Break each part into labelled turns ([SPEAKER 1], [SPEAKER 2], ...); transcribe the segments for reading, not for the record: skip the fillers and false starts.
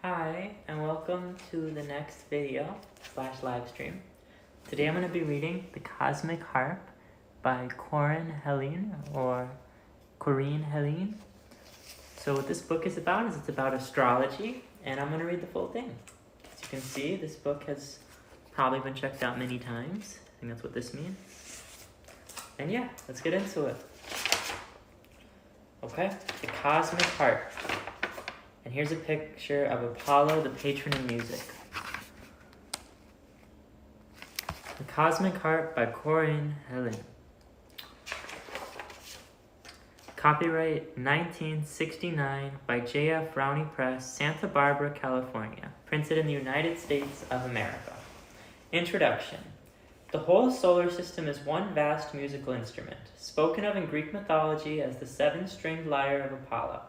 [SPEAKER 1] Hi, and welcome to the next video / live stream. Today I'm going to be reading The Cosmic Harp by Corinne Heline or Corinne Heline. So what this book is about it's about astrology, and I'm going to read the full thing. As you can see, this book has probably been checked out many times. I think that's what this means. And yeah, let's get into it. Okay, The Cosmic Harp. And here's a picture of Apollo, the patron of music. The Cosmic Harp by Corinne Heline. Copyright 1969 by J.F. Rowney Press, Santa Barbara, California. Printed in the United States of America. Introduction. The whole solar system is one vast musical instrument, spoken of in Greek mythology as the seven-stringed lyre of Apollo.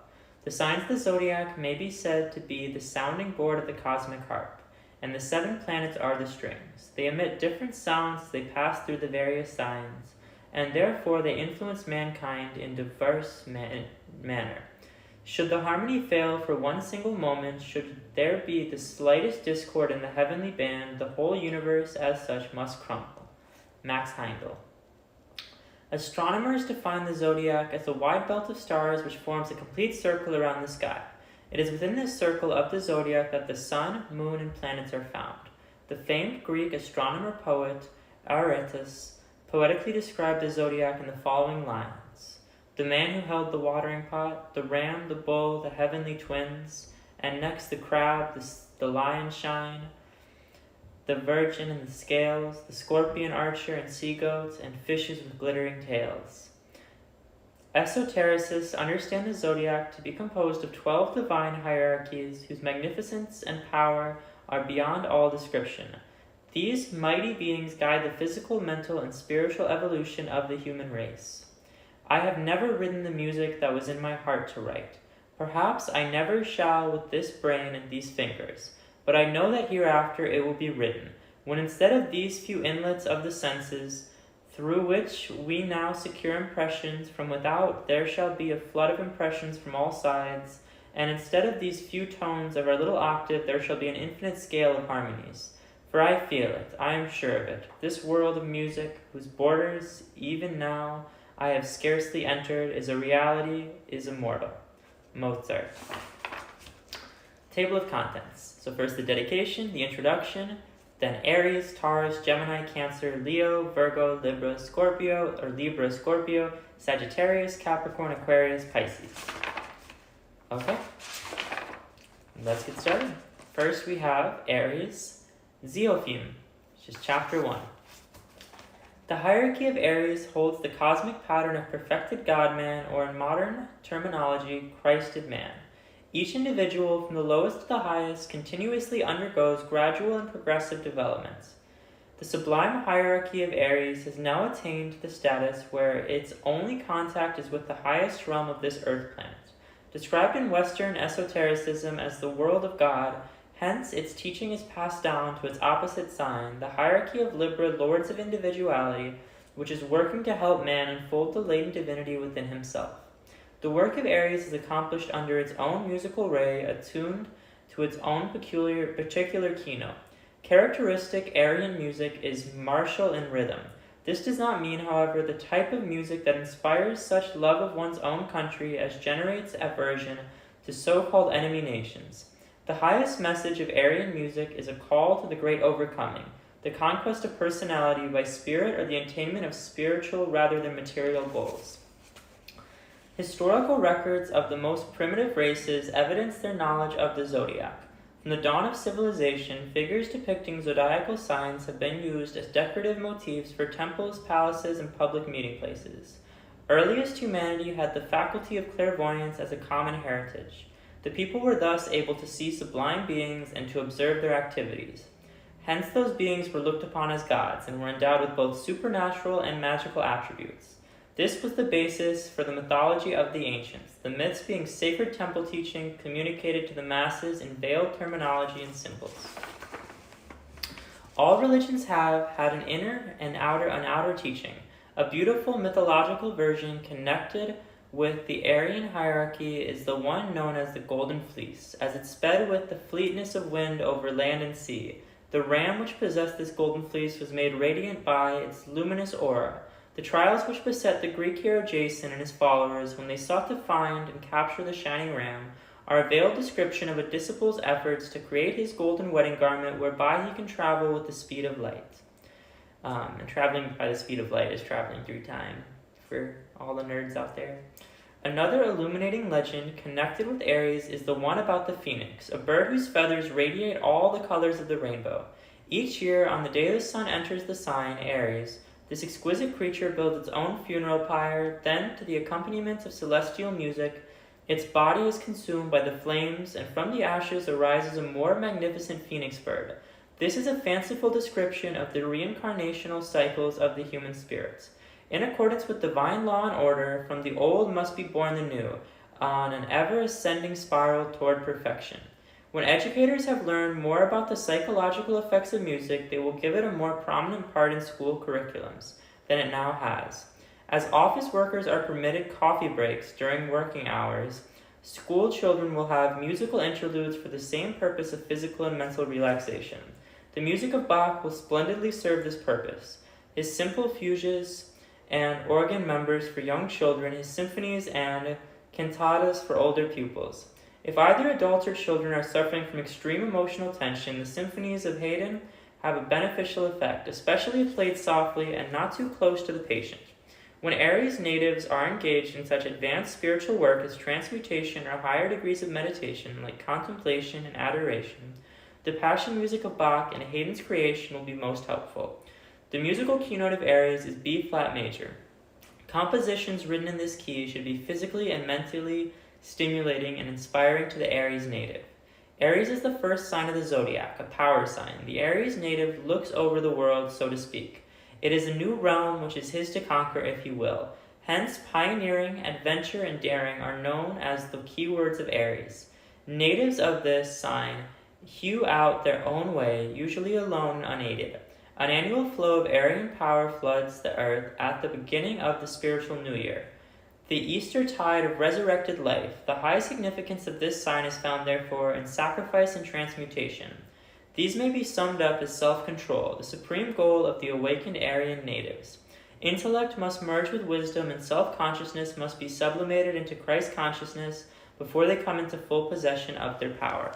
[SPEAKER 1] The signs of the zodiac may be said to be the sounding board of the cosmic harp, and the 7 planets are the strings. They emit different sounds as they pass through the various signs, and therefore they influence mankind in diverse manner. Should the harmony fail for one single moment, should there be the slightest discord in the heavenly band, the whole universe as such must crumble. Max Heindel. Astronomers define the zodiac as a wide belt of stars which forms a complete circle around the sky. It is within this circle of the zodiac that the sun, moon, and planets are found. The famed Greek astronomer-poet Aratus poetically described the zodiac in the following lines: the man who held the watering pot, the ram, the bull, the heavenly twins, and next the crab, the lion shine, the virgin and the scales, the scorpion archer and sea goats, and fishes with glittering tails. Esotericists understand the zodiac to be composed of 12 divine hierarchies whose magnificence and power are beyond all description. These mighty beings guide the physical, mental, and spiritual evolution of the human race. I have never written the music that was in my heart to write. Perhaps I never shall with this brain and these fingers. But I know that hereafter it will be written, when instead of these few inlets of the senses, through which we now secure impressions from without, there shall be a flood of impressions from all sides, and instead of these few tones of our little octave, there shall be an infinite scale of harmonies. For I feel it, I am sure of it, this world of music, whose borders, even now, I have scarcely entered, is a reality, is immortal. Mozart. Table of contents. So first the dedication, the introduction, then Aries, Taurus, Gemini, Cancer, Leo, Virgo, Libra, Scorpio, Sagittarius, Capricorn, Aquarius, Pisces. Okay, let's get started. First we have Aries, Ziophim, which is chapter 1. The hierarchy of Aries holds the cosmic pattern of perfected God-man, or in modern terminology, Christed man. Each individual, from the lowest to the highest, continuously undergoes gradual and progressive developments. The sublime hierarchy of Aries has now attained the status where its only contact is with the highest realm of this earth planet. Described in Western esotericism as the world of God, hence its teaching is passed down to its opposite sign, the hierarchy of Libra, lords of individuality, which is working to help man unfold the latent divinity within himself. The work of Aries is accomplished under its own musical ray, attuned to its own particular keynote. Characteristic Aryan music is martial in rhythm. This does not mean, however, the type of music that inspires such love of one's own country as generates aversion to so-called enemy nations. The highest message of Aryan music is a call to the great overcoming, the conquest of personality by spirit, or the attainment of spiritual rather than material goals. Historical records of the most primitive races evidence their knowledge of the zodiac. From the dawn of civilization, figures depicting zodiacal signs have been used as decorative motifs for temples, palaces, and public meeting places. Earliest humanity had the faculty of clairvoyance as a common heritage. The people were thus able to see sublime beings and to observe their activities. Hence those beings were looked upon as gods and were endowed with both supernatural and magical attributes. This was the basis for the mythology of the ancients, the myths being sacred temple teaching communicated to the masses in veiled terminology and symbols. All religions have had an inner and outer teaching, a beautiful mythological version connected with the Aryan hierarchy is the one known as the Golden Fleece, as it sped with the fleetness of wind over land and sea. The ram which possessed this golden fleece was made radiant by its luminous aura. The trials which beset the Greek hero Jason and his followers when they sought to find and capture the shining ram are a veiled description of a disciple's efforts to create his golden wedding garment whereby he can travel with the speed of light. And traveling by the speed of light is traveling through time, for all the nerds out there. Another illuminating legend connected with Aries is the one about the phoenix, a bird whose feathers radiate all the colors of the rainbow. Each year, on the day the sun enters the sign Aries, this exquisite creature builds its own funeral pyre, then, to the accompaniment of celestial music, its body is consumed by the flames, and from the ashes arises a more magnificent phoenix bird. This is a fanciful description of the reincarnational cycles of the human spirits. In accordance with divine law and order, from the old must be born the new, on an ever-ascending spiral toward perfection. When educators have learned more about the psychological effects of music, they will give it a more prominent part in school curriculums than it now has. As office workers are permitted coffee breaks during working hours, school children will have musical interludes for the same purpose of physical and mental relaxation. The music of Bach will splendidly serve this purpose. His simple fugues and organ members for young children, his symphonies and cantatas for older pupils. If either adults or children are suffering from extreme emotional tension, the symphonies of Haydn have a beneficial effect, especially if played softly and not too close to the patient. When Aries natives are engaged in such advanced spiritual work as transmutation or higher degrees of meditation, like contemplation and adoration, the passion music of Bach and Haydn's creation will be most helpful. The musical keynote of Aries is B flat major. Compositions written in this key should be physically and mentally stimulating and inspiring to the Aries native. Aries is the first sign of the zodiac, a power sign. The Aries native looks over the world, so to speak. It is a new realm which is his to conquer if he will. Hence, pioneering, adventure, and daring are known as the keywords of Aries. Natives of this sign hew out their own way, usually alone and unaided. An annual flow of Aryan power floods the earth at the beginning of the spiritual new year. The Easter tide of resurrected life. The high significance of this sign is found, therefore, in sacrifice and transmutation. These may be summed up as self-control, the supreme goal of the awakened Aryan natives. Intellect must merge with wisdom, and self-consciousness must be sublimated into Christ consciousness before they come into full possession of their power.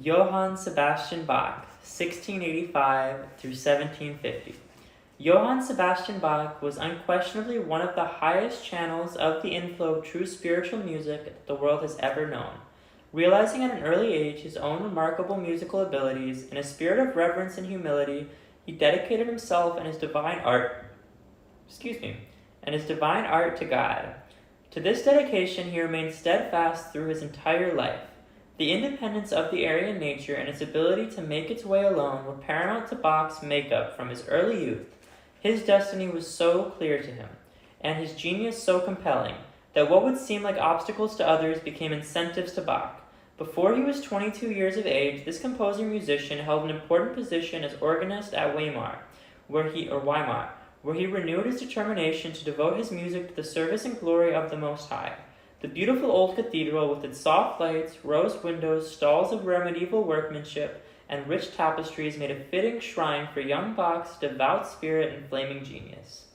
[SPEAKER 1] Johann Sebastian Bach, 1685 through 1750. Johann Sebastian Bach was unquestionably one of the highest channels of the inflow of true spiritual music that the world has ever known. Realizing at an early age his own remarkable musical abilities, in a spirit of reverence and humility, he dedicated himself and his divine art to God. To this dedication he remained steadfast through his entire life. The independence of the Aryan nature and its ability to make its way alone were paramount to Bach's makeup from his early youth. His destiny was so clear to him, and his genius so compelling, that what would seem like obstacles to others became incentives to Bach. Before he was 22 years of age, this composer-musician held an important position as organist at Weimar, where he renewed his determination to devote his music to the service and glory of the Most High. The beautiful old cathedral, with its soft lights, rose windows, stalls of rare medieval workmanship, and rich tapestries, made a fitting shrine for young Bach's devout spirit and flaming genius.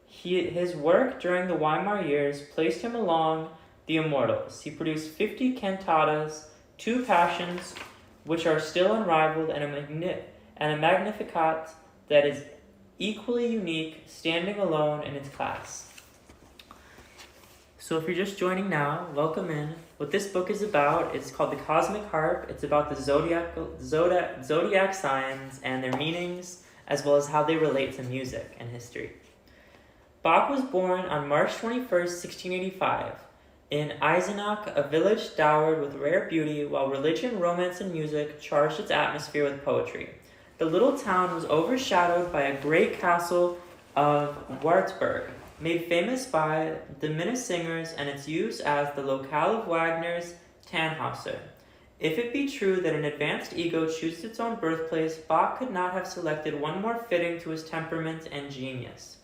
[SPEAKER 1] His work during the Weimar years placed him along the immortals. He produced 50 cantatas, 2 passions, which are still unrivaled, and a Magnificat that is equally unique, standing alone in its class. So if you're just joining now, welcome in. What this book is about is called The Cosmic Harp. It's about the zodiac signs and their meanings, as well as how they relate to music and history. Bach was born on March 21st, 1685, in Eisenach, a village dowered with rare beauty, while religion, romance, and music charged its atmosphere with poetry. The little town was overshadowed by a great castle of Wartburg, made famous by the Minnesingers and its use as the locale of Wagner's Tannhäuser. If it be true that an advanced ego chooses its own birthplace, Bach could not have selected one more fitting to his temperament and genius.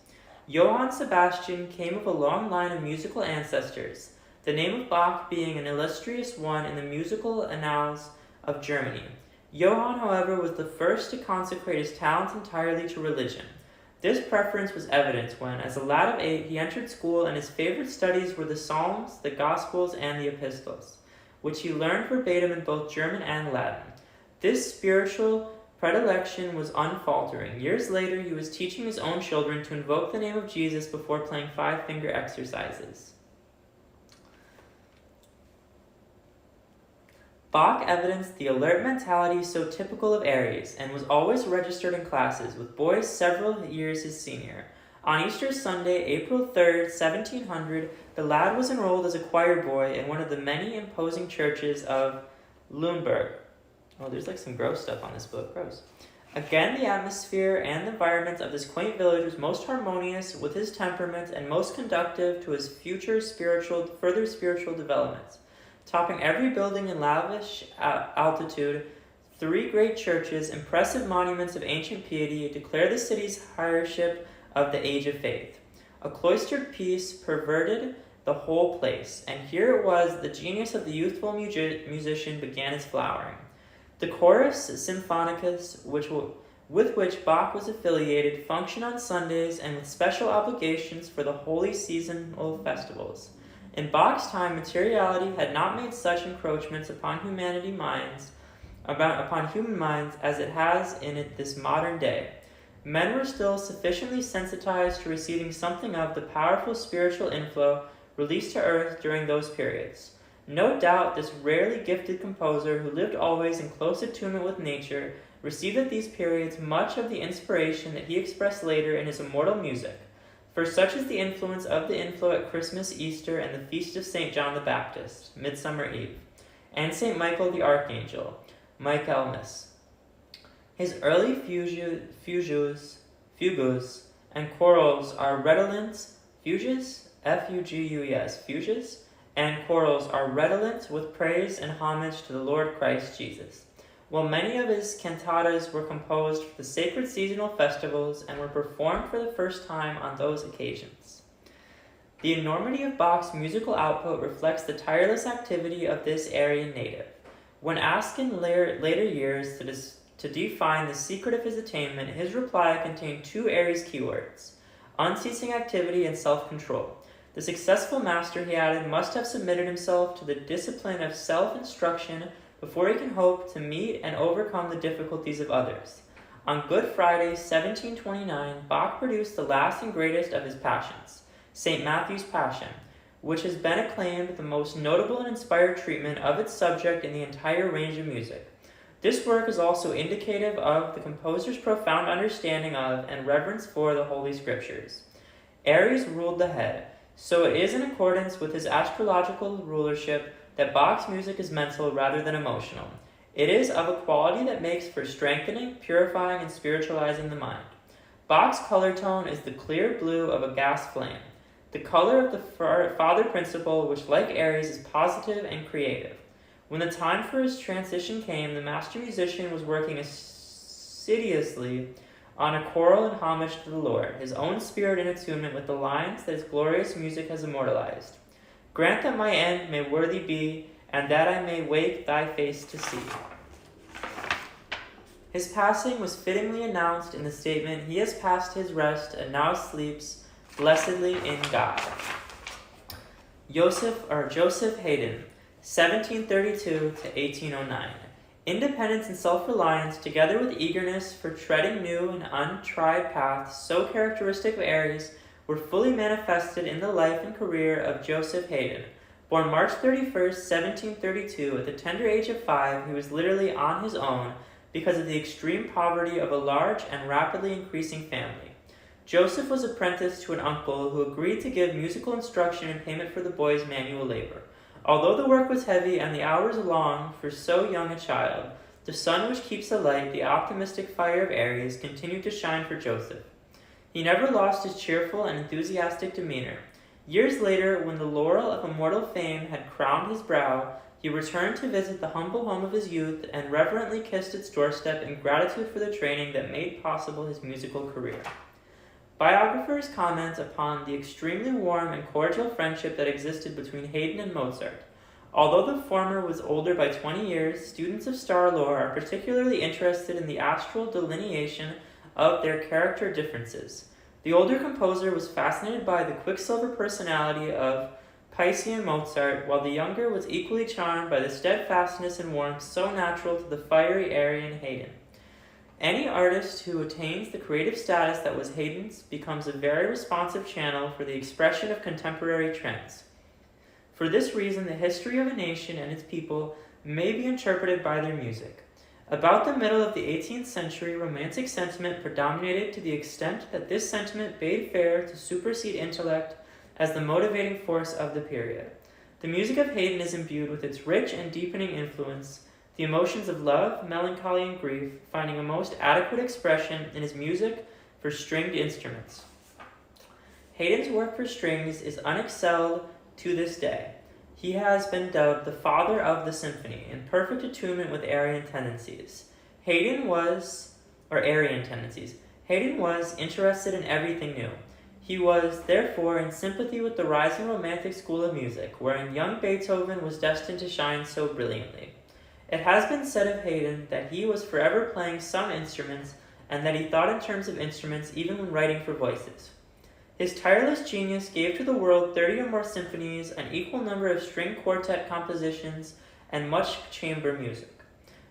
[SPEAKER 1] Johann Sebastian came of a long line of musical ancestors, the name of Bach being an illustrious one in the musical annals of Germany. Johann, however, was the first to consecrate his talents entirely to religion. This preference was evident when, as a lad of 8, he entered school and his favorite studies were the Psalms, the Gospels, and the Epistles, which he learned verbatim in both German and Latin. This spiritual predilection was unfaltering. Years later, he was teaching his own children to invoke the name of Jesus before playing five-finger exercises. Bach evidenced the alert mentality so typical of Aries and was always registered in classes, with boys several years his senior. On Easter Sunday, April 3rd, 1700, the lad was enrolled as a choir boy in one of the many imposing churches of Lüneburg. Oh, there's like some gross stuff on this book. Gross. Again, the atmosphere and environment of this quaint village was most harmonious with his temperament and most conducive to his further spiritual developments. Topping every building in lavish altitude, 3 great churches, impressive monuments of ancient piety, declare the city's hierarchy of the age of faith. A cloistered peace pervaded the whole place, and here it was the genius of the youthful musician began its flowering. The chorus symphonicus, with which Bach was affiliated, functioned on Sundays and with special obligations for the holy seasonal festivals. In Bach's time, materiality had not made such encroachments upon human minds as it has in it this modern day. Men were still sufficiently sensitized to receiving something of the powerful spiritual inflow released to earth during those periods. No doubt this rarely gifted composer, who lived always in close attunement with nature, received at these periods much of the inspiration that he expressed later in his immortal music. For such is the influence of the inflow at Christmas, Easter, and the feast of St. John the Baptist, Midsummer Eve, and St. Michael the Archangel, Michaelmas. His early fugues and chorals are redolent, fugues, F-U-G-U-E-S, fugues, and chorals are redolent with praise and homage to the Lord Christ Jesus. While many of his cantatas were composed for the sacred seasonal festivals and were performed for the first time on those occasions. The enormity of Bach's musical output reflects the tireless activity of this Aryan native. When asked in later years to define the secret of his attainment, his reply contained 2 Aries keywords: unceasing activity and self-control. The successful master, he added, must have submitted himself to the discipline of self-instruction before he can hope to meet and overcome the difficulties of others. On Good Friday, 1729, Bach produced the last and greatest of his passions, St. Matthew's Passion, which has been acclaimed the most notable and inspired treatment of its subject in the entire range of music. This work is also indicative of the composer's profound understanding of and reverence for the Holy Scriptures. Aries ruled the head, so it is in accordance with his astrological rulership that Bach's music is mental rather than emotional. It is of a quality that makes for strengthening, purifying, and spiritualizing the mind. Bach's color tone is the clear blue of a gas flame, the color of the father principle, which, like Aries, is positive and creative. When the time for his transition came, the master musician was working assiduously on a choral in homage to the Lord, his own spirit in attunement with the lines that his glorious music has immortalized. Grant that my end may worthy be, and that I may wake thy face to see. His passing was fittingly announced in the statement, he has passed his rest and now sleeps blessedly in God. Joseph Haydn, 1732 to 1809. Independence and self-reliance, together with eagerness for treading new and untried paths so characteristic of Aries, were fully manifested in the life and career of Joseph Haydn. Born March 31st, 1732, at the tender age of 5, he was literally on his own because of the extreme poverty of a large and rapidly increasing family. Joseph was apprenticed to an uncle who agreed to give musical instruction in payment for the boy's manual labor. Although the work was heavy and the hours long for so young a child, the sun which keeps alight the optimistic fire of Aries continued to shine for Joseph. He never lost his cheerful and enthusiastic demeanor. Years later, when the laurel of immortal fame had crowned his brow, he returned to visit the humble home of his youth and reverently kissed its doorstep in gratitude for the training that made possible his musical career. Biographers comment upon the extremely warm and cordial friendship that existed between Haydn and Mozart. Although the former was older by 20 years, students of star lore are particularly interested in the astral delineation of their character differences. The older composer was fascinated by the quicksilver personality of Piscean Mozart, while the younger was equally charmed by the steadfastness and warmth so natural to the fiery Aryan Haydn. Any artist who attains the creative status that was Haydn's becomes a very responsive channel for the expression of contemporary trends. For this reason, the history of a nation and its people may be interpreted by their music. About the middle of the 18th century, Romantic sentiment predominated to the extent that this sentiment bade fair to supersede intellect as the motivating force of the period. The music of Haydn is imbued with its rich and deepening influence, the emotions of love, melancholy, and grief, finding a most adequate expression in his music for stringed instruments. Haydn's work for strings is unexcelled to this day. He has been dubbed the father of the symphony, in perfect attunement with Aryan tendencies. Haydn was interested in everything new. He was, therefore, in sympathy with the rising Romantic school of music, wherein young Beethoven was destined to shine so brilliantly. It has been said of Haydn that he was forever playing some instruments, and that he thought in terms of instruments even when writing for voices. His tireless genius gave to the world 30 or more symphonies, an equal number of string quartet compositions, and much chamber music.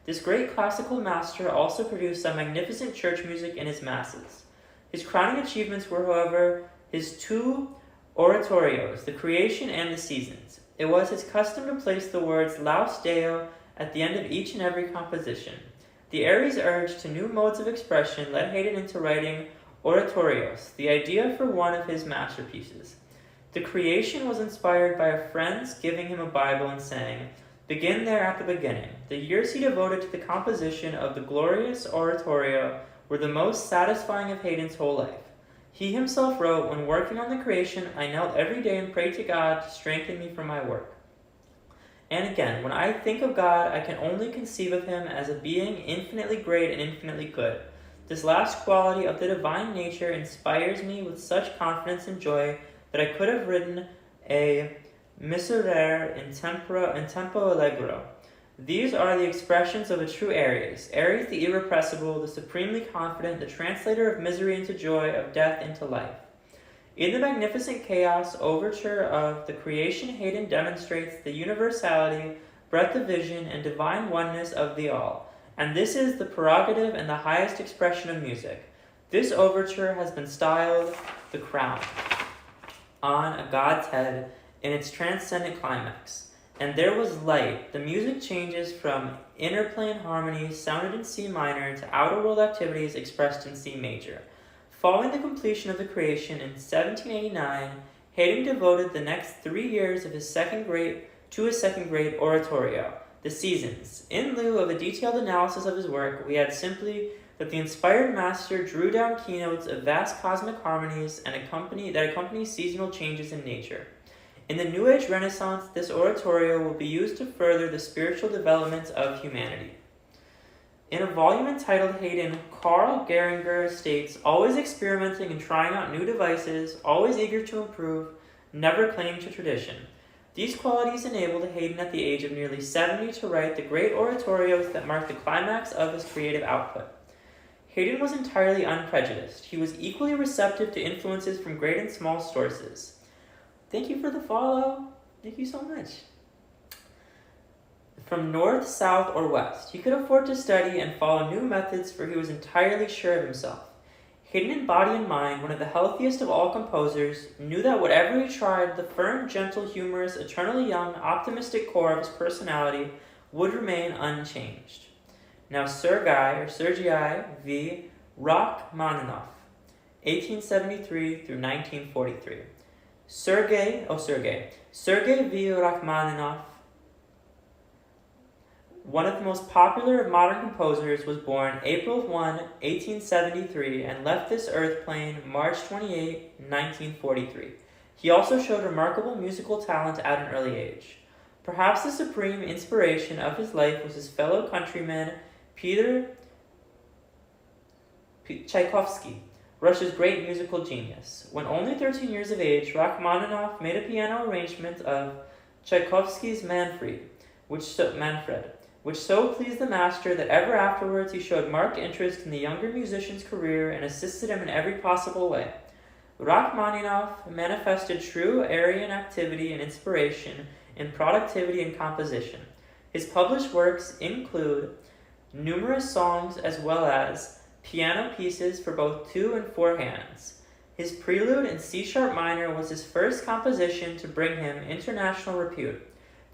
[SPEAKER 1] This great classical master also produced some magnificent church music in his masses. His crowning achievements were, however, his two oratorios, The Creation and The Seasons. It was his custom to place the words Laus Deo at the end of each and every composition. The Aries urge to new modes of expression led Haydn into writing oratorios, the idea for one of his masterpieces. The Creation was inspired by a friend's giving him a Bible and saying, "Begin there at the beginning." The years he devoted to the composition of the glorious oratorio were the most satisfying of Haydn's whole life. He himself wrote, "When working on the Creation, I knelt every day and prayed to God to strengthen me for my work." And again, when I think of God, I can only conceive of him as a being infinitely great and infinitely good. This last quality of the divine nature inspires me with such confidence and joy that I could have written a miserere in tempo allegro. These are the expressions of a true Aries. Aries the irrepressible, the supremely confident, the translator of misery into joy, of death into life. In the magnificent chaos overture of the Creation, Haydn demonstrates the universality, breadth of vision, and divine oneness of the all. And this is the prerogative and the highest expression of music. This overture has been styled the crown on a god's head in its transcendent climax. And there was light. The music changes from inner plane harmonies sounded in C minor to outer world activities expressed in C major. Following the completion of the Creation in 1789, Haydn devoted the next 3 years of his second great oratorio, The Seasons. In lieu of a detailed analysis of his work, we add simply that the inspired master drew down keynotes of vast cosmic harmonies that accompany seasonal changes in nature. In the New Age Renaissance, this oratorio will be used to further the spiritual development of humanity. In a volume entitled Haydn, Karl Geringer states, "Always experimenting and trying out new devices, always eager to improve, never clinging to tradition." These qualities enabled Haydn at the age of nearly 70 to write the great oratorios that mark the climax of his creative output. Haydn was entirely unprejudiced. He was equally receptive to influences from great and small sources. Thank you for the follow. Thank you so much. From north, south, or west, he could afford to study and follow new methods, for he was entirely sure of himself. Haydn in body and mind, one of the healthiest of all composers, knew that whatever he tried, the firm, gentle, humorous, eternally young, optimistic core of his personality would remain unchanged. Now Sergei V. Rachmaninoff, 1873 through 1943. Sergei V. Rachmaninoff, one of the most popular of modern composers, was born April 1, 1873, and left this earth plane March 28, 1943. He also showed remarkable musical talent at an early age. Perhaps the supreme inspiration of his life was his fellow countryman Peter Tchaikovsky, Russia's great musical genius. When only 13 years of age, Rachmaninoff made a piano arrangement of Tchaikovsky's Manfred, which so pleased the master that ever afterwards he showed marked interest in the younger musician's career and assisted him in every possible way. Rachmaninoff manifested true Aryan activity and inspiration in productivity and composition. His published works include numerous songs as well as piano pieces for both 2 and 4 hands. His prelude in C-sharp minor was his first composition to bring him international repute.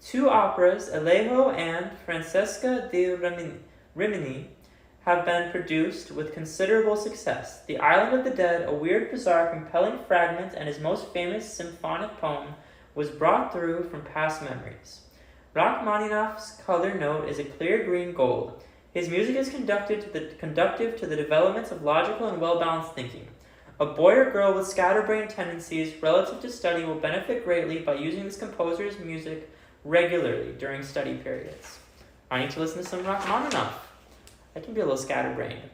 [SPEAKER 1] 2 operas, Alejo and Francesca di Rimini, have been produced with considerable success. The Island of the Dead, a weird, bizarre, compelling fragment, and his most famous symphonic poem, was brought through from past memories. Rachmaninoff's color note is a clear green gold. His music is conductive to the development of logical and well-balanced thinking. A boy or girl with scatterbrained tendencies relative to study will benefit greatly by using this composer's music regularly during study periods. I need to listen to some Rachmaninoff. I can be a little scatterbrained.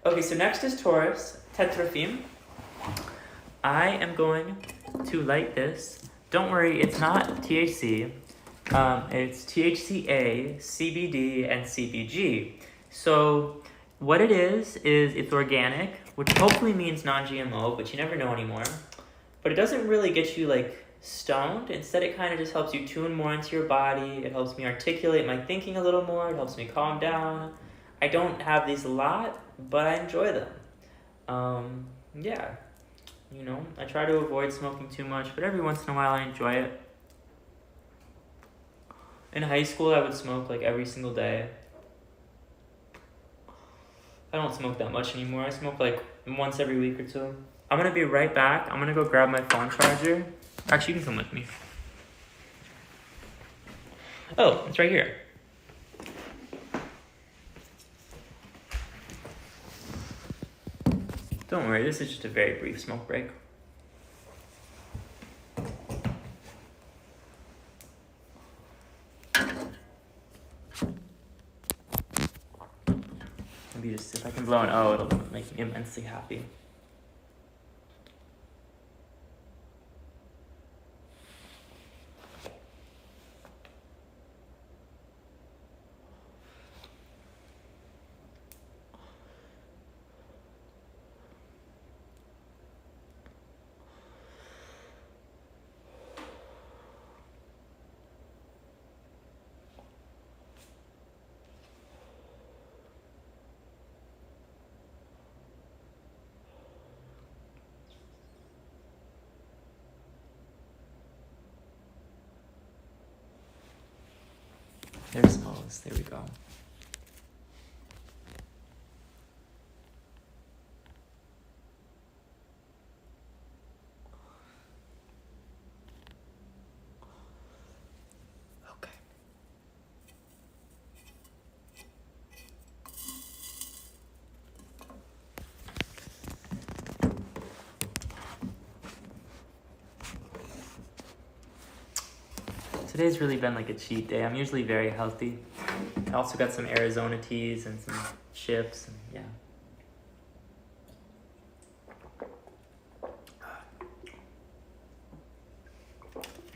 [SPEAKER 1] Okay, so next is Taurus, Tetrafim. I am going to light this. Don't worry, it's not THC. It's THCA, CBD, and CBG. So what it is it's organic, which hopefully means non-GMO, but you never know anymore. But it doesn't really get you like stoned. Instead, it kind of just helps you tune more into your body. It helps me articulate my thinking a little more. It helps me calm down. I don't have these a lot, but I enjoy them. Yeah, you know, I try to avoid smoking too much, but every once in a while I enjoy it. In high school, I would smoke like every single day. I don't smoke that much anymore. I smoke like once every week or two. I'm gonna be right back. I'm gonna go grab my phone charger. Actually, you can come with me. Oh, it's right here. Don't worry, this is just a very brief smoke break. Maybe just if I can blow an O, it'll make me immensely happy. There's O's. There we go. Okay. Today's really been like a cheat day. I'm usually very healthy. I also got some Arizona teas and some chips, and yeah.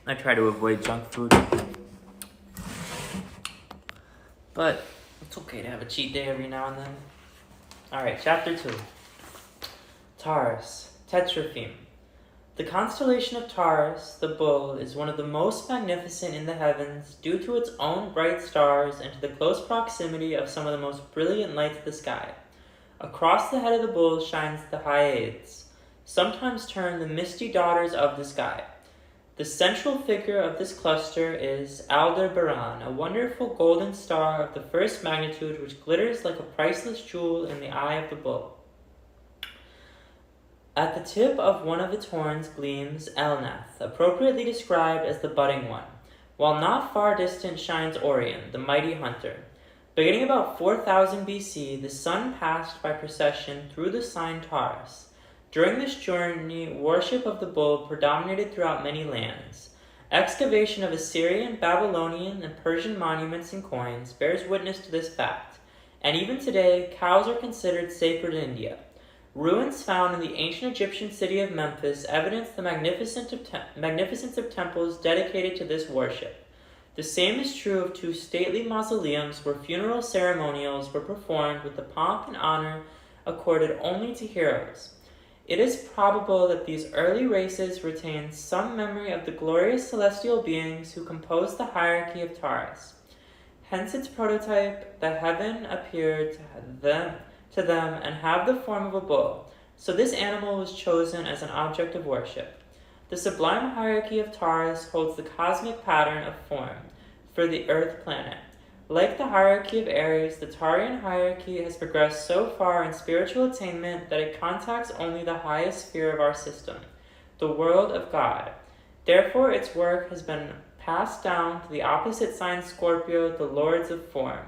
[SPEAKER 1] I try to avoid junk food. But it's okay to have a cheat day every now and then. Alright, chapter 2. Taurus, Tetrafim. The constellation of Taurus, the bull, is one of the most magnificent in the heavens due to its own bright stars and to the close proximity of some of the most brilliant lights of the sky. Across the head of the bull shines the Hyades, sometimes termed the misty daughters of the sky. The central figure of this cluster is Aldebaran, a wonderful golden star of the first magnitude which glitters like a priceless jewel in the eye of the bull. At the tip of one of its horns gleams Elnath, appropriately described as the budding one, while not far distant shines Orion, the mighty hunter. Beginning about 4000 BC, the sun passed by procession through the sign Taurus. During this journey, worship of the bull predominated throughout many lands. Excavation of Assyrian, Babylonian, and Persian monuments and coins bears witness to this fact, and even today, cows are considered sacred in India. Ruins found in the ancient Egyptian city of Memphis evidence the magnificence of temples dedicated to this worship. The same is true of two stately mausoleums where funeral ceremonials were performed with the pomp and honor accorded only to heroes. It is probable that these early races retained some memory of the glorious celestial beings who composed the hierarchy of Taurus. Hence its prototype, the heaven, appeared to them and have the form of a bull, so this animal was chosen as an object of worship. The sublime hierarchy of Taurus holds the cosmic pattern of form for the Earth planet. Like the hierarchy of Aries, the Taurian hierarchy has progressed so far in spiritual attainment that it contacts only the highest sphere of our system, the world of God. Therefore, its work has been passed down to the opposite sign Scorpio, the lords of form.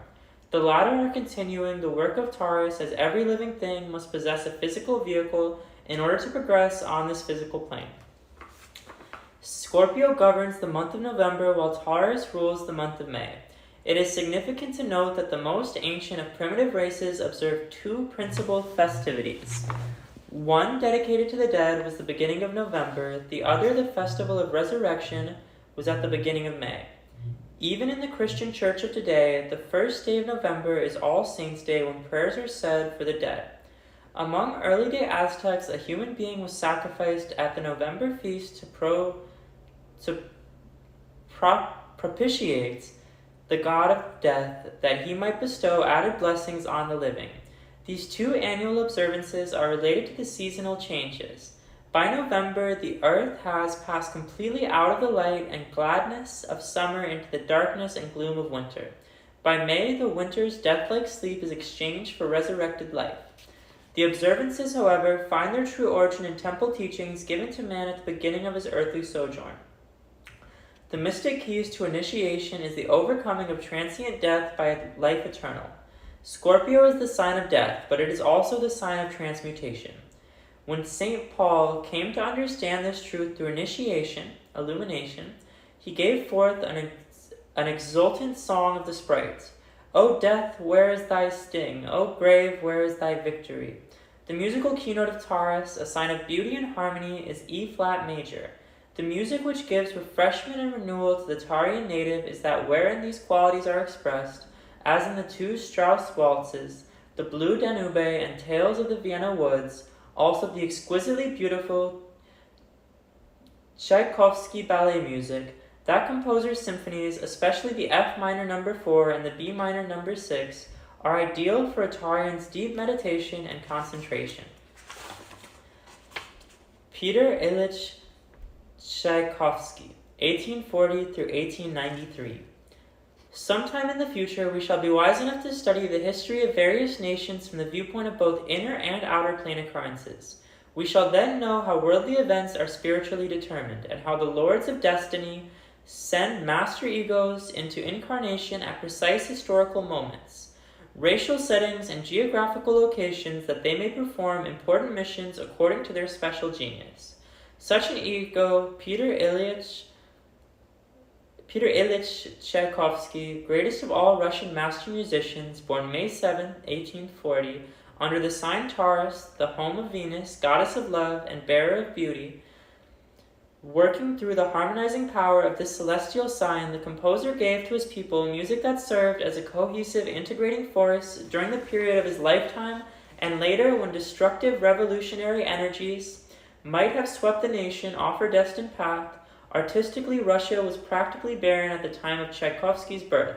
[SPEAKER 1] The latter are continuing the work of Taurus, as every living thing must possess a physical vehicle in order to progress on this physical plane. Scorpio governs the month of November, while Taurus rules the month of May. It is significant to note that the most ancient of primitive races observed two principal festivities. One, dedicated to the dead, was the beginning of November. The other, the festival of resurrection, was at the beginning of May. Even in the Christian church of today, the first day of November is All Saints' Day, when prayers are said for the dead. Among early day Aztecs, a human being was sacrificed at the November feast to propitiate the god of death, that he might bestow added blessings on the living. These two annual observances are related to the seasonal changes. By November, the earth has passed completely out of the light and gladness of summer into the darkness and gloom of winter. By May, the winter's death-like sleep is exchanged for resurrected life. The observances, however, find their true origin in temple teachings given to man at the beginning of his earthly sojourn. The mystic keys to initiation is the overcoming of transient death by life eternal. Scorpio is the sign of death, but it is also the sign of transmutation. When St. Paul came to understand this truth through initiation, illumination, he gave forth an exultant song of the sprites. O death, where is thy sting? O grave, where is thy victory? The musical keynote of Taurus, a sign of beauty and harmony, is E-flat major. The music which gives refreshment and renewal to the Taurian native is that wherein these qualities are expressed, as in the two Strauss waltzes, the Blue Danube and Tales of the Vienna Woods, also the exquisitely beautiful Tchaikovsky ballet music, that composer's symphonies, especially the F minor number 4 and the B minor number 6, are ideal for a Taurian's deep meditation and concentration. Peter Ilyich Tchaikovsky, 1840 through 1893. Sometime in the future, we shall be wise enough to study the history of various nations from the viewpoint of both inner and outer plane occurrences. We shall then know how worldly events are spiritually determined, and how the lords of destiny send master egos into incarnation at precise historical moments, racial settings, and geographical locations that they may perform important missions according to their special genius. Such an ego, Peter Ilyich Tchaikovsky, greatest of all Russian master musicians, born May 7, 1840, under the sign Taurus, the home of Venus, goddess of love and bearer of beauty. Working through the harmonizing power of this celestial sign, the composer gave to his people music that served as a cohesive, integrating force during the period of his lifetime, and later when destructive revolutionary energies might have swept the nation off her destined path. Artistically, Russia was practically barren at the time of Tchaikovsky's birth,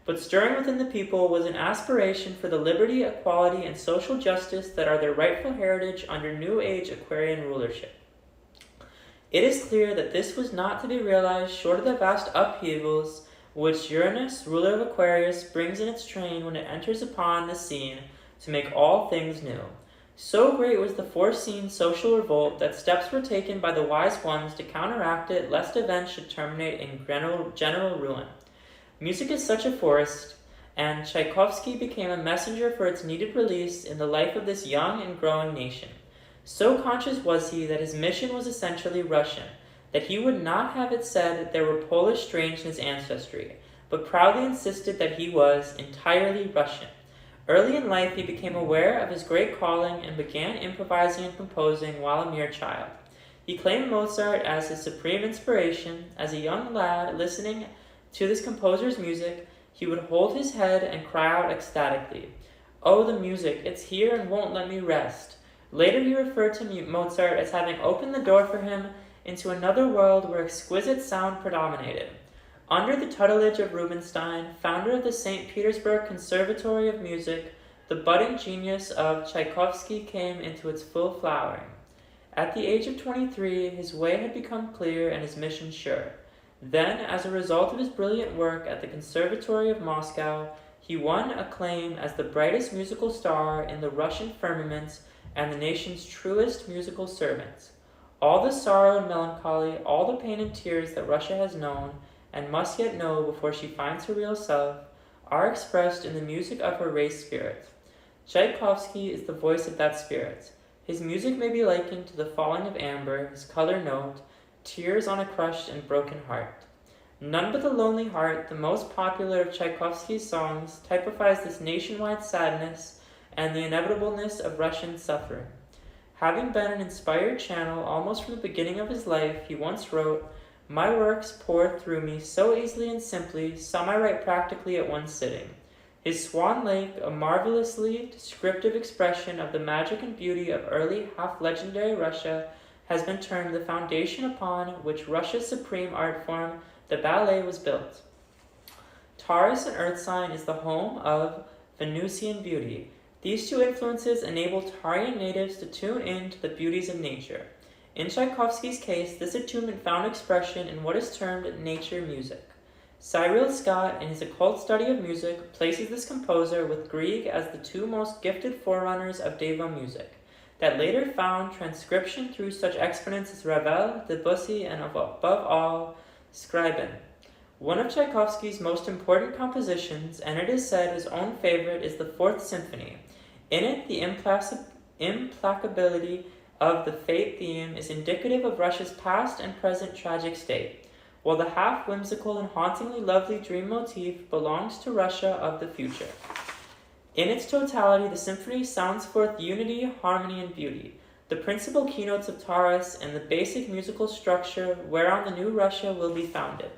[SPEAKER 1] but stirring within the people was an aspiration for the liberty, equality, and social justice that are their rightful heritage under New Age Aquarian rulership. It is clear that this was not to be realized short of the vast upheavals which Uranus, ruler of Aquarius, brings in its train when it enters upon the scene to make all things new. So great was the foreseen social revolt that steps were taken by the wise ones to counteract it, lest events should terminate in general ruin. Music is such a force, and Tchaikovsky became a messenger for its needed release in the life of this young and growing nation. So conscious was he that his mission was essentially Russian, that he would not have it said there were Polish strains in his ancestry, but proudly insisted that he was entirely Russian. Early in life, he became aware of his great calling and began improvising and composing while a mere child. He claimed Mozart as his supreme inspiration. As a young lad, listening to this composer's music, he would hold his head and cry out ecstatically, "Oh, the music, it's here and won't let me rest." Later, he referred to Mozart as having opened the door for him into another world where exquisite sound predominated. Under the tutelage of Rubinstein, founder of the St. Petersburg Conservatory of Music, the budding genius of Tchaikovsky came into its full flowering. At the age of 23, his way had become clear and his mission sure. Then, as a result of his brilliant work at the Conservatory of Moscow, he won acclaim as the brightest musical star in the Russian firmament and the nation's truest musical servant. All the sorrow and melancholy, all the pain and tears that Russia has known, and must yet know before she finds her real self, are expressed in the music of her race spirit. Tchaikovsky is the voice of that spirit. His music may be likened to the falling of amber, his color note, tears on a crushed and broken heart. None But the Lonely Heart, the most popular of Tchaikovsky's songs, typifies this nationwide sadness and the inevitableness of Russian suffering. Having been an inspired channel almost from the beginning of his life, he once wrote, "My works pour through me so easily and simply, some I write practically at one sitting." His Swan Lake, a marvelously descriptive expression of the magic and beauty of early, half-legendary Russia, has been termed the foundation upon which Russia's supreme art form, the ballet, was built. Taurus and Earth sign is the home of Venusian beauty. These two influences enable Taurian natives to tune in to the beauties of nature. In Tchaikovsky's case, this attunement found expression in what is termed nature music. Cyril Scott, in his occult study of music, places this composer with Grieg as the two most gifted forerunners of Deva music, that later found transcription through such exponents as Ravel, Debussy, and above all, Scriabin. One of Tchaikovsky's most important compositions, and it is said his own favorite, is the Fourth Symphony. In it, the implacability of the fate theme is indicative of Russia's past and present tragic state, while the half-whimsical and hauntingly lovely dream motif belongs to Russia of the future. In its totality, the symphony sounds forth unity, harmony, and beauty, the principal keynotes of Taurus and the basic musical structure whereon the new Russia will be founded.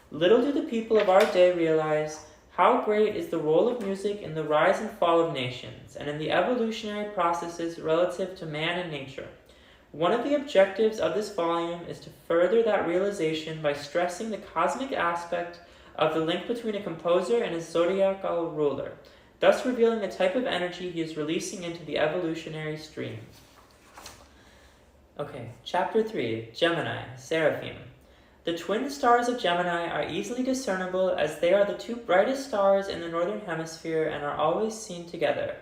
[SPEAKER 1] Little do the people of our day realize how great is the role of music in the rise and fall of nations, and in the evolutionary processes relative to man and nature. One of the objectives of this volume is to further that realization by stressing the cosmic aspect of the link between a composer and his zodiacal ruler, thus revealing the type of energy he is releasing into the evolutionary stream. Okay, Chapter 3, Gemini, Seraphim. The twin stars of Gemini are easily discernible as they are the two brightest stars in the northern hemisphere and are always seen together.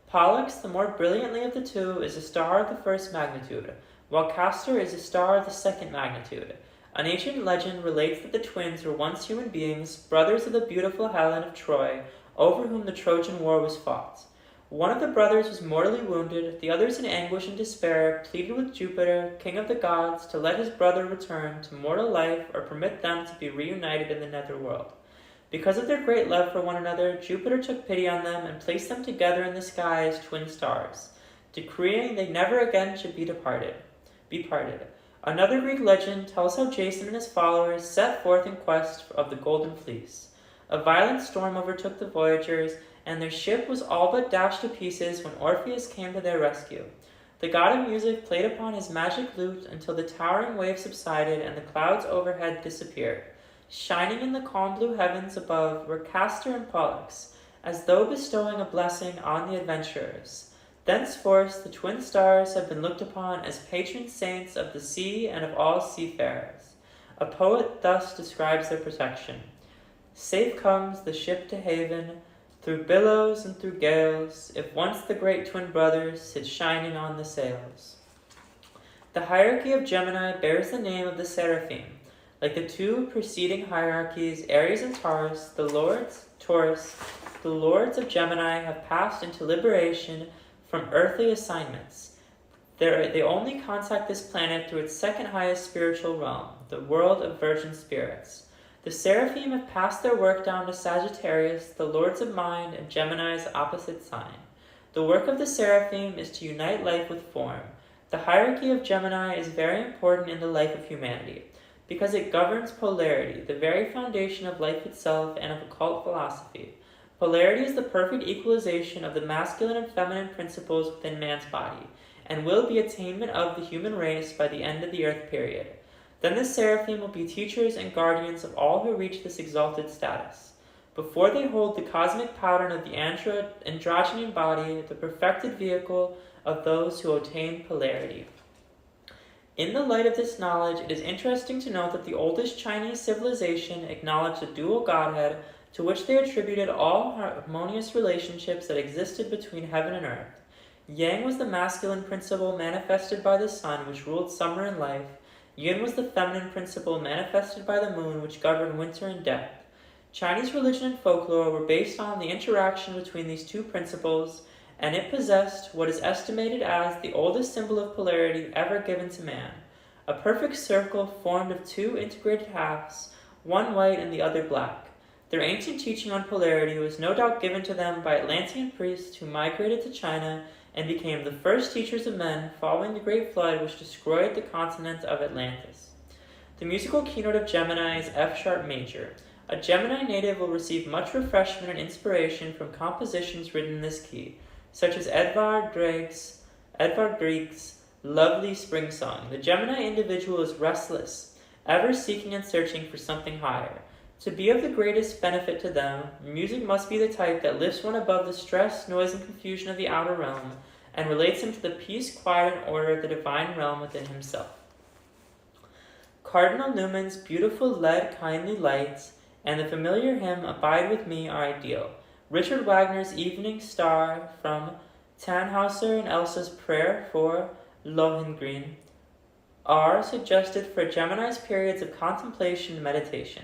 [SPEAKER 1] Pollux, the more brilliantly of the two, is a star of the first magnitude, while Castor is a star of the second magnitude. An ancient legend relates that the twins were once human beings, brothers of the beautiful Heline of Troy, over whom the Trojan War was fought. One of the brothers was mortally wounded, the others in anguish and despair pleaded with Jupiter, king of the gods, to let his brother return to mortal life or permit them to be reunited in the netherworld. Because of their great love for one another, Jupiter took pity on them and placed them together in the sky as twin stars, decreeing they never again should be parted. Another Greek legend tells how Jason and his followers set forth in quest of the Golden Fleece. A violent storm overtook the voyagers, and their ship was all but dashed to pieces when Orpheus came to their rescue. The god of music played upon his magic lute until the towering waves subsided and the clouds overhead disappeared. Shining in the calm blue heavens above were Castor and Pollux, as though bestowing a blessing on the adventurers. Thenceforth the twin stars have been looked upon as patron saints of the sea and of all seafarers. A poet thus describes their protection. Safe comes the ship to haven, through billows and through gales, if once the great twin brothers sit shining on the sails. The hierarchy of Gemini bears the name of the Seraphim. Like the two preceding hierarchies, Aries and Taurus, the lords of Gemini have passed into liberation from earthly assignments. They only contact this planet through its second highest spiritual realm, the world of virgin spirits. The seraphim have passed their work down to Sagittarius, the lords of mind, and Gemini's opposite sign. The work of the seraphim is to unite life with form. The hierarchy of Gemini is very important in the life of humanity, because it governs polarity, the very foundation of life itself and of occult philosophy. Polarity is the perfect equalization of the masculine and feminine principles within man's body, and will be attainment of the human race by the end of the earth period. Then the seraphim will be teachers and guardians of all who reach this exalted status. Before they hold the cosmic pattern of the androgyne body, the perfected vehicle of those who attain polarity. In the light of this knowledge, it is interesting to note that the oldest Chinese civilization acknowledged a dual godhead to which they attributed all harmonious relationships that existed between heaven and earth. Yang was the masculine principle manifested by the sun, which ruled summer and life. Yin was the feminine principle manifested by the moon, which governed winter and death. Chinese religion and folklore were based on the interaction between these two principles, and it possessed what is estimated as the oldest symbol of polarity ever given to man, a perfect circle formed of two integrated halves, one white and the other black. Their ancient teaching on polarity was no doubt given to them by Atlantean priests who migrated to China and became the first teachers of men following the Great Flood, which destroyed the continent of Atlantis. The musical keynote of Gemini is F-sharp major. A Gemini native will receive much refreshment and inspiration from compositions written in this key, such as Edvard Grieg's lovely spring song. The Gemini individual is restless, ever seeking and searching for something higher. To be of the greatest benefit to them, music must be the type that lifts one above the stress, noise, and confusion of the outer realm, and relates him to the peace, quiet, and order of the divine realm within himself. Cardinal Newman's beautiful lead kindly lights and the familiar hymn Abide With Me are ideal. Richard Wagner's Evening Star from Tannhauser and Elsa's Prayer for Lohengrin are suggested for Gemini's periods of contemplation and meditation.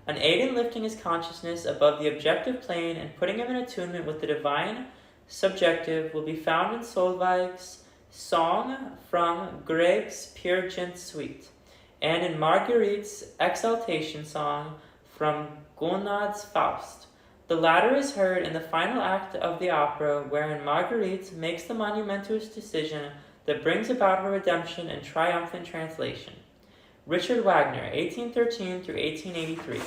[SPEAKER 1] An aid in lifting his consciousness above the objective plane and putting him in attunement with the divine subjective will be found in Solveig's Song from Grieg's Peer Gynt Suite, and in Marguerite's Exaltation Song from Gounod's Faust. The latter is heard in the final act of the opera, wherein Marguerite makes the monumentous decision that brings about her redemption and triumphant translation. Richard Wagner, 1813 through 1883.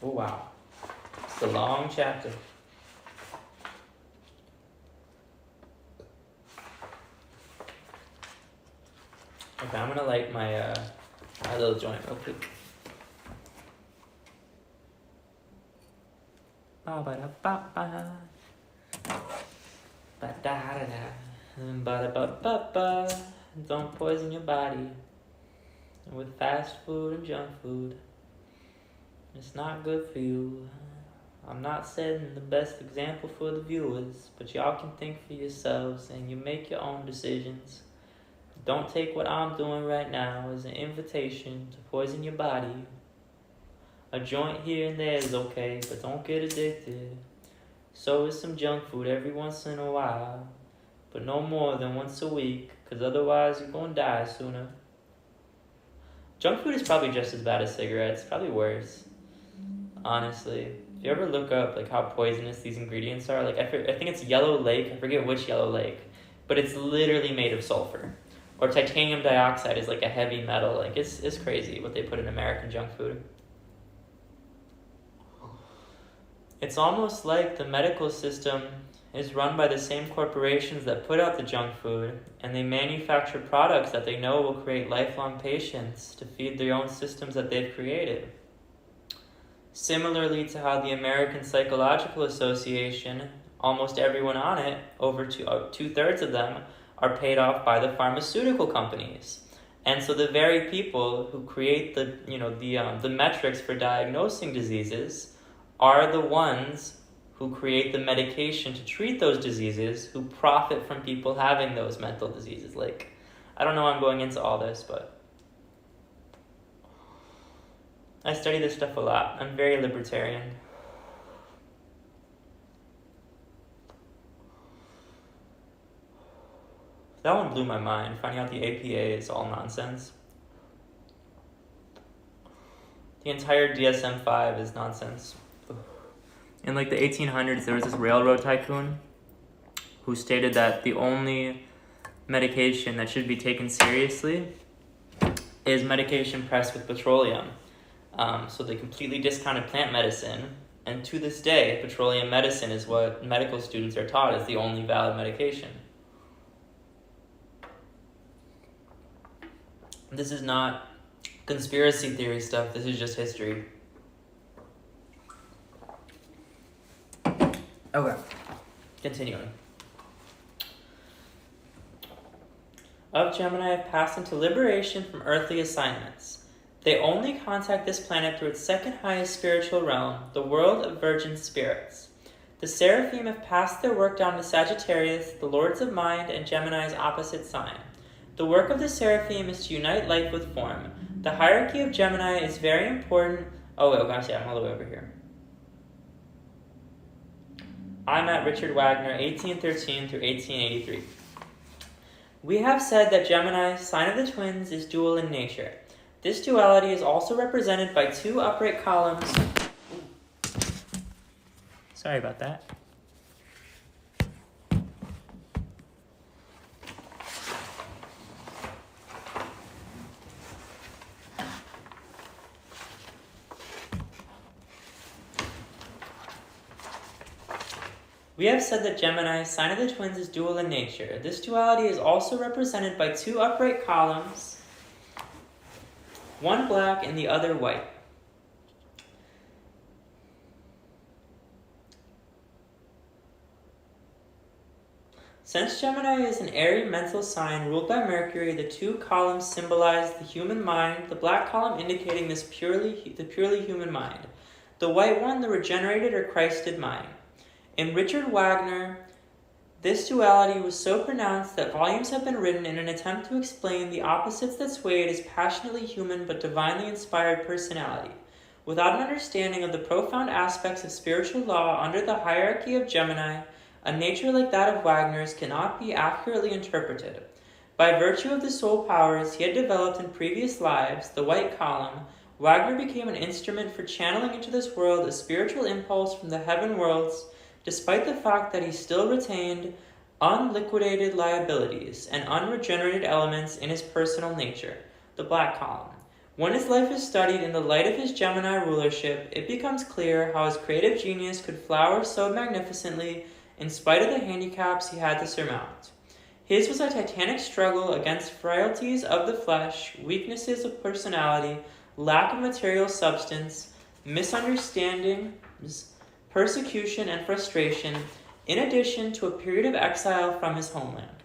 [SPEAKER 1] Oh, wow. It's a long chapter. Okay, I'm going to light my little joint real quick. Ba-ba-da-ba-ba. Ba-da-da-da. Ba-da-ba-ba-ba. Don't poison your body with fast food and junk food. It's not good for you. I'm not setting the best example for the viewers, but y'all can think for yourselves and you make your own decisions. Don't take what I'm doing right now as an invitation to poison your body. A joint here and there is okay, but don't get addicted. So is some junk food every once in a while, but no more than once a week, because otherwise you're going to die sooner. Junk food is probably just as bad as cigarettes, probably worse, honestly. If you ever look up like how poisonous these ingredients are, like I think it's Yellow Lake, I forget which Yellow Lake, but it's literally made of sulfur. Or titanium dioxide is like a heavy metal. Like it's crazy what they put in American junk food. It's almost like the medical system is run by the same corporations that put out the junk food, and they manufacture products that they know will create lifelong patients to feed their own systems that they've created. Similarly to how the American Psychological Association, almost everyone on it, over two-thirds of them, are paid off by the pharmaceutical companies. And so the very people who create the metrics for diagnosing diseases are the ones who create the medication to treat those diseases, who profit from people having those mental diseases. Like, I don't know why I'm going into all this, but I study this stuff a lot. I'm very libertarian. That one blew my mind, finding out the APA is all nonsense. The entire DSM-5 is nonsense. In like the 1800s, there was this railroad tycoon who stated that the only medication that should be taken seriously is medication pressed with petroleum. So they completely discounted plant medicine, and to this day, petroleum medicine is what medical students are taught is the only valid medication. This is not conspiracy theory stuff, this is just history. Okay, continuing. Of Gemini have passed into liberation from earthly assignments. They only contact this planet through its second highest spiritual realm, the world of virgin spirits. The Seraphim have passed their work down to Sagittarius, the Lords of Mind, and Gemini's opposite sign. The work of the Seraphim is to unite life with form. The hierarchy of Gemini is very important. I'm all the way over here. I'm at Richard Wagner, 1813 through 1883. We have said that Gemini, sign of the twins, is dual in nature. This duality is also represented by two upright columns. Sorry about that. We have said that Gemini, sign of the twins, is dual in nature. This duality is also represented by two upright columns, one black and the other white. Since Gemini is an airy mental sign ruled by Mercury, the two columns symbolize the human mind, the black column indicating the purely human mind, the white one the regenerated or Christed mind. In Richard Wagner, this duality was so pronounced that volumes have been written in an attempt to explain the opposites that swayed his passionately human but divinely inspired personality. Without an understanding of the profound aspects of spiritual law under the hierarchy of Gemini, a nature like that of Wagner's cannot be accurately interpreted. By virtue of the soul powers he had developed in previous lives, the white column, Wagner became an instrument for channeling into this world a spiritual impulse from the heaven worlds, despite the fact that he still retained unliquidated liabilities and unregenerated elements in his personal nature, the black column. When his life is studied in the light of his Gemini rulership, it becomes clear how his creative genius could flower so magnificently in spite of the handicaps he had to surmount. His was a titanic struggle against frailties of the flesh, weaknesses of personality, lack of material substance, misunderstandings, persecution, and frustration, in addition to a period of exile from his homeland.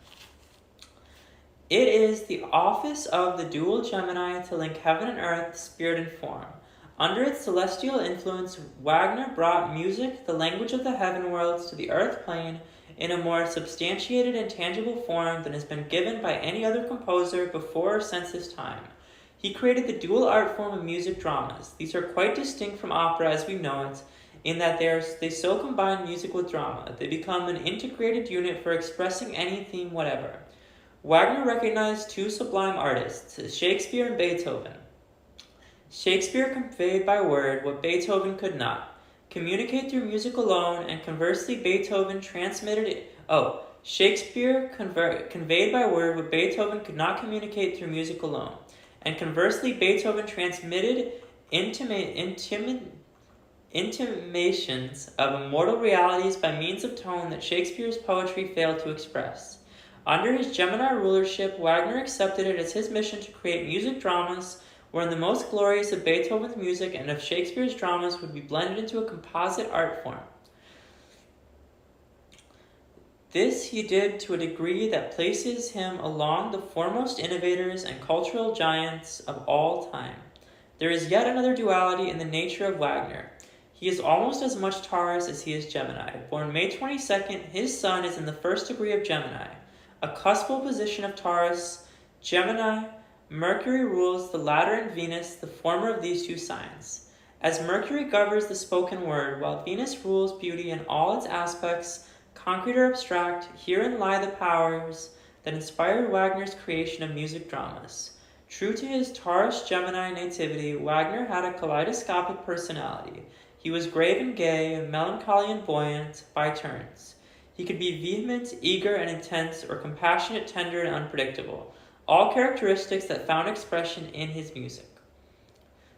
[SPEAKER 1] It is the office of the dual Gemini to link heaven and earth, spirit and form. Under its celestial influence, Wagner brought music, the language of the heaven worlds, to the earth plane in a more substantiated and tangible form than has been given by any other composer before or since his time. He created the dual art form of music dramas. These are quite distinct from opera as we know it, in that they so combine music with drama. They become an integrated unit for expressing any theme whatever. Wagner recognized two sublime artists, Shakespeare and Beethoven. Shakespeare conveyed by word what Beethoven could not, communicate through music alone, and conversely Beethoven transmitted it. Shakespeare conveyed by word what Beethoven could not communicate through music alone, and conversely Beethoven transmitted intimations of immortal realities by means of tone that Shakespeare's poetry failed to express. Under his Gemini rulership, Wagner accepted it as his mission to create music dramas wherein the most glorious of Beethoven's music and of Shakespeare's dramas would be blended into a composite art form. This he did to a degree that places him along the foremost innovators and cultural giants of all time. There is yet another duality in the nature of Wagner. He is almost as much Taurus as he is Gemini. Born May 22nd, his sun is in the first degree of Gemini, a cuspal position of Taurus, Gemini. Mercury rules the latter and Venus, the former of these two signs. As Mercury governs the spoken word, while Venus rules beauty in all its aspects, concrete or abstract, herein lie the powers that inspired Wagner's creation of music dramas. True to his Taurus Gemini nativity, Wagner had a kaleidoscopic personality. He was grave and gay, melancholy and buoyant, by turns. He could be vehement, eager and intense, or compassionate, tender, and unpredictable, all characteristics that found expression in his music.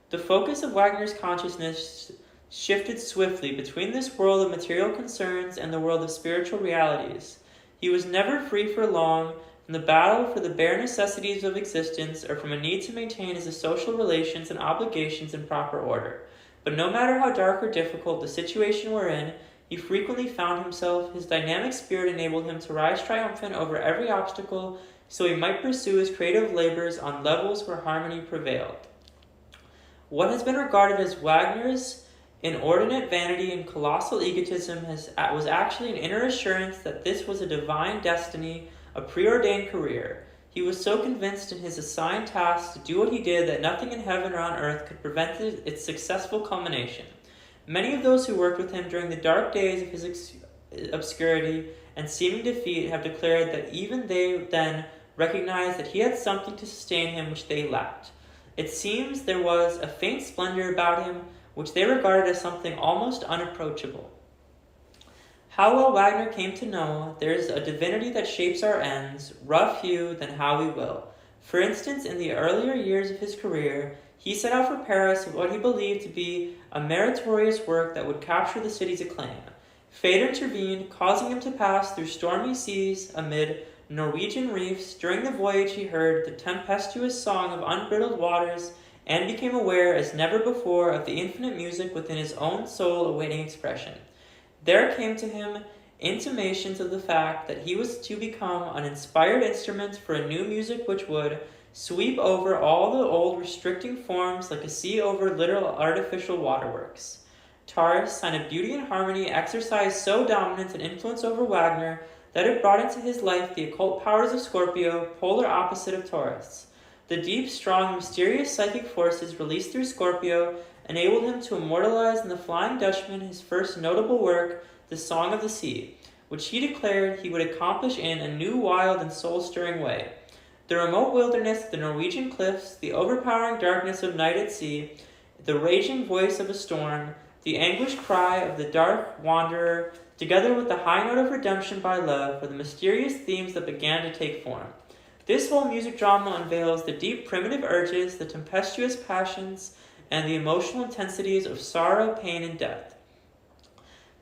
[SPEAKER 1] The focus of Wagner's consciousness shifted swiftly between this world of material concerns and the world of spiritual realities. He was never free for long from the battle for the bare necessities of existence or from a need to maintain his social relations and obligations in proper order. But no matter how dark or difficult the situation we're in, he frequently found himself. His dynamic spirit enabled him to rise triumphant over every obstacle so he might pursue his creative labors on levels where harmony prevailed. What has been regarded as Wagner's inordinate vanity and colossal egotism was actually an inner assurance that this was a divine destiny, a preordained career. He was so convinced in his assigned task to do what he did that nothing in heaven or on earth could prevent its successful culmination. Many of those who worked with him during the dark days of his obscurity and seeming defeat have declared that even they then recognized that he had something to sustain him which they lacked. It seems there was a faint splendor about him which they regarded as something almost unapproachable. How well Wagner came to know there is a divinity that shapes our ends, rough-hewn than how we will. For instance, in the earlier years of his career, he set out for Paris with what he believed to be a meritorious work that would capture the city's acclaim. Fate intervened, causing him to pass through stormy seas amid Norwegian reefs. During the voyage he heard the tempestuous song of unbridled waters and became aware as never before of the infinite music within his own soul awaiting expression. There came to him intimations of the fact that he was to become an inspired instrument for a new music which would sweep over all the old restricting forms like a sea over little artificial waterworks. Taurus, sign of beauty and harmony, exercised so dominant an influence over Wagner that it brought into his life the occult powers of Scorpio, polar opposite of Taurus. The deep, strong, mysterious psychic forces released through Scorpio enabled him to immortalize in The Flying Dutchman his first notable work, The Song of the Sea, which he declared he would accomplish in a new, wild, and soul-stirring way. The remote wilderness, the Norwegian cliffs, the overpowering darkness of night at sea, the raging voice of a storm, the anguished cry of the dark wanderer, together with the high note of redemption by love, were the mysterious themes that began to take form. This whole music drama unveils the deep primitive urges, the tempestuous passions, and the emotional intensities of sorrow, pain, and death.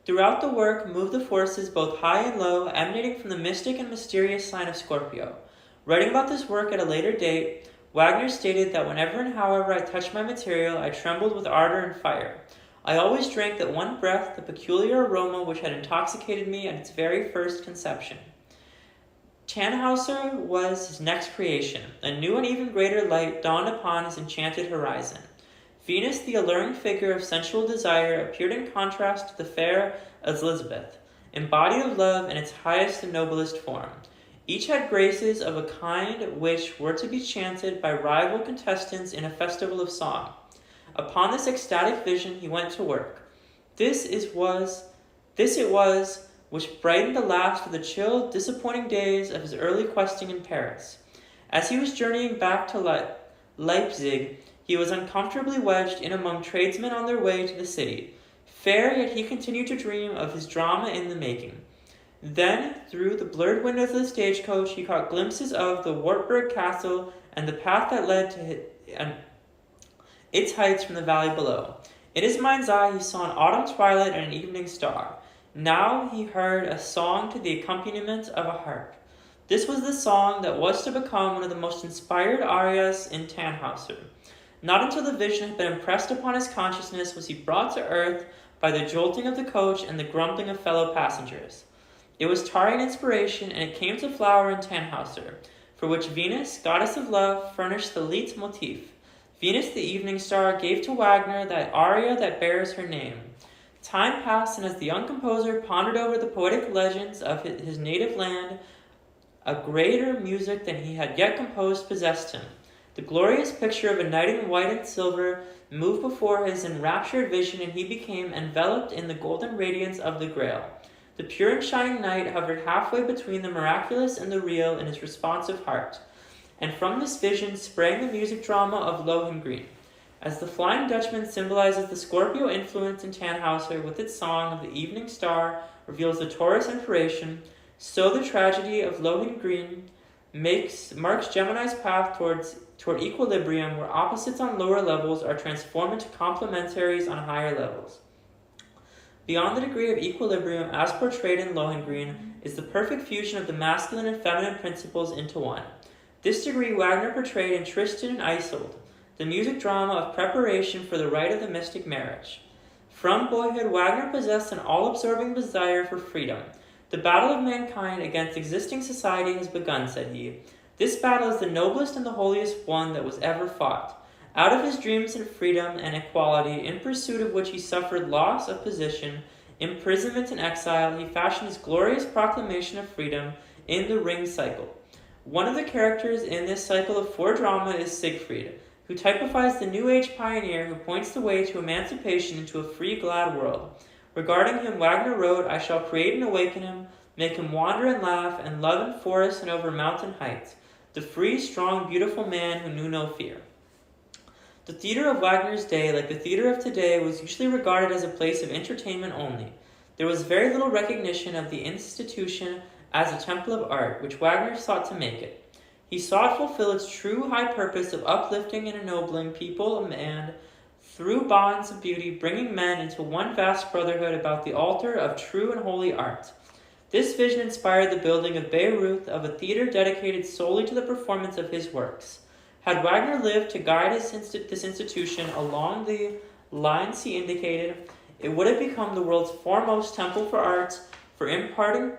[SPEAKER 1] Throughout the work move the forces both high and low, emanating from the mystic and mysterious sign of Scorpio. Writing about this work at a later date, Wagner stated that whenever and however I touched my material, I trembled with ardor and fire. I always drank at one breath the peculiar aroma which had intoxicated me at its very first conception. Tannhäuser was his next creation. A new and even greater light dawned upon his enchanted horizon. Venus, the alluring figure of sensual desire, appeared in contrast to the fair Elizabeth, embodied of love in its highest and noblest form. Each had graces of a kind which were to be chanted by rival contestants in a festival of song. Upon this ecstatic vision he went to work. This it was which brightened the last of the chill, disappointing days of his early questing in Paris. As he was journeying back to Leipzig, he was uncomfortably wedged in among tradesmen on their way to the city. Fair, yet he continued to dream of his drama in the making. Then, through the blurred windows of the stagecoach, he caught glimpses of the Wartburg Castle and the path that led to its heights from the valley below. In his mind's eye, he saw an autumn twilight and an evening star. Now he heard a song to the accompaniment of a harp. This was the song that was to become one of the most inspired arias in Tannhäuser. Not until the vision had been impressed upon his consciousness was he brought to earth by the jolting of the coach and the grumbling of fellow passengers. It was tarry and inspiration, and it came to flower in Tannhäuser, for which Venus, goddess of love, furnished the leitmotif. Venus, the evening star, gave to Wagner that aria that bears her name. Time passed, and as the young composer pondered over the poetic legends of his native land, a greater music than he had yet composed possessed him. The glorious picture of a knight in white and silver moved before his enraptured vision, and he became enveloped in the golden radiance of the Grail. The pure and shining knight hovered halfway between the miraculous and the real in his responsive heart, and from this vision sprang the music drama of Lohengrin. As the Flying Dutchman symbolizes the Scorpio influence in Tannhauser with its song of the evening star reveals the Taurus inspiration, so the tragedy of Lohengrin marks Gemini's path toward equilibrium, where opposites on lower levels are transformed into complementaries on higher levels. Beyond the degree of equilibrium as portrayed in Lohengrin is the perfect fusion of the masculine and feminine principles into one. This degree Wagner portrayed in Tristan and Isolde, the music drama of preparation for the rite of the mystic marriage. From boyhood, Wagner possessed an all-absorbing desire for freedom. The battle of mankind against existing society has begun, said he. This battle is the noblest and the holiest one that was ever fought. Out of his dreams of freedom and equality, in pursuit of which he suffered loss of position, imprisonment and exile, he fashioned his glorious proclamation of freedom in the ring cycle. One of the characters in this cycle of 4 drama is Siegfried, who typifies the New Age pioneer who points the way to emancipation into a free, glad world. Regarding him, Wagner wrote, "I shall create and awaken him, make him wander and laugh, and love in forests and over mountain heights, the free, strong, beautiful man who knew no fear." The theater of Wagner's day, like the theater of today, was usually regarded as a place of entertainment only. There was very little recognition of the institution as a temple of art, which Wagner sought to make it. He saw it fulfill its true high purpose of uplifting and ennobling people and, through bonds of beauty, bringing men into one vast brotherhood about the altar of true and holy art. This vision inspired the building of Bayreuth of a theater dedicated solely to the performance of his works. Had Wagner lived to guide this institution along the lines he indicated, it would have become the world's foremost temple for art, for imparting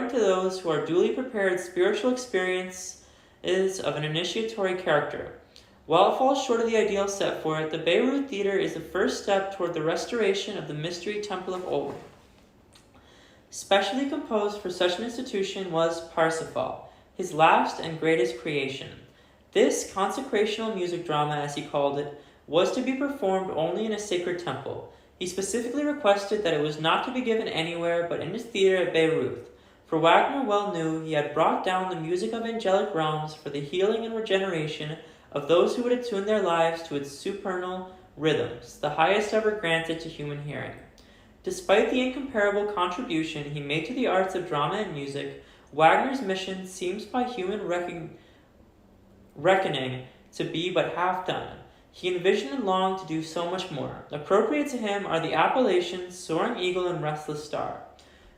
[SPEAKER 1] to those who are duly prepared spiritual experiences of an initiatory character. While it falls short of the ideal set for it, the Bayreuth Theater is the first step toward the restoration of the mystery temple of old. Specially composed for such an institution was Parsifal, his last and greatest creation. This consecrational music drama, as he called it, was to be performed only in a sacred temple. He specifically requested that it was not to be given anywhere but in his theater at Bayreuth, for Wagner well knew he had brought down the music of angelic realms for the healing and regeneration of those who would attune their lives to its supernal rhythms, the highest ever granted to human hearing. Despite the incomparable contribution he made to the arts of drama and music, Wagner's mission seems by human reckoning to be but half done. He envisioned and longed to do so much more. Appropriate to him are the appellations Soaring Eagle and Restless Star.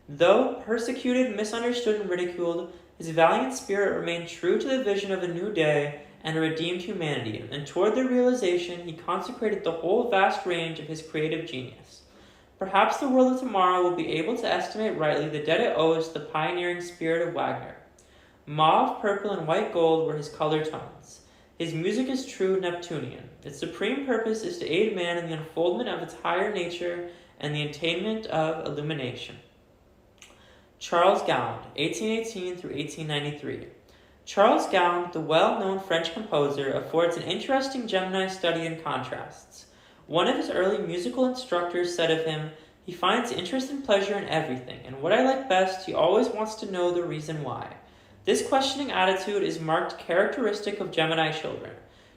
[SPEAKER 1] Though persecuted, misunderstood, and ridiculed, his valiant spirit remained true to the vision of a new day and a redeemed humanity, and toward their realization he consecrated the whole vast range of his creative genius. Perhaps the world of tomorrow will be able to estimate rightly the debt it owes to the pioneering spirit of Wagner. Mauve, purple, and white gold were his color tones. His music is true Neptunian. Its supreme purpose is to aid man in the unfoldment of its higher nature and the attainment of illumination. Charles Gound, 1818 through 1893. Charles Gound, the well-known French composer, affords an interesting Gemini study in contrasts. One of his early musical instructors said of him, "He finds interest and pleasure in everything, and what I like best, he always wants to know the reason why." This questioning attitude is marked characteristic of Gemini children.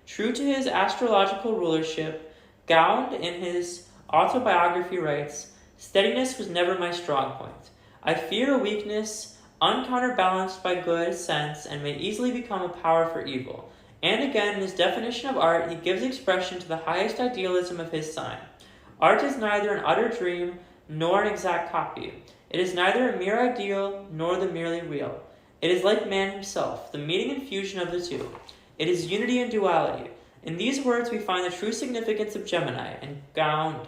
[SPEAKER 1] True to his astrological rulership, Gound in his autobiography writes, "Steadiness was never my strong point. I fear a weakness uncounterbalanced by good sense and may easily become a power for evil." And again, in his definition of art, he gives expression to the highest idealism of his sign. Art is neither an utter dream nor an exact copy. It is neither a mere ideal nor the merely real. It is like man himself, the meeting and fusion of the two. It is unity and duality. In these words we find the true significance of Gemini, and Gounod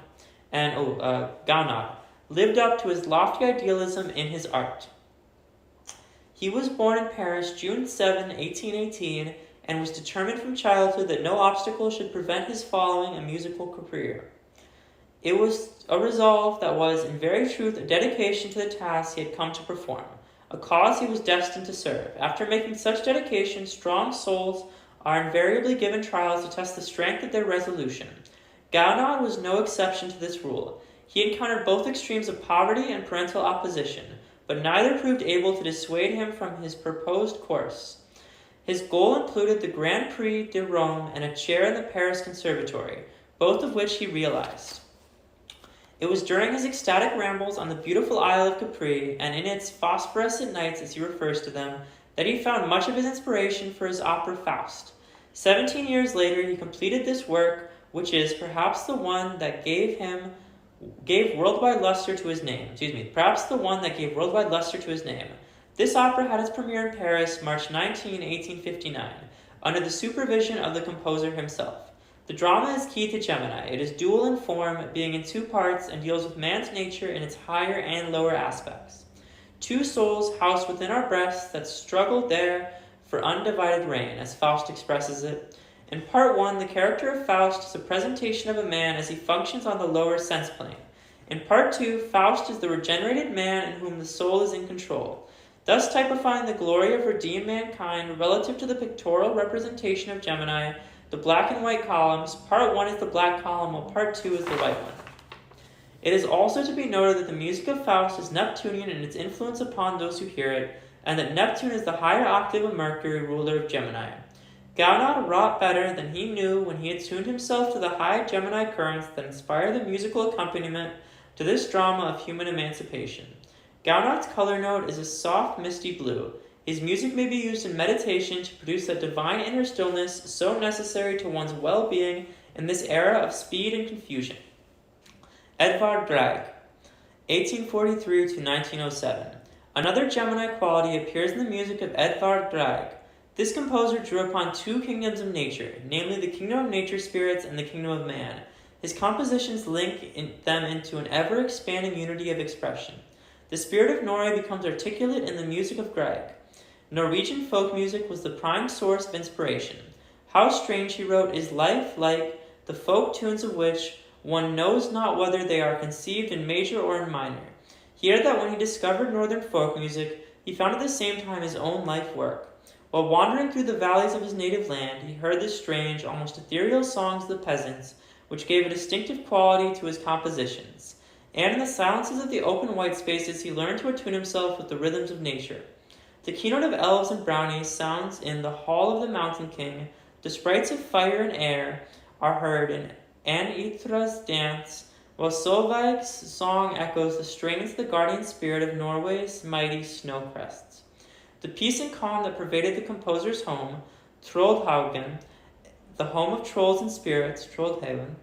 [SPEAKER 1] lived up to his lofty idealism in his art. He was born in Paris June 7, 1818, and was determined from childhood that no obstacle should prevent his following a musical career. It was a resolve that was, in very truth, a dedication to the task he had come to perform, a cause he was destined to serve. After making such dedication, strong souls are invariably given trials to test the strength of their resolution. Gounod was no exception to this rule. He encountered both extremes of poverty and parental opposition, but neither proved able to dissuade him from his proposed course. His goal included the Grand Prix de Rome and a chair in the Paris Conservatory, both of which he realized. It was during his ecstatic rambles on the beautiful Isle of Capri, and in its phosphorescent nights, as he refers to them, that he found much of his inspiration for his opera Faust. 17 years later, he completed this work, which is perhaps the one that gave worldwide luster to his name. This opera had its premiere in Paris, March 19, 1859, under the supervision of the composer himself. The drama is key to Gemini. It is dual in form, being in two parts, and deals with man's nature in its higher and lower aspects. Two souls housed within our breasts that struggle there for undivided reign, as Faust expresses it. In part 1, the character of Faust is a presentation of a man as he functions on the lower sense plane. In part 2, Faust is the regenerated man in whom the soul is in control, thus typifying the glory of redeemed mankind relative to the pictorial representation of Gemini, the black and white columns. Part 1 is the black column, while part 2 is the white one. It is also to be noted that the music of Faust is Neptunian in its influence upon those who hear it, and that Neptune is the higher octave of Mercury, ruler of Gemini. Gounod wrought better than he knew when he had tuned himself to the high Gemini currents that inspire the musical accompaniment to this drama of human emancipation. Gounod's color note is a soft, misty blue. His music may be used in meditation to produce that divine inner stillness so necessary to one's well-being in this era of speed and confusion. Edvard Grieg, 1843 to 1907. Another Gemini quality appears in the music of Edvard Grieg. This composer drew upon two kingdoms of nature, namely the kingdom of nature spirits and the kingdom of man. His compositions link them into an ever-expanding unity of expression. The spirit of Norway becomes articulate in the music of Grieg. Norwegian folk music was the prime source of inspiration. How strange, he wrote, is life like, the folk tunes of which one knows not whether they are conceived in major or in minor. He added that when he discovered northern folk music, he found at the same time his own life work. While wandering through the valleys of his native land, he heard the strange, almost ethereal songs of the peasants, which gave a distinctive quality to his compositions. And in the silences of the open white spaces, he learned to attune himself with the rhythms of nature. The keynote of elves and brownies sounds in the Hall of the Mountain King. The sprites of fire and air are heard in Anithra's dance, while Solveig's song echoes the strains of the guardian spirit of Norway's mighty snow crests. The peace and calm that pervaded the composer's home, Trollhaugen, the home of trolls and spirits, Trollhaven,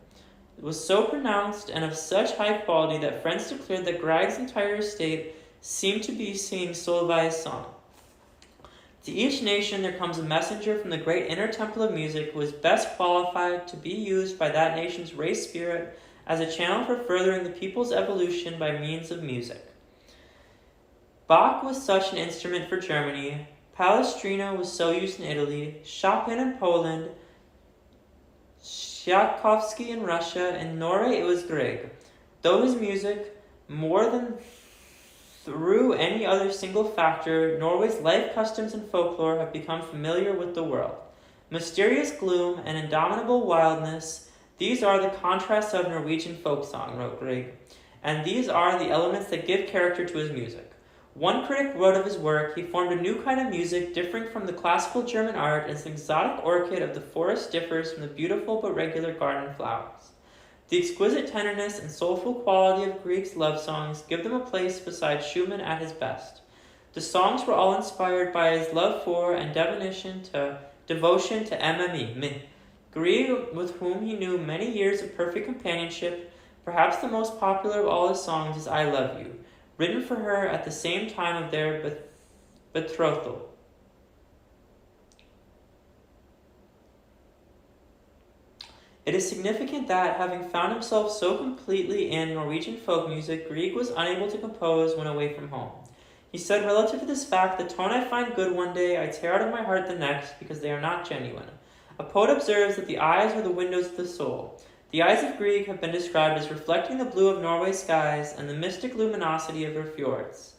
[SPEAKER 1] was so pronounced and of such high quality that friends declared that Grieg's entire estate seemed to be singing Solveig's song. To each nation there comes a messenger from the great inner temple of music who is best qualified to be used by that nation's race spirit as a channel for furthering the people's evolution by means of music. Bach was such an instrument for Germany, Palestrina was so used in Italy, Chopin in Poland, Tchaikovsky in Russia, in Norway it was Grieg. Though his music, more than through any other single factor, Norway's life customs and folklore have become familiar with the world. Mysterious gloom and indomitable wildness, these are the contrasts of Norwegian folk song, wrote Grieg, and these are the elements that give character to his music. One critic wrote of his work, he formed a new kind of music differing from the classical German art as the exotic orchid of the forest differs from the beautiful but regular garden flowers. The exquisite tenderness and soulful quality of Grieg's love songs give them a place beside Schumann at his best. The songs were all inspired by his love for and devotion to MME, Grieg, with whom he knew many years of perfect companionship. Perhaps the most popular of all his songs is I Love You, written for her at the same time of their betrothal. It is significant that, having found himself so completely in Norwegian folk music, Grieg was unable to compose when away from home. He said relative to this fact, the tone I find good one day, I tear out of my heart the next, because they are not genuine. A poet observes that the eyes are the windows of the soul. The eyes of Grieg have been described as reflecting the blue of Norway's skies and the mystic luminosity of her fjords.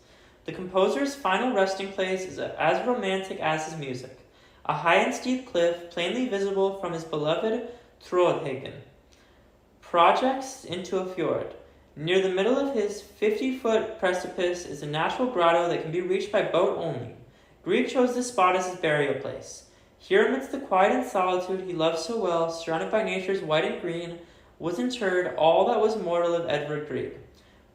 [SPEAKER 1] The composer's final resting place is as romantic as his music. A high and steep cliff, plainly visible from his beloved Trollhaugen, projects into a fjord. Near the middle of his 50-foot precipice is a natural grotto that can be reached by boat only. Grieg chose this spot as his burial place. Here, amidst the quiet and solitude he loved so well, surrounded by nature's white and green, was interred all that was mortal of Edvard Grieg.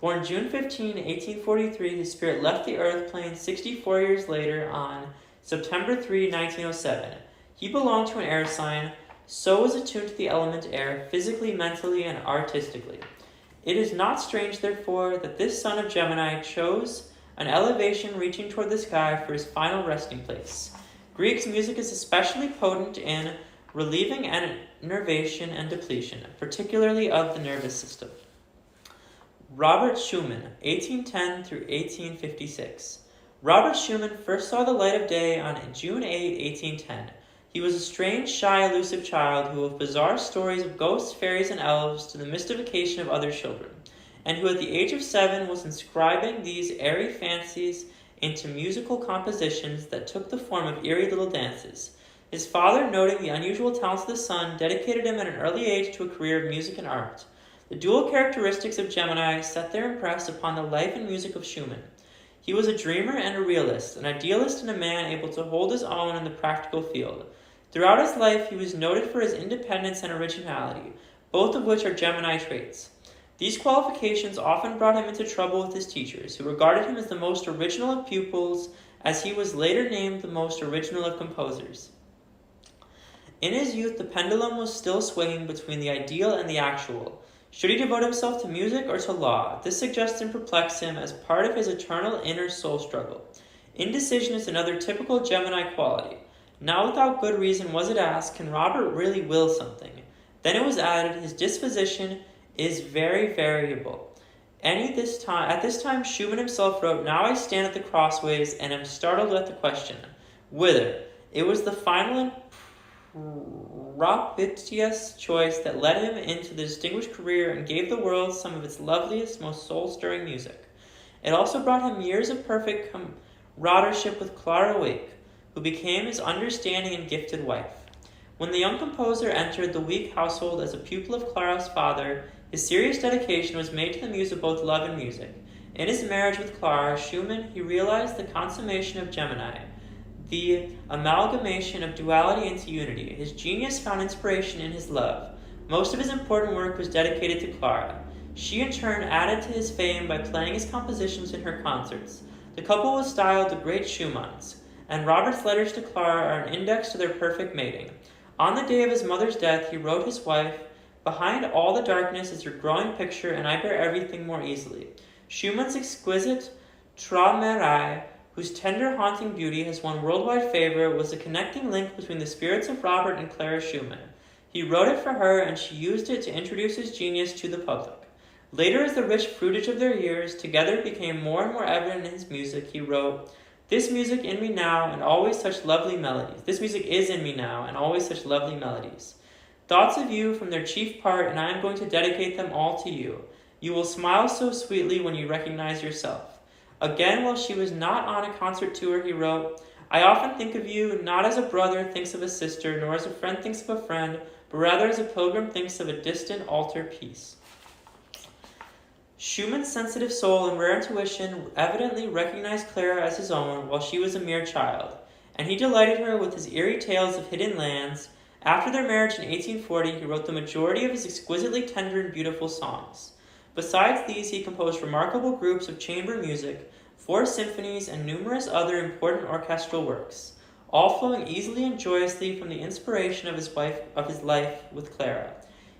[SPEAKER 1] Born June 15, 1843, his spirit left the earth plane 64 years later on September 3, 1907. He belonged to an air sign, so was attuned to the element air, physically, mentally, and artistically. It is not strange, therefore, that this son of Gemini chose an elevation reaching toward the sky for his final resting place. Grieg's music is especially potent in relieving enervation and depletion, particularly of the nervous system. Robert Schumann, 1810 through 1856. Robert Schumann first saw the light of day on June 8, 1810. He was a strange, shy, elusive child who wove bizarre stories of ghosts, fairies, and elves to the mystification of other children, and who at the age of 7 was inscribing these airy fancies into musical compositions that took the form of eerie little dances. His father, noting the unusual talents of the son, dedicated him at an early age to a career of music and art. The dual characteristics of Gemini set their impress upon the life and music of Schumann. He was a dreamer and a realist, an idealist and a man able to hold his own in the practical field. Throughout his life, he was noted for his independence and originality, both of which are Gemini traits. These qualifications often brought him into trouble with his teachers, who regarded him as the most original of pupils, as he was later named the most original of composers. In his youth, the pendulum was still swinging between the ideal and the actual. Should he devote himself to music or to law? This suggestion perplexed him as part of his eternal inner soul struggle. Indecision is another typical Gemini quality. Not without good reason was it asked, can Robert really will something? Then it was added, his disposition is very variable. At this time, Schumann himself wrote, "Now I stand at the crossways and am startled at the question, whither?" It was the final and propitious choice that led him into the distinguished career and gave the world some of its loveliest, most soul-stirring music. It also brought him years of perfect comradeship with Clara Wieck, who became his understanding and gifted wife. When the young composer entered the Wieck household as a pupil of Clara's father, his serious dedication was made to the muse of both love and music. In his marriage with Clara, Schumann, he realized the consummation of Gemini, the amalgamation of duality into unity. His genius found inspiration in his love. Most of his important work was dedicated to Clara. She, in turn, added to his fame by playing his compositions in her concerts. The couple was styled the Great Schumanns, and Robert's letters to Clara are an index to their perfect mating. On the day of his mother's death, he wrote his wife, "Behind all the darkness is your growing picture, and I bear everything more easily." Schumann's exquisite Traumerei, whose tender, haunting beauty has won worldwide favor, was the connecting link between the spirits of Robert and Clara Schumann. He wrote it for her, and she used it to introduce his genius to the public. Later, as the rich fruitage of their years together became more and more evident in his music, he wrote, "This music in me now, and always such lovely melodies. This music is in me now, and always such lovely melodies. Thoughts of you from their chief part, and I am going to dedicate them all to you. You will smile so sweetly when you recognize yourself." Again, while she was not on a concert tour, he wrote, "I often think of you, not as a brother thinks of a sister, nor as a friend thinks of a friend, but rather as a pilgrim thinks of a distant altar piece." Schumann's sensitive soul and rare intuition evidently recognized Clara as his own while she was a mere child, and he delighted her with his eerie tales of hidden lands. After their marriage in 1840, he wrote the majority of his exquisitely tender and beautiful songs. Besides these, he composed remarkable groups of chamber music, 4 symphonies, and numerous other important orchestral works, all flowing easily and joyously from the inspiration of his life with Clara.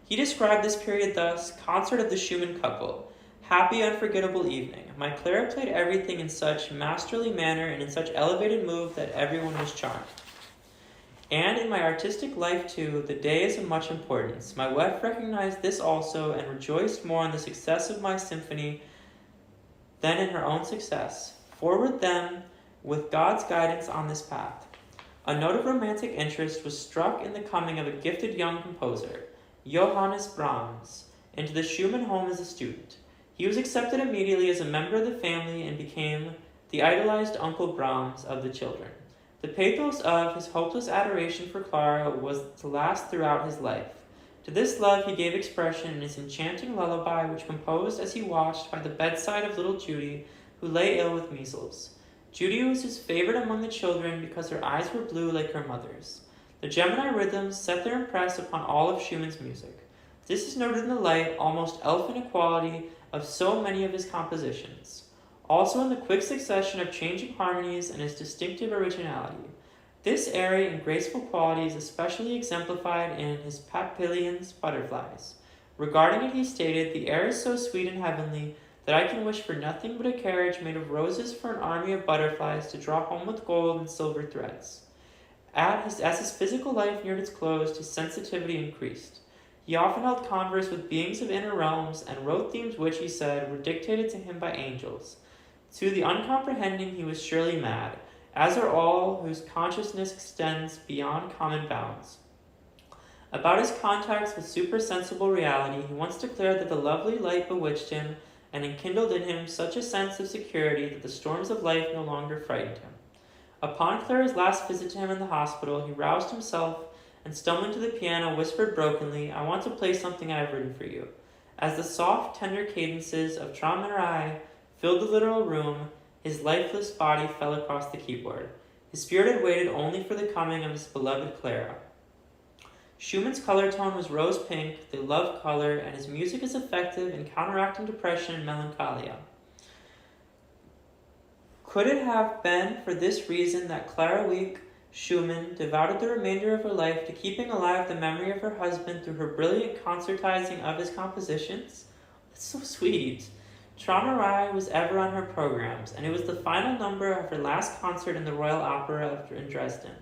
[SPEAKER 1] He described this period thus: "Concert of the Schumann couple. Happy, unforgettable evening. My Clara played everything in such masterly manner and in such elevated mood that everyone was charmed. And in my artistic life too, the day is of much importance. My wife recognized this also and rejoiced more in the success of my symphony than in her own success. Forward then, with God's guidance on this path." A note of romantic interest was struck in the coming of a gifted young composer, Johannes Brahms, into the Schumann home as a student. He was accepted immediately as a member of the family and became the idolized Uncle Brahms of the children. The pathos of his hopeless adoration for Clara was to last throughout his life. To this love he gave expression in his enchanting lullaby, which composed as he watched by the bedside of little Judy, who lay ill with measles. Judy was his favorite among the children because her eyes were blue like her mother's. The Gemini rhythms set their impress upon all of Schumann's music. This is noted in the light, almost elfin equality of so many of his compositions. Also in the quick succession of changing harmonies and his distinctive originality. This airy and graceful quality is especially exemplified in his Papillion's Butterflies. Regarding it, he stated, "The air is so sweet and heavenly that I can wish for nothing but a carriage made of roses for an army of butterflies to draw home with gold and silver threads." As his physical life neared its close, his sensitivity increased. He often held converse with beings of inner realms and wrote themes which, he said, were dictated to him by angels. To the uncomprehending he was surely mad, as are all whose consciousness extends beyond common bounds. About his contacts with supersensible reality, he once declared that the lovely light bewitched him and enkindled in him such a sense of security that the storms of life no longer frightened him. Upon Clara's last visit to him in the hospital, he roused himself and, stumbling to the piano, whispered brokenly, "I want to play something I have written for you." As the soft, tender cadences of Traumerei filled the literal room, his lifeless body fell across the keyboard. His spirit had waited only for the coming of his beloved Clara. Schumann's color tone was rose pink, the love color, and his music is effective in counteracting depression and melancholia. Could it have been for this reason that Clara Wieck Schumann devoted the remainder of her life to keeping alive the memory of her husband through her brilliant concertizing of his compositions? That's so sweet. Traumerei was ever on her programs, and it was the final number of her last concert in the Royal Opera in Dresden.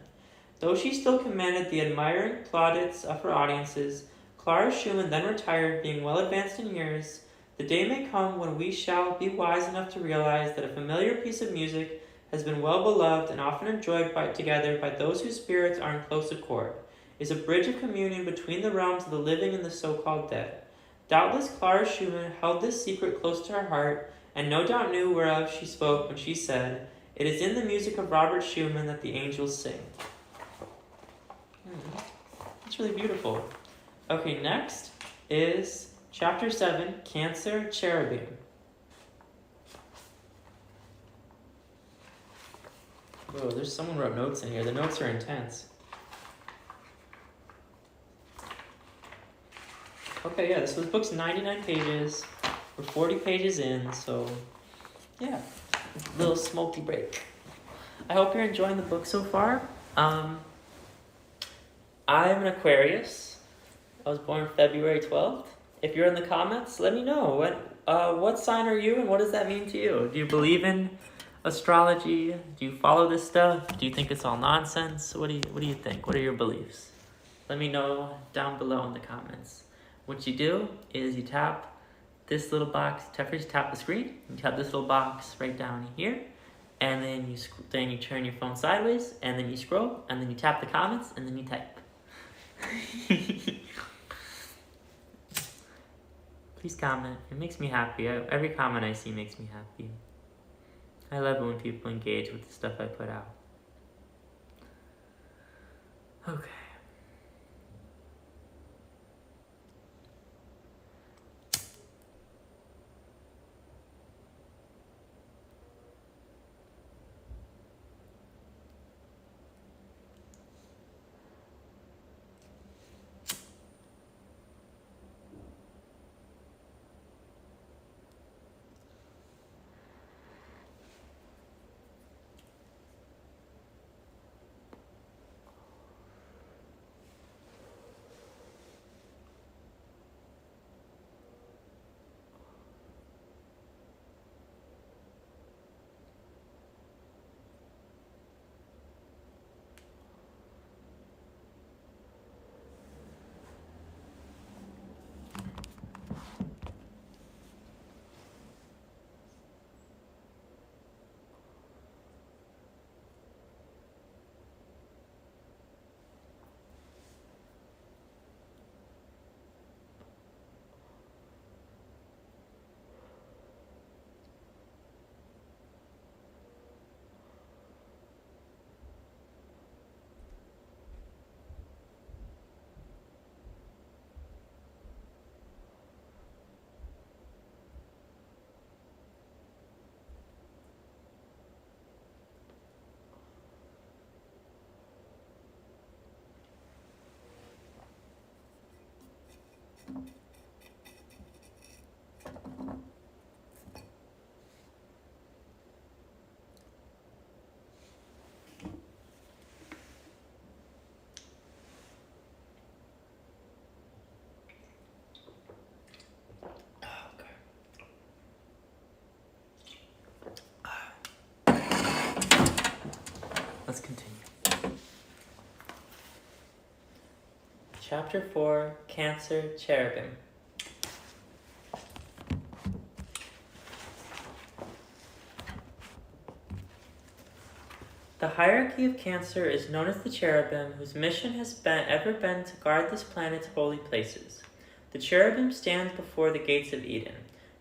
[SPEAKER 1] Though she still commanded the admiring plaudits of her audiences, Clara Schumann then retired, being well advanced in years. The day may come when we shall be wise enough to realize that a familiar piece of music has been well beloved and often enjoyed together by those whose spirits are in close accord, is a bridge of communion between the realms of the living and the so-called dead. Doubtless Clara Schumann held this secret close to her heart, and no doubt knew whereof she spoke when she said, "It is in the music of Robert Schumann that the angels sing." That's really beautiful. Okay, next is Chapter 7, Cancer Cherubim. Whoa, there's someone wrote notes in here. The notes are intense. Okay, yeah, this book's 99 pages. We're 40 pages in, so yeah, little smoky break. I hope you're enjoying the book so far. I'm an Aquarius. I was born February 12th. If you're in the comments, let me know. What sign are you and what does that mean to you? Do you believe in astrology? Do you follow this stuff? Do you think it's all nonsense? What do you think? What are your beliefs? Let me know down below in the comments. What you do is you tap this little box. First, you tap the screen. You tap this little box right down here, and then you turn your phone sideways, and then you scroll, and then you tap the comments, and then you type. Please comment. It makes me happy. Every comment I see makes me happy. I love it when people engage with the stuff I put out. Okay. Chapter 4, Cancer, Cherubim. The hierarchy of Cancer is known as the cherubim, whose mission has ever been to guard this planet's holy places. The cherubim stands before the gates of Eden,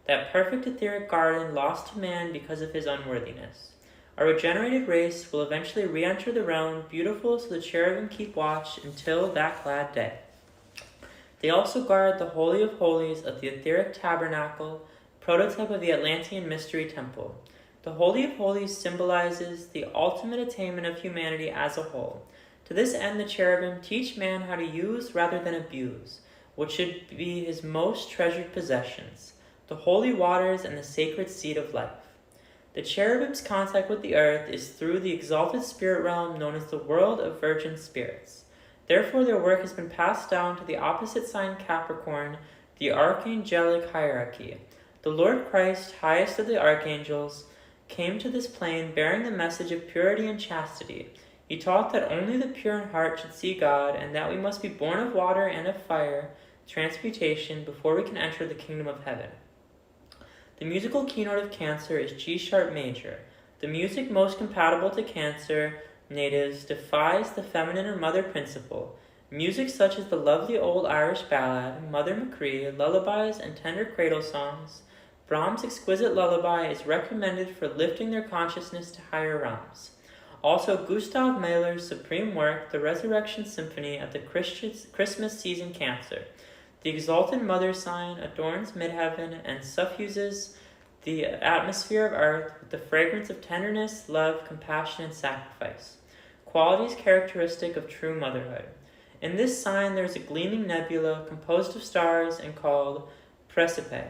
[SPEAKER 1] that perfect etheric garden lost to man because of his unworthiness. A regenerated race will eventually re-enter the realm, beautiful, so the cherubim keep watch until that glad day. They also guard the Holy of Holies of the etheric tabernacle, prototype of the Atlantean mystery temple. The Holy of Holies symbolizes the ultimate attainment of humanity as a whole. To this end, the cherubim teach man how to use rather than abuse what should be his most treasured possessions, the holy waters and the sacred seed of life. The cherubim's contact with the earth is through the exalted spirit realm known as the world of virgin spirits. Therefore, their work has been passed down to the opposite sign Capricorn, the archangelic hierarchy. The Lord Christ, highest of the archangels, came to this plane bearing the message of purity and chastity. He taught that only the pure in heart should see God, and that we must be born of water and of fire, transmutation, before we can enter the kingdom of heaven. The musical keynote of Cancer is G sharp major. The music most compatible to Cancer natives defies the feminine or mother principle. Music such as the lovely old Irish ballad, Mother Machree, lullabies, and tender cradle songs. Brahms' exquisite lullaby is recommended for lifting their consciousness to higher realms. Also, Gustav Mahler's supreme work, The Resurrection Symphony at the Christmas season Cancer. The exalted mother sign adorns midheaven and suffuses the atmosphere of earth with the fragrance of tenderness, love, compassion, and sacrifice, qualities characteristic of true motherhood. In this sign there is a gleaming nebula composed of stars and called Precipe,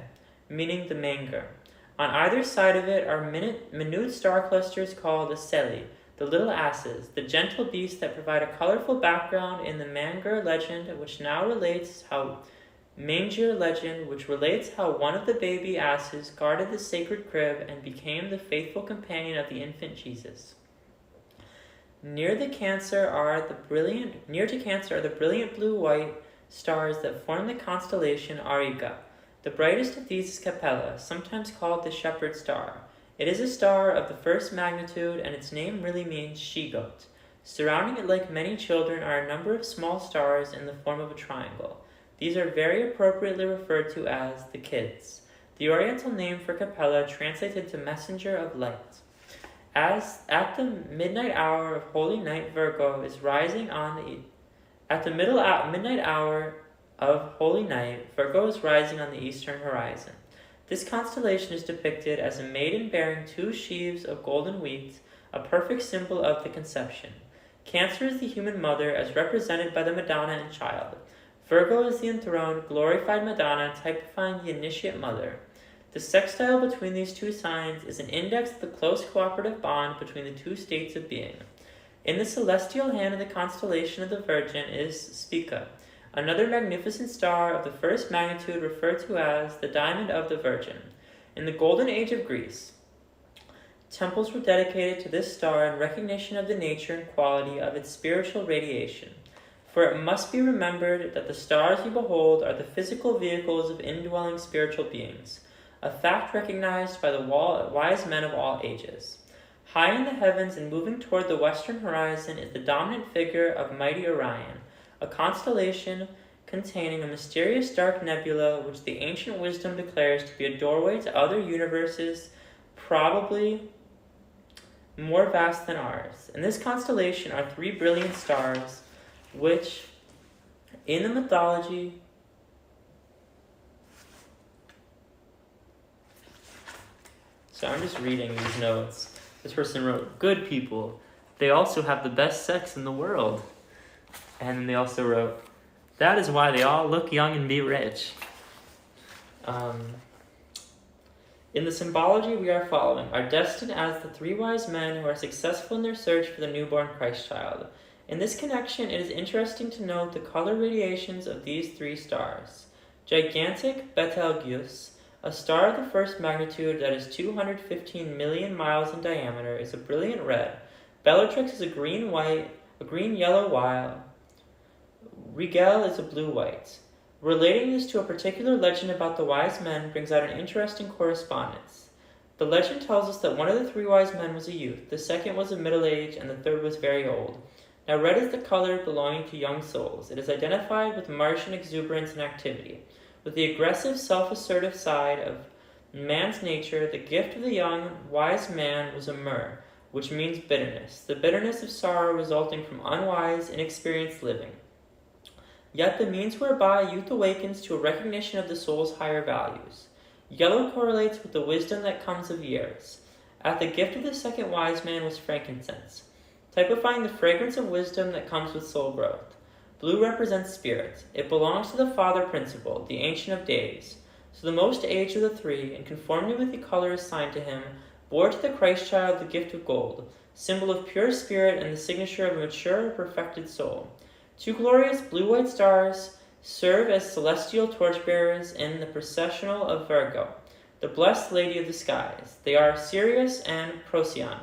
[SPEAKER 1] meaning the manger. On either side of it are minute star clusters called Aceli, the little asses, the gentle beasts that provide a colorful background in the Manger legend, which relates how one of the baby asses guarded the sacred crib and became the faithful companion of the infant Jesus. Near to Cancer are the brilliant blue-white stars that form the constellation Auriga. The brightest of these is Capella, sometimes called the shepherd star. It is a star of the first magnitude, and its name really means she-goat. Surrounding it like many children are a number of small stars in the form of a triangle. These are very appropriately referred to as the kids. The Oriental name for Capella translated to messenger of light. As at the midnight hour of holy night, Virgo is rising on the midnight hour of holy night, Virgo is rising on the eastern horizon. This constellation is depicted as a maiden bearing 2 sheaves of golden wheat, a perfect symbol of the conception. Cancer is the human mother as represented by the Madonna and child. Virgo is the enthroned, glorified Madonna typifying the initiate mother. The sextile between these two signs is an index of the close cooperative bond between the two states of being. In the celestial hand of the constellation of the Virgin is Spica, another magnificent star of the first magnitude referred to as the Diamond of the Virgin. In the Golden Age of Greece, temples were dedicated to this star in recognition of the nature and quality of its spiritual radiation. For it must be remembered that the stars you behold are the physical vehicles of indwelling spiritual beings, a fact recognized by the wise men of all ages. High in the heavens and moving toward the western horizon is the dominant figure of mighty Orion, a constellation containing a mysterious dark nebula which the ancient wisdom declares to be a doorway to other universes, probably more vast than ours. In this constellation are 3 brilliant stars, which, in the mythology, so I'm just reading these notes. This person wrote, "Good people, they also have the best sex in the world." And then they also wrote, "That is why they all look young and be rich." In the symbology we are following are destined as the 3 wise men who are successful in their search for the newborn Christ child. In this connection, it is interesting to note the color radiations of these 3 stars. Gigantic Betelgeuse, a star of the first magnitude that is 215 million miles in diameter, is a brilliant red. Bellatrix is a green-yellow Rigel is a blue-white. Relating this to a particular legend about the wise men brings out an interesting correspondence. The legend tells us that one of the 3 wise men was a youth, the second was of middle age, and the third was very old. Now red is the color belonging to young souls. It is identified with Martian exuberance and activity. With the aggressive, self-assertive side of man's nature, the gift of the young, wise man was a myrrh, which means bitterness, the bitterness of sorrow resulting from unwise, inexperienced living. Yet the means whereby youth awakens to a recognition of the soul's higher values. Yellow correlates with the wisdom that comes of years. At the gift of the second wise man was frankincense, typifying the fragrance of wisdom that comes with soul growth. Blue represents spirit. It belongs to the Father Principle, the Ancient of Days. So the most aged of the 3, in conformity with the color assigned to him, bore to the Christ child the gift of gold, symbol of pure spirit and the signature of a mature, perfected soul. 2 glorious blue-white stars serve as celestial torchbearers in the processional of Virgo, the blessed lady of the skies. They are Sirius and Procyon.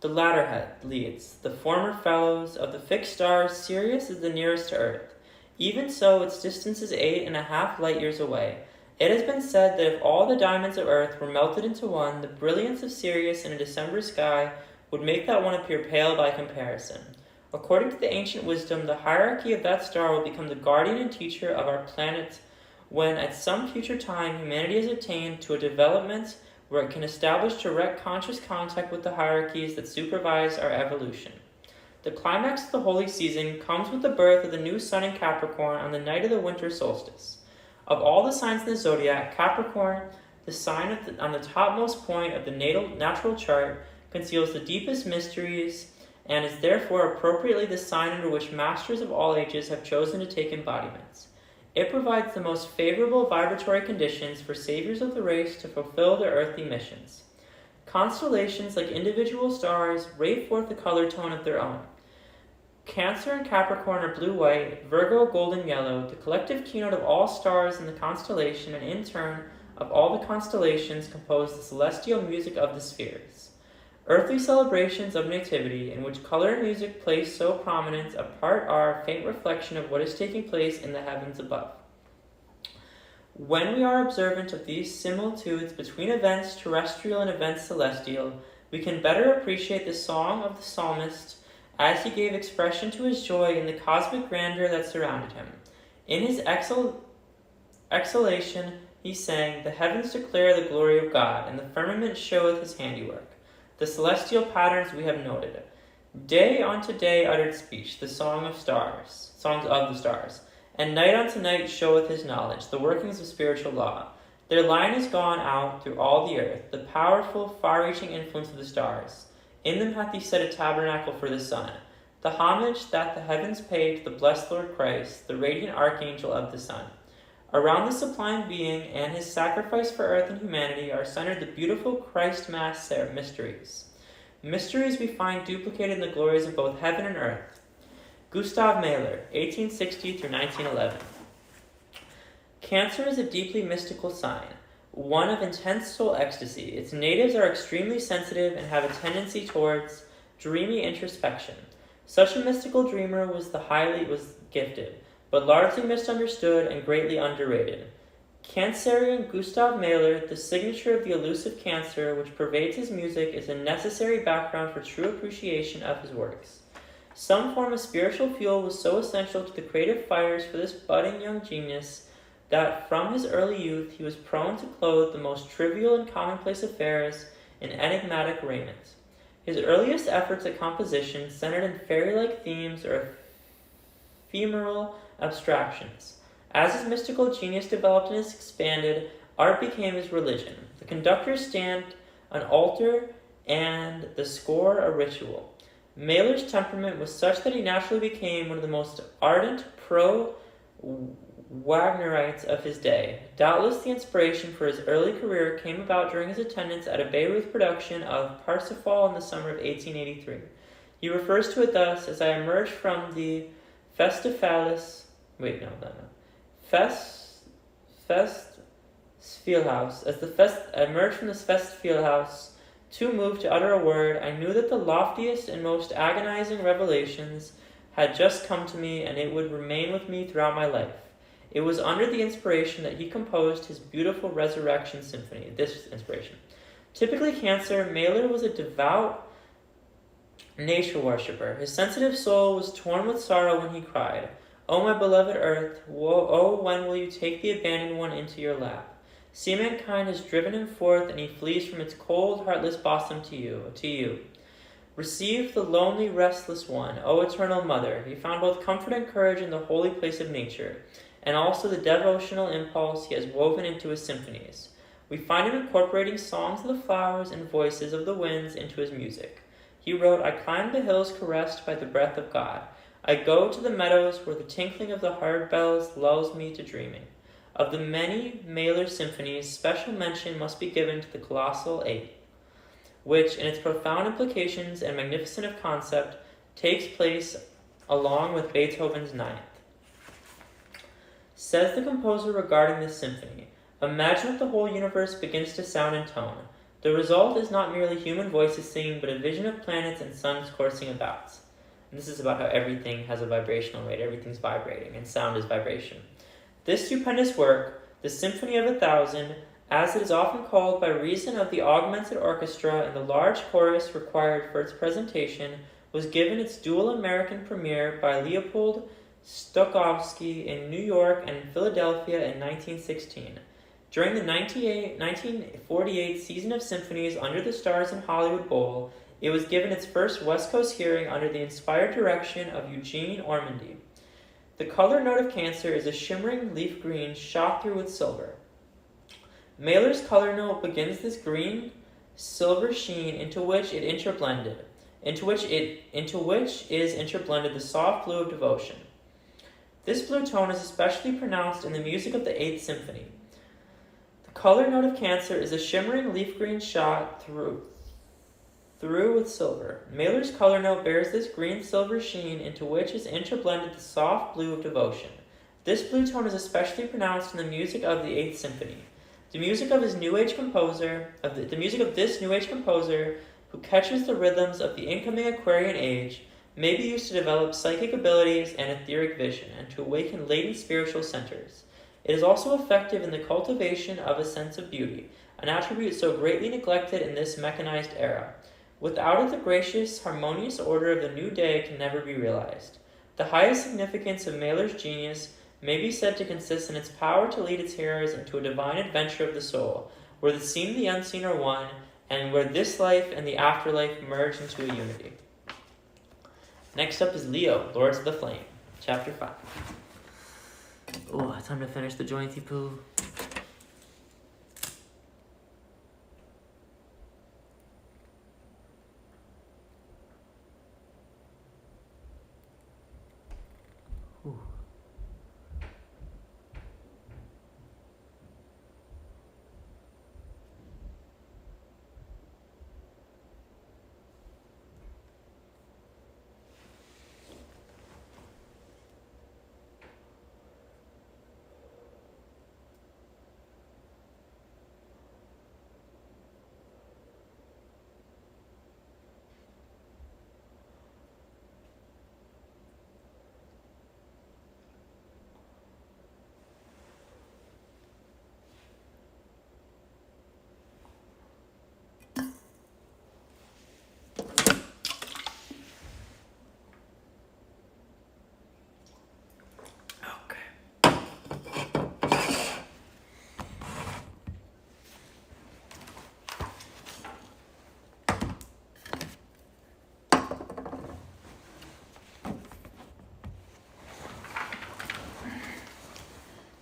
[SPEAKER 1] The latter head leads the former fellows of the fixed stars. Sirius is the nearest to Earth. Even so, its distance is 8.5 light years away. It has been said that if all the diamonds of Earth were melted into one, the brilliance of Sirius in a December sky would make that one appear pale by comparison. According to the ancient wisdom, the hierarchy of that star will become the guardian and teacher of our planet when at some future time humanity has attained to a development where it can establish direct conscious contact with the hierarchies that supervise our evolution. The climax of the holy season comes with the birth of the new sun in Capricorn on the night of the winter solstice. Of all the signs in the zodiac, Capricorn, the sign on the topmost point of the natural chart, conceals the deepest mysteries and is therefore appropriately the sign under which masters of all ages have chosen to take embodiments. It provides the most favorable vibratory conditions for saviors of the race to fulfill their earthly missions. Constellations, like individual stars, radiate forth a color tone of their own. Cancer and Capricorn are blue-white, Virgo golden-yellow, the collective keynote of all stars in the constellation, and in turn, of all the constellations compose the celestial music of the spheres. Earthly celebrations of nativity, in which color and music place so prominent a part, are a faint reflection of what is taking place in the heavens above. When we are observant of these similitudes between events terrestrial and events celestial, we can better appreciate the song of the psalmist as he gave expression to his joy in the cosmic grandeur that surrounded him. In his exhalation he sang, "The heavens declare the glory of God, and the firmament showeth his handiwork." The celestial patterns we have noted. Day unto day uttered speech, the songs of the stars. And night unto night showeth his knowledge, the workings of spiritual law. Their line is gone out through all the earth, the powerful, far-reaching influence of the stars. In them hath he set a tabernacle for the sun. The homage that the heavens pay to the blessed Lord Christ, the radiant archangel of the sun. Around the sublime being and his sacrifice for earth and humanity are centered the beautiful Christ Mass mysteries. Mysteries we find duplicated in the glories of both heaven and earth. Gustav Mahler, 1860 through 1911. Cancer is a deeply mystical sign, one of intense soul ecstasy. Its natives are extremely sensitive and have a tendency towards dreamy introspection. Such a mystical dreamer was gifted, but largely misunderstood and greatly underrated. Cancerian Gustav Mahler, the signature of the elusive Cancer which pervades his music, is a necessary background for true appreciation of his works. Some form of spiritual fuel was so essential to the creative fires for this budding young genius that from his early youth he was prone to clothe the most trivial and commonplace affairs in enigmatic raiment. His earliest efforts at composition centered in fairy-like themes or ephemeral abstractions. As his mystical genius developed and expanded, art became his religion. The conductor's stand, an altar, and the score a ritual. Mahler's temperament was such that he naturally became one of the most ardent pro-Wagnerites of his day. Doubtless the inspiration for his early career came about during his attendance at a Bayreuth production of Parsifal in the summer of 1883. He refers to it thus: "As I emerged from the Festspielhaus, too moved to utter a word, I knew that the loftiest and most agonizing revelations had just come to me, and it would remain with me throughout my life. It was under the inspiration that he composed his beautiful Resurrection Symphony. This inspiration. Typically Cancer, Mahler was a devout nature worshipper. His sensitive soul was torn with sorrow when he cried, "O my beloved earth, oh, when will you take the abandoned one into your lap? See, mankind has driven him forth, and he flees from its cold, heartless bosom to you. Receive the lonely, restless one, O eternal mother." He found both comfort and courage in the holy place of nature, and also the devotional impulse he has woven into his symphonies. We find him incorporating songs of the flowers and voices of the winds into his music. He wrote, "I climb the hills caressed by the breath of God. I go to the meadows where the tinkling of the harp bells lulls me to dreaming." Of the many Mahler symphonies, special mention must be given to the Colossal 8, which, in its profound implications and magnificent of concept, takes place along with Beethoven's Ninth. Says the composer regarding this symphony, "Imagine that the whole universe begins to sound in tone. The result is not merely human voices singing, but a vision of planets and suns coursing about." And this is about how everything has a vibrational rate, everything's vibrating, and sound is vibration. This stupendous work, the Symphony of 1,000, as it is often called by reason of the augmented orchestra and the large chorus required for its presentation, was given its dual American premiere by Leopold Stokowski in New York and Philadelphia in 1916. During the 1948 season of symphonies Under the Stars in Hollywood Bowl, it was given its first West Coast hearing under the inspired direction of Eugene Ormandy. The color note of Cancer is a shimmering leaf green shot through with silver. Mahler's color note begins this green silver sheen into which is interblended the soft blue of devotion. This blue tone is especially pronounced in the music of the Eighth Symphony. The color note of Cancer is a shimmering leaf green shot through with silver. Mahler's color note bears this green-silver sheen into which is interblended the soft blue of devotion. This blue tone is especially pronounced in the music of the Eighth Symphony. The music of this New Age composer, who catches the rhythms of the incoming Aquarian age, may be used to develop psychic abilities and etheric vision, and to awaken latent spiritual centers. It is also effective in the cultivation of a sense of beauty, an attribute so greatly neglected in this mechanized era. Without it, the gracious, harmonious order of the new day can never be realized. The highest significance of Mahler's genius may be said to consist in its power to lead its hearers into a divine adventure of the soul, where the seen and the unseen are one, and where this life and the afterlife merge into a unity. Next up is Leo, Lords of the Flame, Chapter 5. Oh, time to finish the jointy poo.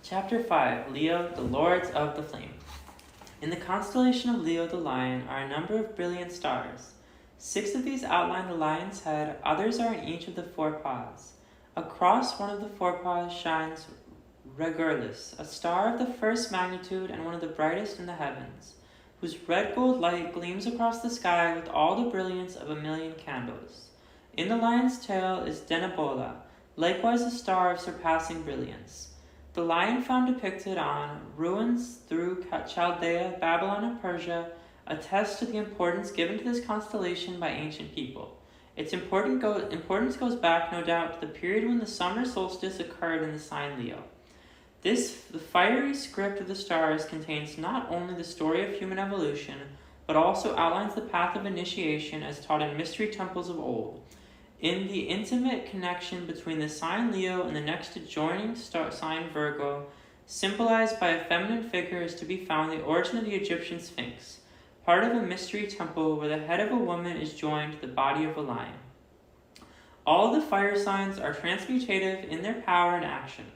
[SPEAKER 1] Chapter 5, Leo, the Lords of the Flame. In the constellation of Leo the Lion are a number of brilliant stars. 6 of these outline the lion's head, others are in each of the 4 paws. Across one of the 4 paws shines Regulus, a star of the first magnitude and one of the brightest in the heavens, whose red-gold light gleams across the sky with all the brilliance of 1,000,000 candles. In the lion's tail is Denebola, likewise a star of surpassing brilliance. The lion found depicted on ruins through Chaldea, Babylon, and Persia attest to the importance given to this constellation by ancient people. Its importance goes back, no doubt, to the period when the summer solstice occurred in the sign Leo. The fiery script of the stars contains not only the story of human evolution, but also outlines the path of initiation as taught in mystery temples of old. In the intimate connection between the sign Leo and the next adjoining sign Virgo, symbolized by a feminine figure, is to be found the origin of the Egyptian Sphinx, part of a mystery temple where the head of a woman is joined to the body of a lion. All the fire signs are transmutative in their power and action.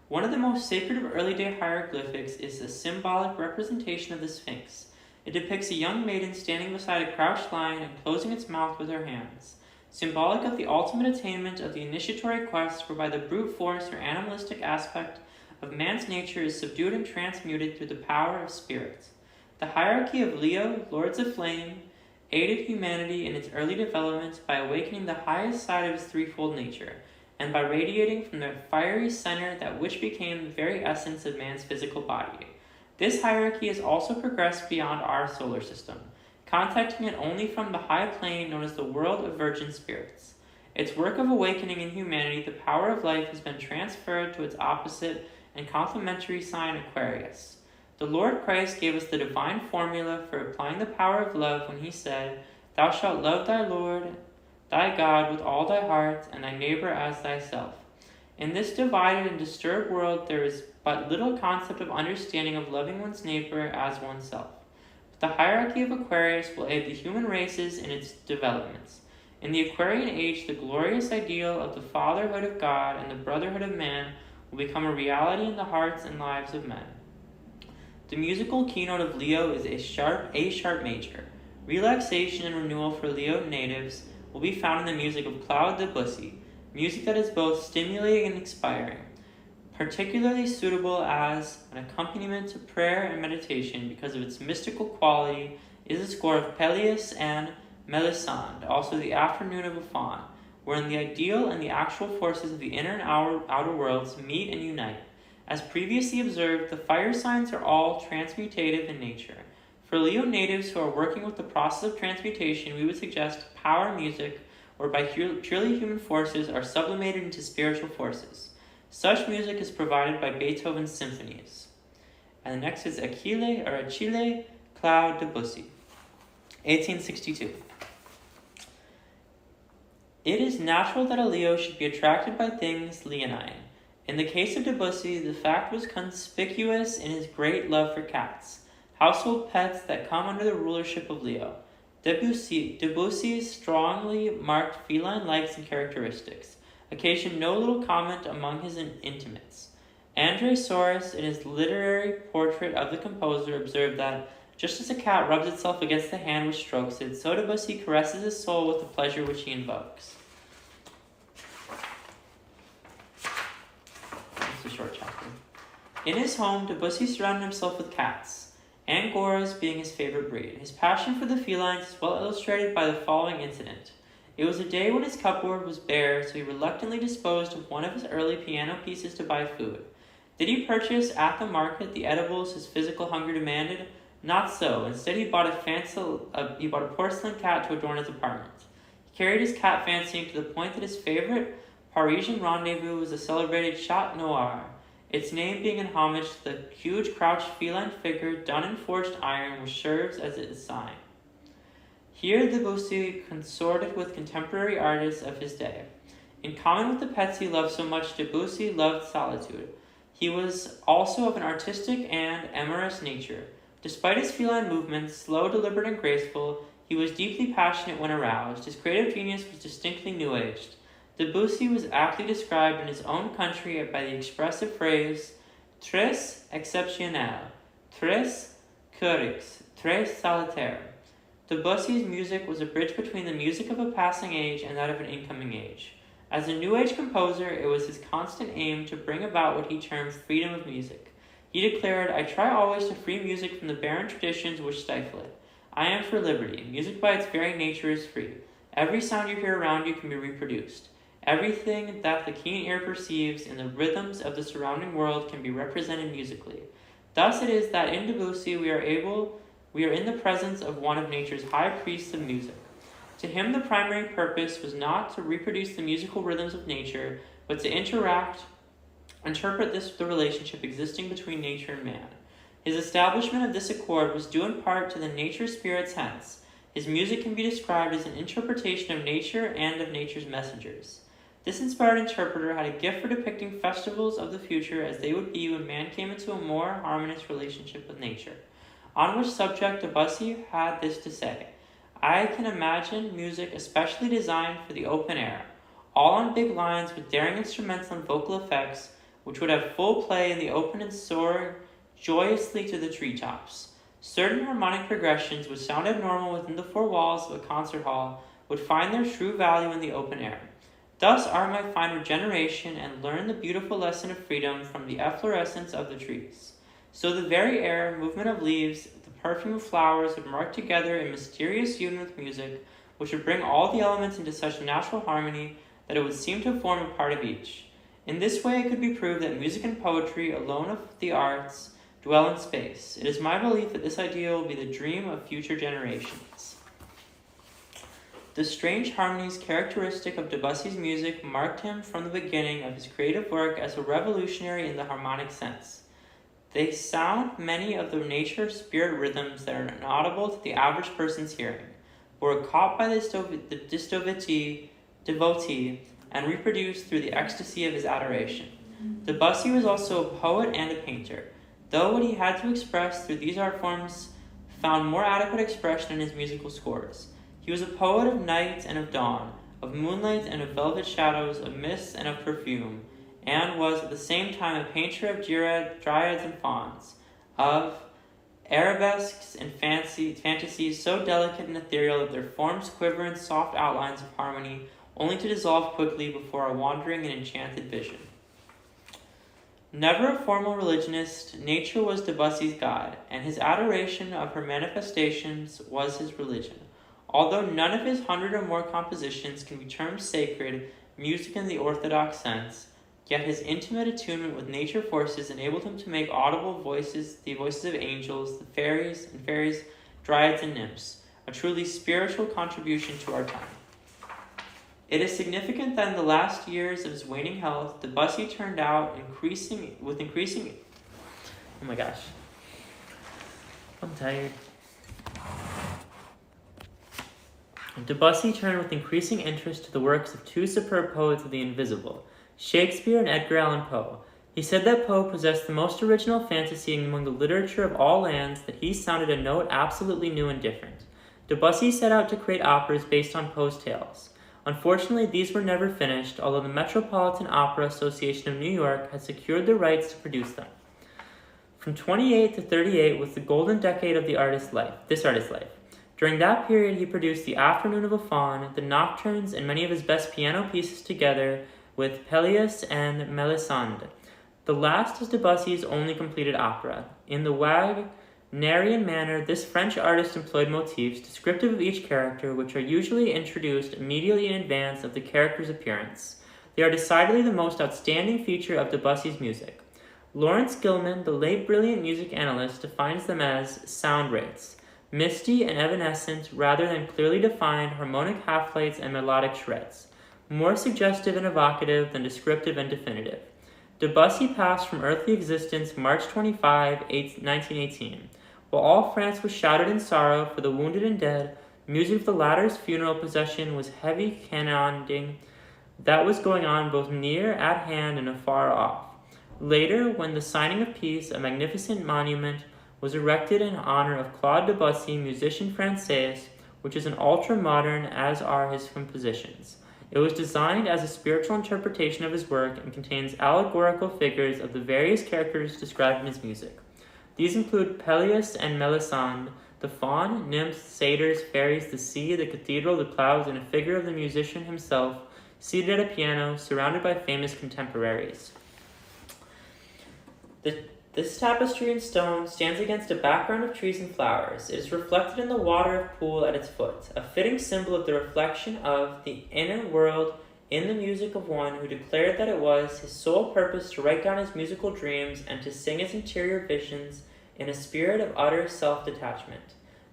[SPEAKER 1] One of the most sacred of early-day hieroglyphics is a symbolic representation of the Sphinx. It depicts a young maiden standing beside a crouched lion and closing its mouth with her hands, symbolic of the ultimate attainment of the initiatory quest whereby the brute force or animalistic aspect of man's nature is subdued and transmuted through the power of spirits. The hierarchy of Leo, Lords of Flame, aided humanity in its early development by awakening the highest side of its threefold nature, and by radiating from the fiery center that which became the very essence of man's physical body. This hierarchy has also progressed beyond our solar system, contacting it only from the high plane known as the world of virgin spirits. Its work of awakening in humanity, the power of life, has been transferred to its opposite and complementary sign Aquarius. The Lord Christ gave us the divine formula for applying the power of love when he said, "Thou shalt love thy Lord, thy God, with all thy heart, and thy neighbor as thyself." In this divided and disturbed world, there is but little concept of understanding of loving one's neighbor as oneself. The hierarchy of Aquarius will aid the human races in its developments. In the Aquarian age, the glorious ideal of the fatherhood of God and the brotherhood of man will become a reality in the hearts and lives of men. The musical keynote of Leo is A sharp major. Relaxation and renewal for Leo natives will be found in the music of Claude Debussy, music that is both stimulating and inspiring, particularly suitable as an accompaniment to prayer and meditation because of its mystical quality, is the score of Peleus and Melisande, also the Afternoon of a Faun, wherein the ideal and the actual forces of the inner and outer worlds meet and unite. As previously observed, the fire signs are all transmutative in nature. For Leo natives who are working with the process of transmutation, we would suggest power music, whereby purely human forces are sublimated into spiritual forces. Such music is provided by Beethoven's symphonies. And the next is Achille Claude Debussy, 1862. It is natural that a Leo should be attracted by things leonine. In the case of Debussy, the fact was conspicuous in his great love for cats, household pets that come under the rulership of Leo. Debussy's strongly marked feline likes and characteristics occasioned no little comment among his intimates. André Soros, in his literary portrait of the composer, observed that just as a cat rubs itself against the hand which strokes it, so Debussy caresses his soul with the pleasure which he invokes. It's a short chapter. In his home, Debussy surrounded himself with cats, Angoras being his favorite breed. His passion for the felines is well illustrated by the following incident. It was a day when his cupboard was bare, so he reluctantly disposed of one of his early piano pieces to buy food. Did he purchase at the market the edibles his physical hunger demanded? Not so. Instead, he bought a porcelain cat to adorn his apartment. He carried his cat fancying to the point that his favorite Parisian rendezvous was the celebrated Chat Noir, its name being in homage to the huge crouched feline figure done in forged iron which serves as its sign. Here Debussy consorted with contemporary artists of his day. In common with the pets he loved so much, Debussy loved solitude. He was also of an artistic and amorous nature. Despite his feline movements, slow, deliberate, and graceful, he was deeply passionate when aroused. His creative genius was distinctly new-aged. Debussy was aptly described in his own country by the expressive phrase, très exceptionnel, très curieux, très solitaire. Debussy's music was a bridge between the music of a passing age and that of an incoming age. As a New Age composer, it was his constant aim to bring about what he termed freedom of music. He declared, "I try always to free music from the barren traditions which stifle it. I am for liberty. Music by its very nature is free. Every sound you hear around you can be reproduced. Everything that the keen ear perceives in the rhythms of the surrounding world can be represented musically. Thus it is that in Debussy we are in the presence of one of nature's high priests of music. To him, the primary purpose was not to reproduce the musical rhythms of nature, but to interpret the relationship existing between nature and man. His establishment of this accord was due in part to the nature spirit's hence. His music can be described as an interpretation of nature and of nature's messengers. This inspired interpreter had a gift for depicting festivals of the future as they would be when man came into a more harmonious relationship with nature. On which subject Debussy had this to say: I can imagine music especially designed for the open air, all on big lines with daring instrumental and vocal effects, which would have full play in the open and soar joyously to the treetops. Certain harmonic progressions which sound abnormal within the four walls of a concert hall would find their true value in the open air. Thus art might find regeneration and learn the beautiful lesson of freedom from the efflorescence of the trees. So the very air, movement of leaves, the perfume of flowers would mark together in mysterious union with music, which would bring all the elements into such natural harmony that it would seem to form a part of each. In this way it could be proved that music and poetry, alone of the arts, dwell in space. It is my belief that this ideal will be the dream of future generations. The strange harmonies characteristic of Debussy's music marked him from the beginning of his creative work as a revolutionary in the harmonic sense. They sound many of the nature spirit rhythms that are inaudible to the average person's hearing, but were caught by the devotee and reproduced through the ecstasy of his adoration. Debussy was also a poet and a painter, though what he had to express through these art forms found more adequate expression in his musical scores. He was a poet of night and of dawn, of moonlight and of velvet shadows, of mists and of perfume, and was at the same time a painter of dryads and fauns, of arabesques and fantasies so delicate and ethereal that their forms quiver in soft outlines of harmony, only to dissolve quickly before a wandering and enchanted vision. Never a formal religionist, nature was Debussy's God, and his adoration of her manifestations was his religion. Although none of his 100 or more compositions can be termed sacred, music in the orthodox sense, yet his intimate attunement with nature forces enabled him to make audible voices, the voices of angels, the fairies, dryads, and nymphs, a truly spiritual contribution to our time. It is significant that in the last years of his waning health, Debussy turned out increasing. Oh my gosh. I'm tired. Debussy turned with increasing interest to the works of two superb poets of the invisible, Shakespeare and Edgar Allan Poe. He said that Poe possessed the most original fantasy among the literature of all lands, that he sounded a note absolutely new and different. Debussy set out to create operas based on Poe's tales. Unfortunately, these were never finished, although the Metropolitan Opera Association of New York had secured the rights to produce them. From 28 to 38 was the golden decade of this artist's life. During that period, he produced The Afternoon of a Faun, the Nocturnes, and many of his best piano pieces together with Pelléas and Melisande. The last is Debussy's only completed opera. In the Wagnerian manner, this French artist employed motifs descriptive of each character, which are usually introduced immediately in advance of the character's appearance. They are decidedly the most outstanding feature of Debussy's music. Lawrence Gilman, the late brilliant music analyst, defines them as sound rates, misty and evanescent rather than clearly defined harmonic half-lights and melodic shreds, more suggestive and evocative than descriptive and definitive. Debussy passed from earthly existence March 25, 1918. While all France was shrouded in sorrow for the wounded and dead, music of the latter's funeral procession was heavy cannonading that was going on both near at hand and afar off. Later, when the signing of peace, a magnificent monument was erected in honor of Claude Debussy, musician français, which is an ultra-modern, as are his compositions. It was designed as a spiritual interpretation of his work and contains allegorical figures of the various characters described in his music. These include Pelléas and Melisande, the faun, nymphs, satyrs, fairies, the sea, the cathedral, the clouds, and a figure of the musician himself, seated at a piano, surrounded by famous contemporaries. This tapestry in stone stands against a background of trees and flowers. It is reflected in the water of pool at its foot, a fitting symbol of the reflection of the inner world in the music of one who declared that it was his sole purpose to write down his musical dreams and to sing his interior visions in a spirit of utter self-detachment.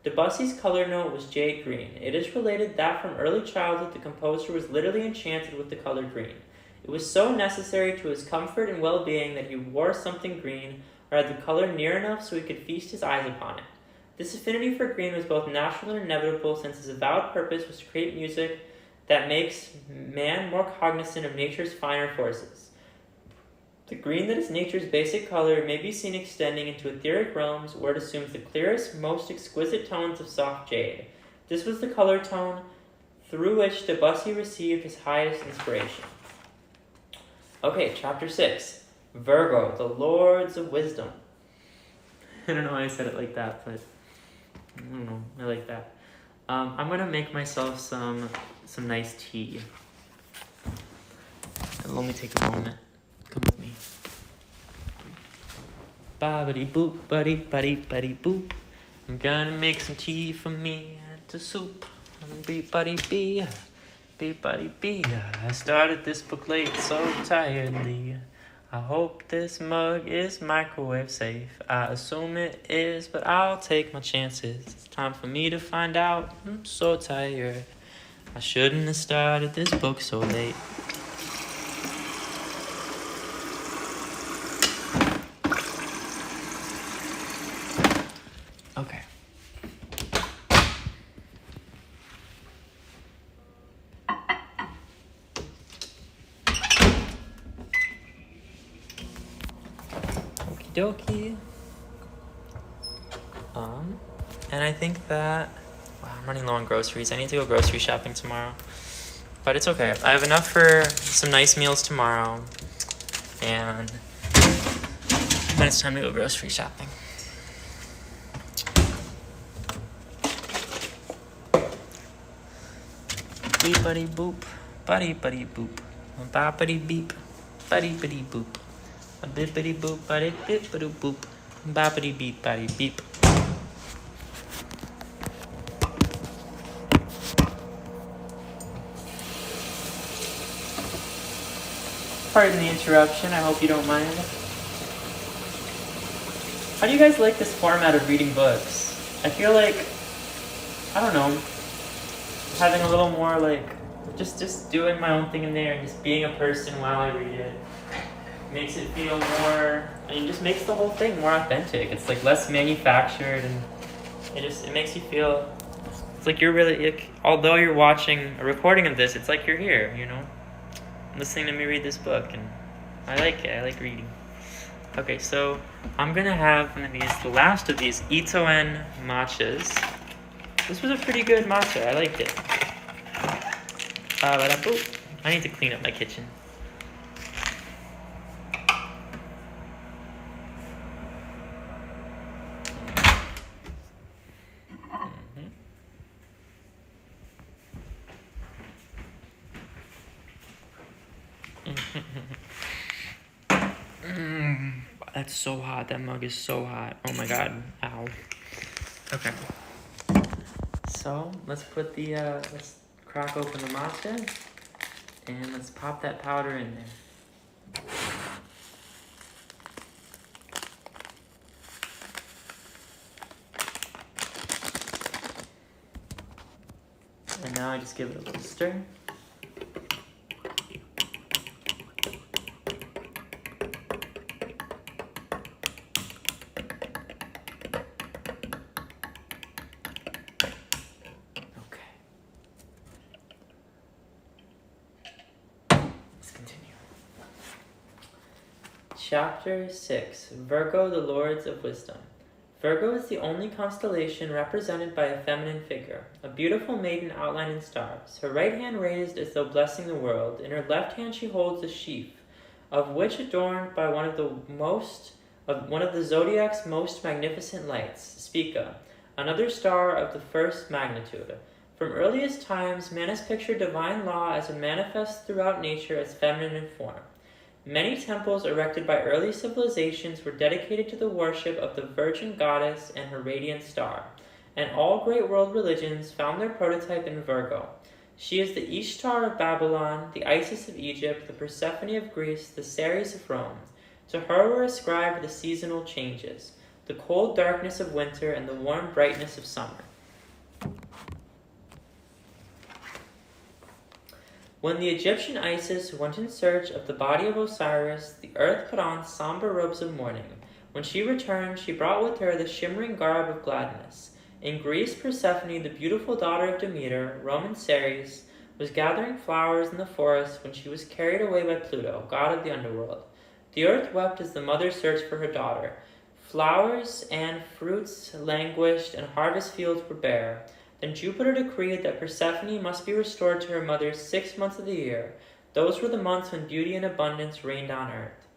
[SPEAKER 1] Debussy's color note was jade green. It is related that from early childhood the composer was literally enchanted with the color green. It was so necessary to his comfort and well-being that he wore something green, or had the color near enough so he could feast his eyes upon it. This affinity for green was both natural and inevitable, since his avowed purpose was to create music that makes man more cognizant of nature's finer forces. The green that is nature's basic color may be seen extending into etheric realms where it assumes the clearest, most exquisite tones of soft jade. This was the color tone through which Debussy received his highest inspiration. Okay, chapter 6. Virgo, the Lords of Wisdom. I don't know why I said it like that, but I don't know, I like that. I'm gonna make myself some nice tea. Let me take a moment. Come with me. Bobbity boop, buddy, buddy, buddy boop. I'm gonna make some tea for me to soup. Beep, buddy, bee, beep, buddy, bee. I started this book late so tiredly. I hope this mug is microwave safe. I assume it is, but I'll take my chances. It's time for me to find out. I'm so tired. I shouldn't have started this book so late. Okay. Okie dokie. And I think that I'm running low on groceries. I need to go grocery shopping tomorrow. But it's okay. I have enough for some nice meals tomorrow. And then it's time to go grocery shopping. Beep buddy boop. Buddy buddy boop. Boppity beep. Buddy buddy boop. A bippity boop buddy bip buddy boop. Boppity beep buddy beep. Pardon the interruption, I hope you don't mind. How do you guys like this format of reading books? I feel like, I don't know, having a little more like, just doing my own thing in there and just being a person while I read it. Makes it feel more, it just makes the whole thing more authentic. It's like less manufactured, and it makes you feel, it's like you're really, although you're watching a recording of this, it's like you're here, you know? Listening to me read this book, and I like it. I like reading. Okay, so I'm gonna have one of these, the last of these Itoen matchas. This was a pretty good matcha. I liked it. I need to clean up my kitchen. That's so hot. That mug is so hot. Oh my god. Ow. Okay. So let's put the let's crack open the matcha and let's pop that powder in there. And now I just give it a little stir. Chapter 6. Virgo, the Lords of Wisdom. Virgo is the only constellation represented by a feminine figure, a beautiful maiden outlined in stars, her right hand raised as though blessing the world. In her left hand she holds a sheaf, of which adorned by one of the zodiac's most magnificent lights, Spica, another star of the first magnitude. From earliest times, man has pictured divine law as a manifest throughout nature as feminine in form. Many temples erected by early civilizations were dedicated to the worship of the virgin goddess and her radiant star, and all great world religions found their prototype in Virgo. She is the Ishtar of Babylon, the Isis of Egypt, the Persephone of Greece, the Ceres of Rome. To her were ascribed the seasonal changes, the cold darkness of winter and the warm brightness of summer. When the Egyptian Isis went in search of the body of Osiris, the earth put on somber robes of mourning. When she returned, she brought with her the shimmering garb of gladness. In Greece, Persephone, the beautiful daughter of Demeter, Roman Ceres, was gathering flowers in the forest when she was carried away by Pluto, god of the underworld. The earth wept as the mother searched for her daughter. Flowers and fruits languished, and harvest fields were bare. Then Jupiter decreed that Persephone must be restored to her mother 6 months of the year. Those were the months when beauty and abundance reigned on earth.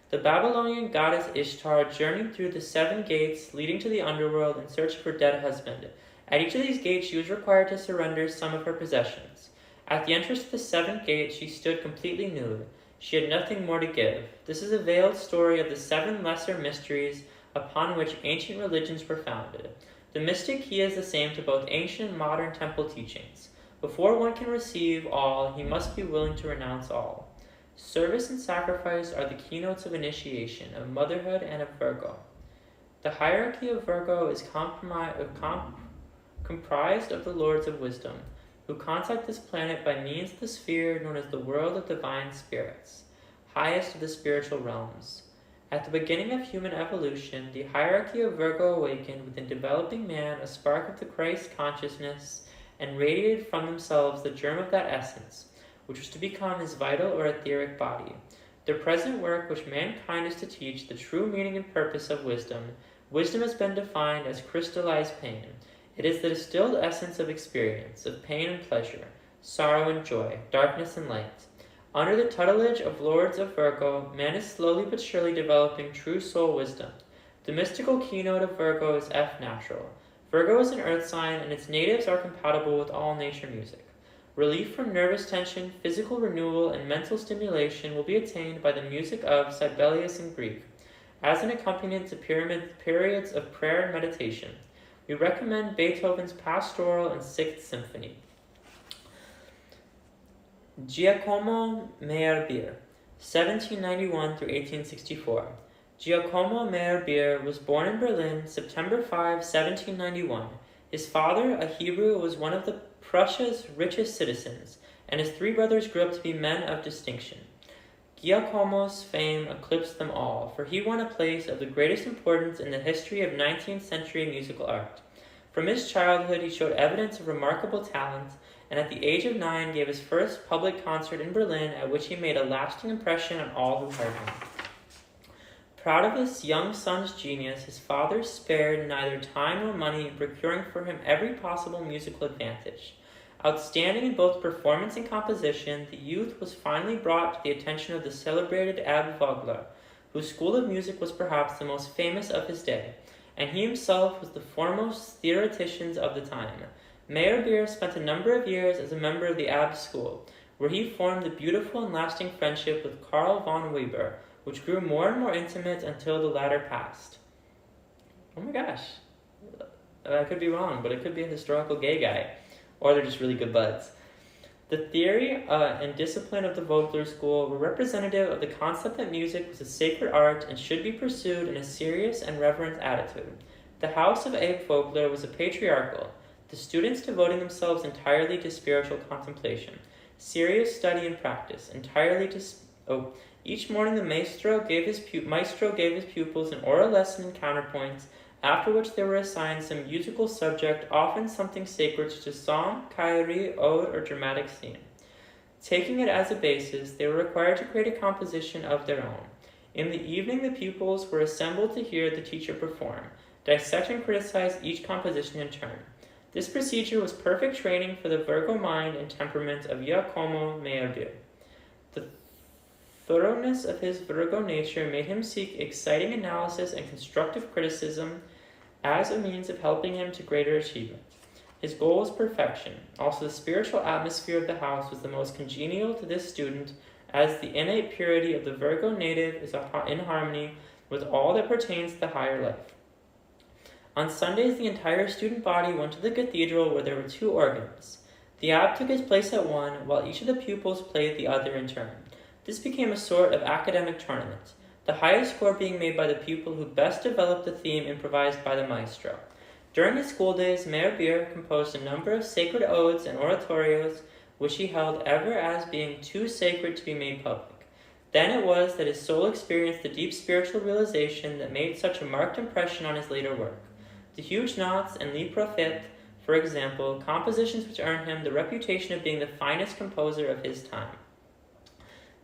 [SPEAKER 1] The Babylonian goddess Ishtar journeyed through the 7 gates leading to the underworld in search of her dead husband. At each of these gates, she was required to surrender some of her possessions. At the entrance to the 7th gate, she stood completely nude. She had nothing more to give. This is a veiled story of the 7 lesser mysteries upon which ancient religions were founded. The mystic key is the same to both ancient and modern temple teachings. Before one can receive all, he must be willing to renounce all. Service and sacrifice are the keynotes of initiation, of motherhood, and of Virgo. The hierarchy of Virgo is comprised of the lords of wisdom, who contact this planet by means of the sphere known as the world of divine spirits, highest of the spiritual realms. At the beginning of human evolution, the hierarchy of Virgo awakened within developing man a spark of the Christ consciousness and radiated from themselves the germ of that essence, which was to become his vital or etheric body. Their present work, which mankind is to teach the true meaning and purpose of wisdom, wisdom has been defined as crystallized pain. It is the distilled essence of experience, of pain and pleasure, sorrow and joy, darkness and light. Under the tutelage of Lords of Virgo, man is slowly but surely developing true soul wisdom. The mystical keynote of Virgo is F natural. Virgo is an earth sign, and its natives are compatible with all nature music. Relief from nervous tension, physical renewal, and mental stimulation will be attained by the music of Sibelius in Greek, as an accompaniment to periods of prayer and meditation. We recommend Beethoven's Pastoral and 6th Symphony. Giacomo Meyerbeer, 1791 through 1864. Giacomo Meyerbeer was born in Berlin, September 5, 1791. His father, a Hebrew, was one of Prussia's richest citizens, and his 3 brothers grew up to be men of distinction. Giacomo's fame eclipsed them all, for he won a place of the greatest importance in the history of 19th century musical art. From his childhood, he showed evidence of remarkable talent, and at the age of 9 gave his first public concert in Berlin, at which he made a lasting impression on all who heard him. Proud of his young son's genius, his father spared neither time nor money in procuring for him every possible musical advantage. Outstanding in both performance and composition, the youth was finally brought to the attention of the celebrated Abbe Vogler, whose school of music was perhaps the most famous of his day, and he himself was the foremost theoretician of the time. Meyerbeer spent a number of years as a member of the Abbe's school, where he formed a beautiful and lasting friendship with Karl von Weber, which grew more and more intimate until the latter passed. Oh my gosh, I could be wrong, but it could be a historical gay guy, or they're just really good buds. The theory and discipline of the Vogler School were representative of the concept that music was a sacred art and should be pursued in a serious and reverent attitude. The house of Abe Vogler was a patriarchal, the students devoting themselves entirely to spiritual contemplation, serious study and practice, entirely to... Each morning the maestro gave his pupils an oral lesson and counterpoints, after which they were assigned some musical subject, often something sacred such as song, kyrie, ode, or dramatic scene. Taking it as a basis, they were required to create a composition of their own. In the evening, the pupils were assembled to hear the teacher perform, dissect and criticize each composition in turn. This procedure was perfect training for the Virgo mind and temperament of Giacomo Meyerbeer. The thoroughness of his Virgo nature made him seek exciting analysis and constructive criticism as a means of helping him to greater achievement. His goal was perfection. Also, the spiritual atmosphere of the house was the most congenial to this student, as the innate purity of the Virgo native is in harmony with all that pertains to the higher life. On Sundays, the entire student body went to the cathedral where there were 2 organs. The abbé took his place at one, while each of the pupils played the other in turn. This became a sort of academic tournament, the highest score being made by the pupil who best developed the theme improvised by the maestro. During his school days, Meyerbeer composed a number of sacred odes and oratorios, which he held ever as being too sacred to be made public. Then it was that his soul experienced the deep spiritual realization that made such a marked impression on his later work. The huge knots and Les Prophètes, for example, compositions which earned him the reputation of being the finest composer of his time.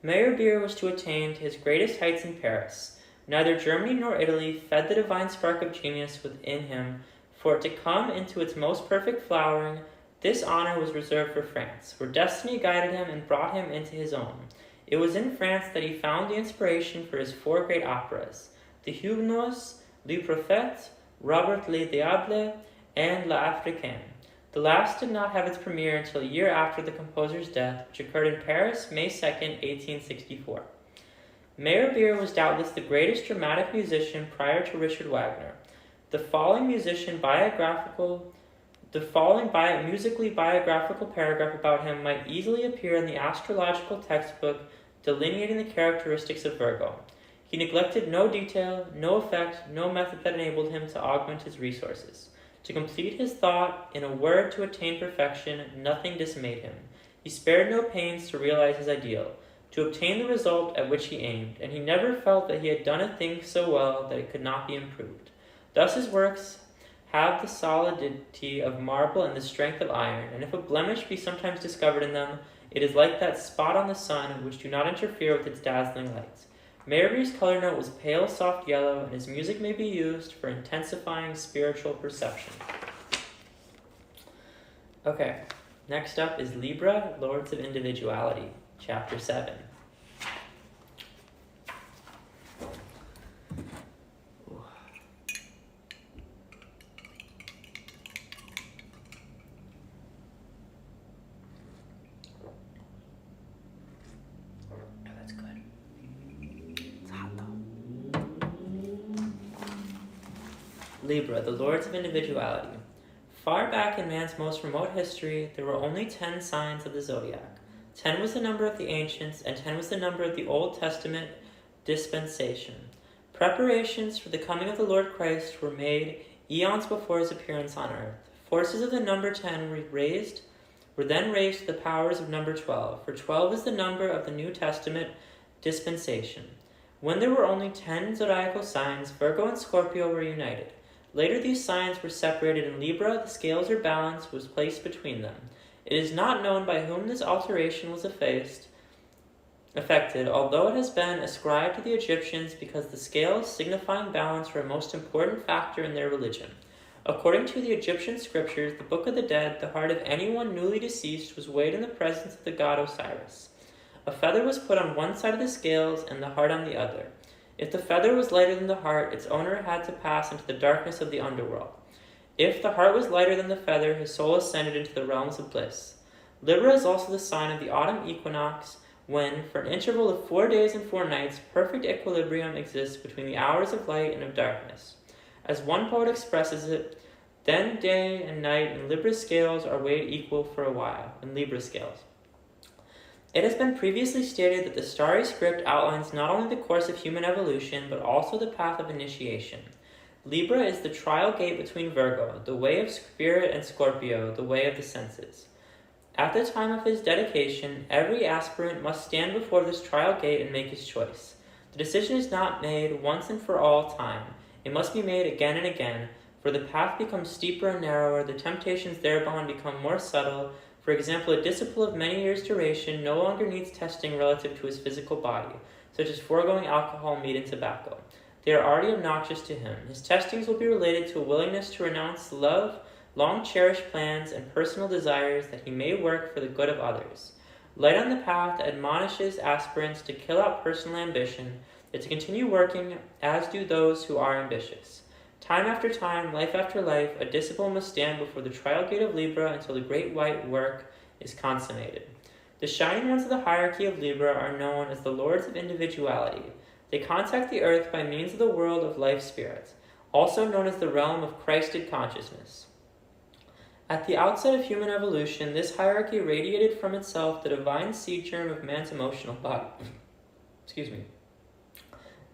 [SPEAKER 1] Meyerbeer was to attain to his greatest heights in Paris. Neither Germany nor Italy fed the divine spark of genius within him. For it to come into its most perfect flowering, this honor was reserved for France, where destiny guided him and brought him into his own. It was in France that he found the inspiration for his 4 great operas, the Huguenots, Les Prophètes, Robert le Diable, and L'Africaine. The last did not have its premiere until a year after the composer's death, which occurred in Paris, May 2, 1864. Meyerbeer was doubtless the greatest dramatic musician prior to Richard Wagner. The following musically biographical paragraph about him might easily appear in the astrological textbook delineating the characteristics of Virgo. He neglected no detail, no effect, no method that enabled him to augment his resources. To complete his thought, in a word, to attain perfection, nothing dismayed him. He spared no pains to realize his ideal, to obtain the result at which he aimed, and he never felt that he had done a thing so well that it could not be improved. Thus his works have the solidity of marble and the strength of iron, and if a blemish be sometimes discovered in them, it is like that spot on the sun which do not interfere with its dazzling lights. Meyerbeer's color note was pale, soft yellow, and his music may be used for intensifying spiritual perception. Okay, next up is Libra, Lords of Individuality, Chapter 7. Libra, the Lords of Individuality. Far back in man's most remote history, there were only 10 signs of the zodiac. 10 was the number of the ancients, and 10 was the number of the Old Testament dispensation. Preparations for the coming of the Lord Christ were made eons before his appearance on earth. Forces of the number 10 were then raised to the powers of number 12, for 12 is the number of the New Testament dispensation. When there were only 10 zodiacal signs, Virgo and Scorpio were united. Later these signs were separated in Libra, the scales or balance was placed between them. It is not known by whom this alteration was effected, although it has been ascribed to the Egyptians because the scales signifying balance were a most important factor in their religion. According to the Egyptian scriptures, the Book of the Dead, the heart of anyone newly deceased was weighed in the presence of the god Osiris. A feather was put on one side of the scales and the heart on the other. If the feather was lighter than the heart, its owner had to pass into the darkness of the underworld. If the heart was lighter than the feather, his soul ascended into the realms of bliss. Libra is also the sign of the autumn equinox, when, for an interval of 4 days and 4 nights, perfect equilibrium exists between the hours of light and of darkness. As one poet expresses it, then day and night in Libra scales are weighed equal for a while, in Libra scales. It has been previously stated that the starry script outlines not only the course of human evolution, but also the path of initiation. Libra is the trial gate between Virgo, the way of spirit, and Scorpio, the way of the senses. At the time of his dedication, every aspirant must stand before this trial gate and make his choice. The decision is not made once and for all time. It must be made again and again, for the path becomes steeper and narrower, the temptations thereupon become more subtle. For example, a disciple of many years' duration no longer needs testing relative to his physical body, such as foregoing alcohol, meat, and tobacco. They are already obnoxious to him. His testings will be related to a willingness to renounce love, long-cherished plans, and personal desires that he may work for the good of others. Light on the Path admonishes aspirants to kill out personal ambition, and to continue working as do those who are ambitious. Time after time, life after life, a disciple must stand before the trial gate of Libra until the great white work is consummated. The shining ones of the hierarchy of Libra are known as the Lords of Individuality. They contact the earth by means of the world of life spirits, also known as the realm of Christed consciousness. At the outset of human evolution, this hierarchy radiated from itself the divine seed germ of man's emotional body.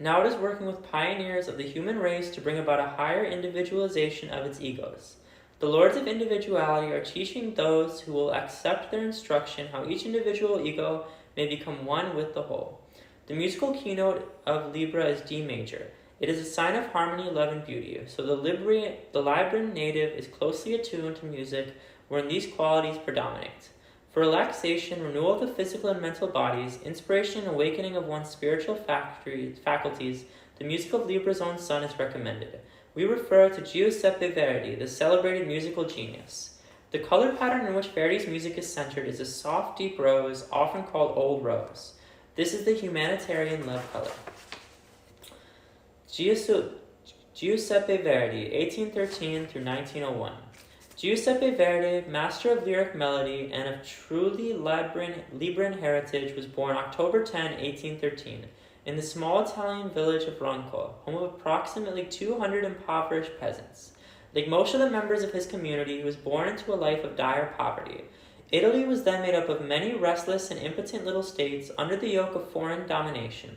[SPEAKER 1] Now it is working with pioneers of the human race to bring about a higher individualization of its egos. The lords of individuality are teaching those who will accept their instruction how each individual ego may become one with the whole. The musical keynote of Libra is D major. It is a sign of harmony, love, and beauty, so the Libran native is closely attuned to music wherein these qualities predominate. For relaxation, renewal of the physical and mental bodies, inspiration and awakening of one's spiritual faculties, the music of Libra's own sun is recommended. We refer to Giuseppe Verdi, the celebrated musical genius. The color pattern in which Verdi's music is centered is a soft, deep rose, often called old rose. This is the humanitarian love color. Giuseppe Verdi, 1813 through 1901. Giuseppe Verdi, master of lyric melody and of truly Libran heritage, was born October 10, 1813, in the small Italian village of Ronco, home of approximately 200 impoverished peasants. Like most of the members of his community, he was born into a life of dire poverty. Italy was then made up of many restless and impotent little states under the yoke of foreign domination.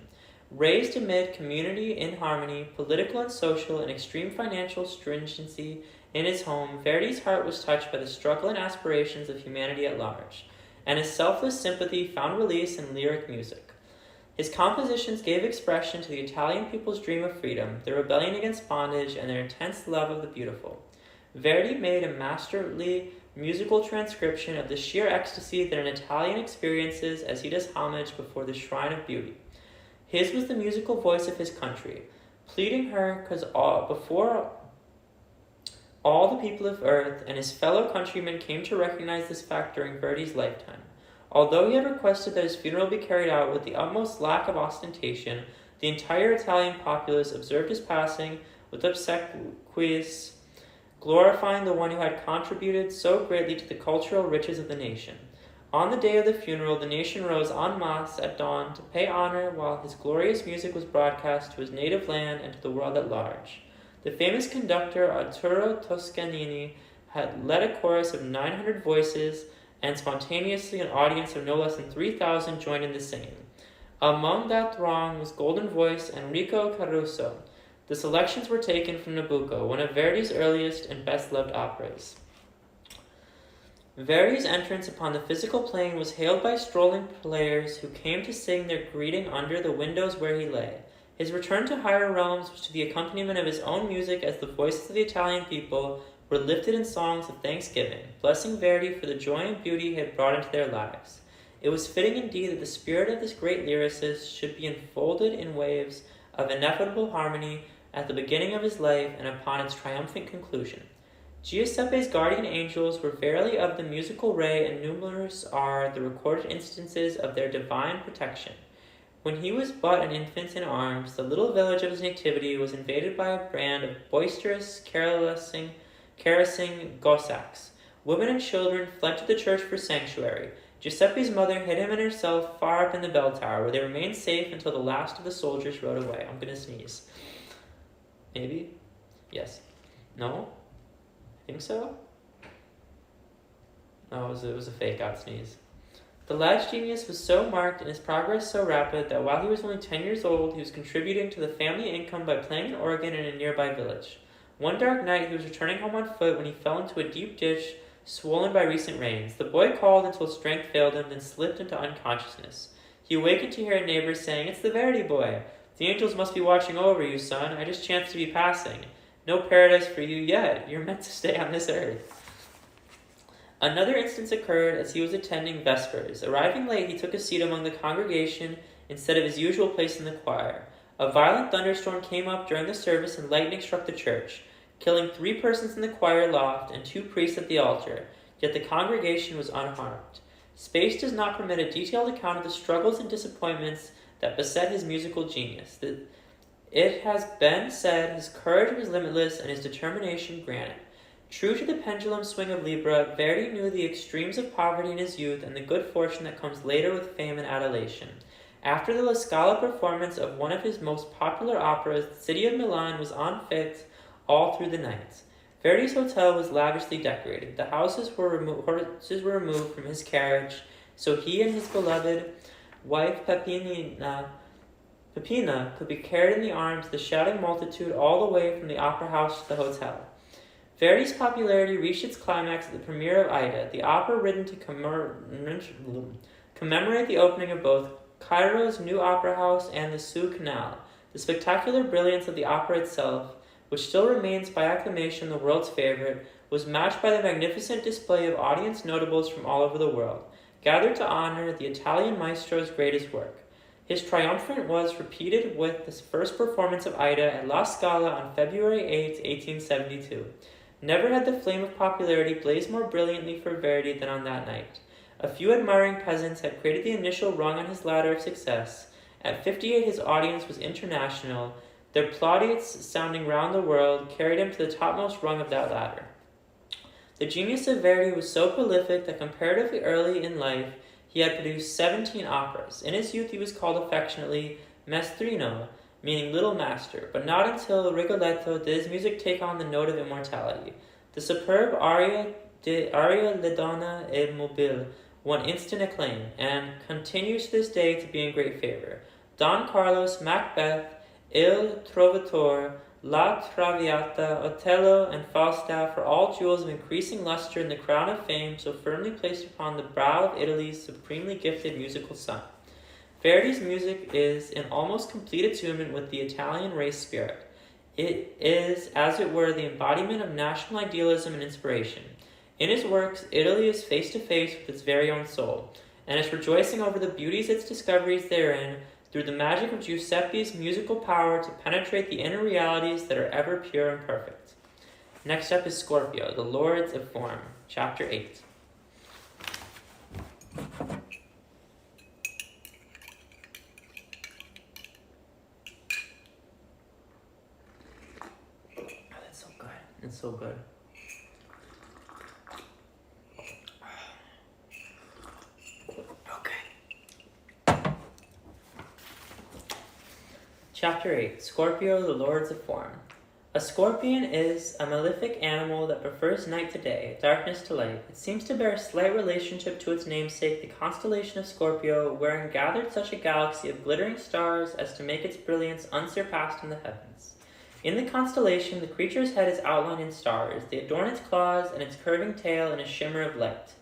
[SPEAKER 1] Raised amid community inharmony, political and social, and extreme financial stringency in his home, Verdi's heart was touched by the struggle and aspirations of humanity at large, and his selfless sympathy found release in lyric music. His compositions gave expression to the Italian people's dream of freedom, their rebellion against bondage, and their intense love of the beautiful. Verdi made a masterly musical transcription of the sheer ecstasy that an Italian experiences as he does homage before the shrine of beauty. His was the musical voice of his country, pleading her before all the people of earth, and his fellow countrymen came to recognize this fact during Verdi's lifetime. Although he had requested that his funeral be carried out with the utmost lack of ostentation, the entire Italian populace observed his passing with obsequies, glorifying the one who had contributed so greatly to the cultural riches of the nation. On the day of the funeral, the nation rose en masse at dawn to pay honor while his glorious music was broadcast to his native land and to the world at large. The famous conductor Arturo Toscanini had led a chorus of 900 voices, and spontaneously an audience of no less than 3,000 joined in the singing. Among that throng was golden voice Enrico Caruso. The selections were taken from Nabucco, one of Verdi's earliest and best-loved operas. Verdi's entrance upon the physical plane was hailed by strolling players who came to sing their greeting under the windows where he lay. His return to higher realms was to the accompaniment of his own music as the voices of the Italian people were lifted in songs of thanksgiving, blessing Verdi for the joy and beauty he had brought into their lives. It was fitting indeed that the spirit of this great lyricist should be enfolded in waves of ineffable harmony at the beginning of his life and upon its triumphant conclusion. Giuseppe's guardian angels were verily of the musical ray, and numerous are the recorded instances of their divine protection. When he was but an infant in arms, the little village of his nativity was invaded by a band of boisterous, carousing Cossacks. Women and children fled to the church for sanctuary. Giuseppe's mother hid him and herself far up in the bell tower, where they remained safe until the last of the soldiers rode away. I'm gonna sneeze. Maybe? Yes. No? I think so? No, it was a fake out sneeze. The lad's genius was so marked and his progress so rapid that while he was only 10 years old, he was contributing to the family income by playing an organ in a nearby village. One dark night, he was returning home on foot when he fell into a deep ditch swollen by recent rains. The boy called until strength failed him, then slipped into unconsciousness. He awakened to hear neighbors saying, "It's the Verdi boy. The angels must be watching over you, son. I just chanced to be passing. No paradise for you yet. You're meant to stay on this earth." Another instance occurred as he was attending Vespers. Arriving late, he took a seat among the congregation instead of his usual place in the choir. A violent thunderstorm came up during the service and lightning struck the church, killing 3 persons in the choir loft and 2 priests at the altar, yet the congregation was unharmed. Space does not permit a detailed account of the struggles and disappointments that beset his musical genius. It has been said his courage was limitless and his determination granite. True to the pendulum swing of Libra, Verdi knew the extremes of poverty in his youth and the good fortune that comes later with fame and adulation. After the La Scala performance of one of his most popular operas, the city of Milan was en fête all through the night. Verdi's hotel was lavishly decorated. The horses were removed from his carriage, so he and his beloved wife Peppina could be carried in the arms of the shouting multitude all the way from the opera house to the hotel. Verdi's popularity reached its climax at the premiere of Aida, the opera written to commemorate the opening of both Cairo's new opera house and the Sceaux Canal. The spectacular brilliance of the opera itself, which still remains by acclamation the world's favorite, was matched by the magnificent display of audience notables from all over the world, gathered to honor the Italian maestro's greatest work. His triumphant was repeated with the first performance of Aida at La Scala on February 8, 1872. Never had the flame of popularity blazed more brilliantly for Verdi than on that night. A few admiring peasants had created the initial rung on his ladder of success. At 58, his audience was international. Their plaudits, sounding round the world, carried him to the topmost rung of that ladder. The genius of Verdi was so prolific that comparatively early in life, he had produced 17 operas. In his youth, he was called affectionately Maestrino, meaning little master, but not until Rigoletto did his music take on the note of immortality. The superb aria Le Donna e Mobile won instant acclaim, and continues to this day to be in great favor. Don Carlos, Macbeth, Il Trovatore, La Traviata, Otello, and Falstaff are all jewels of increasing luster in the crown of fame so firmly placed upon the brow of Italy's supremely gifted musical son. Verdi's music is in almost complete attunement with the Italian race spirit. It is, as it were, the embodiment of national idealism and inspiration. In his works, Italy is face to face with its very own soul, and is rejoicing over the beauties its discoveries therein, through the magic of Giuseppe's musical power to penetrate the inner realities that are ever pure and perfect. Next up is Scorpio, the Lords of Form, Chapter 8. Oh, that's so good. It's so good. Chapter 8. Scorpio, the Lords of Form. A scorpion is a malefic animal that prefers night to day, darkness to light. It seems to bear a slight relationship to its namesake, the constellation of Scorpio, wherein gathered such a galaxy of glittering stars as to make its brilliance unsurpassed in the heavens. In the constellation, the creature's head is outlined in stars. They adorn its claws and its curving tail in a shimmer of light.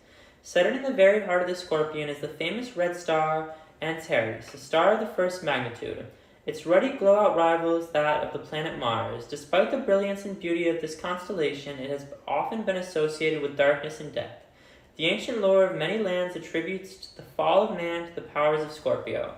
[SPEAKER 1] Set in the very heart of the scorpion is the famous red star Antares, a star of the first magnitude. Its ruddy glow outrivals that of the planet Mars. Despite the brilliance and beauty of this constellation, it has often been associated with darkness and death. The ancient lore of many lands attributes the fall of man to the powers of Scorpio.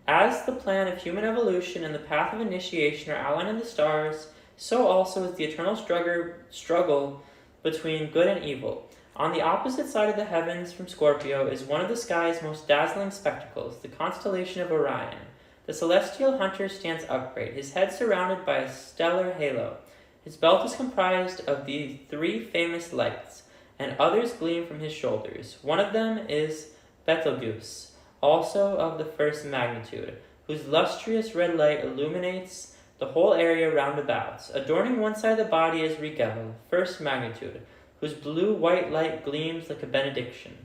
[SPEAKER 1] As the plan of human evolution and the path of initiation are outlined in the stars, so also is the eternal struggle between good and evil. On the opposite side of the heavens from Scorpio is one of the sky's most dazzling spectacles, the constellation of Orion. The celestial hunter stands upright, his head surrounded by a stellar halo. His belt is comprised of the three famous lights, and others gleam from his shoulders. One of them is Betelgeuse, also of the first magnitude, whose lustrous red light illuminates the whole area round about. Adorning one side of the body is Rigel, first magnitude, whose blue-white light gleams like a benediction.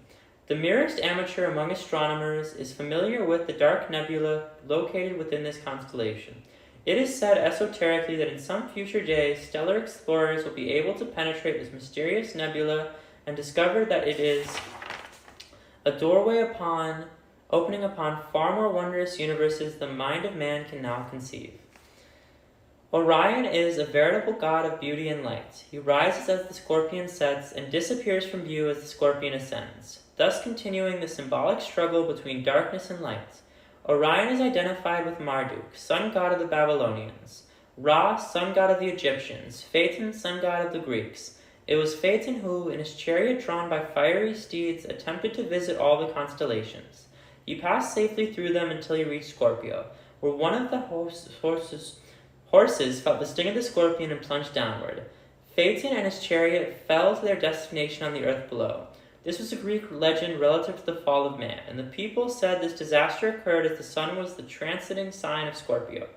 [SPEAKER 1] The merest amateur among astronomers is familiar with the dark nebula located within this constellation. It is said esoterically that in some future day, stellar explorers will be able to penetrate this mysterious nebula and discover that it is a doorway opening upon far more wondrous universes the mind of man can now conceive. Orion is a veritable god of beauty and light. He rises as the scorpion sets and disappears from view as the scorpion ascends, thus continuing the symbolic struggle between darkness and light. Orion is identified with Marduk, sun god of the Babylonians, Ra, sun god of the Egyptians, Phaeton, sun god of the Greeks. It was Phaeton who, in his chariot drawn by fiery steeds, attempted to visit all the constellations. He passed safely through them until he reached Scorpio, where one of the horses felt the sting of the scorpion and plunged downward. Phaeton and his chariot fell to their destination on the earth below. This was a Greek legend relative to the fall of man, and the people said this disaster occurred as the sun was the transiting sign Scorpio.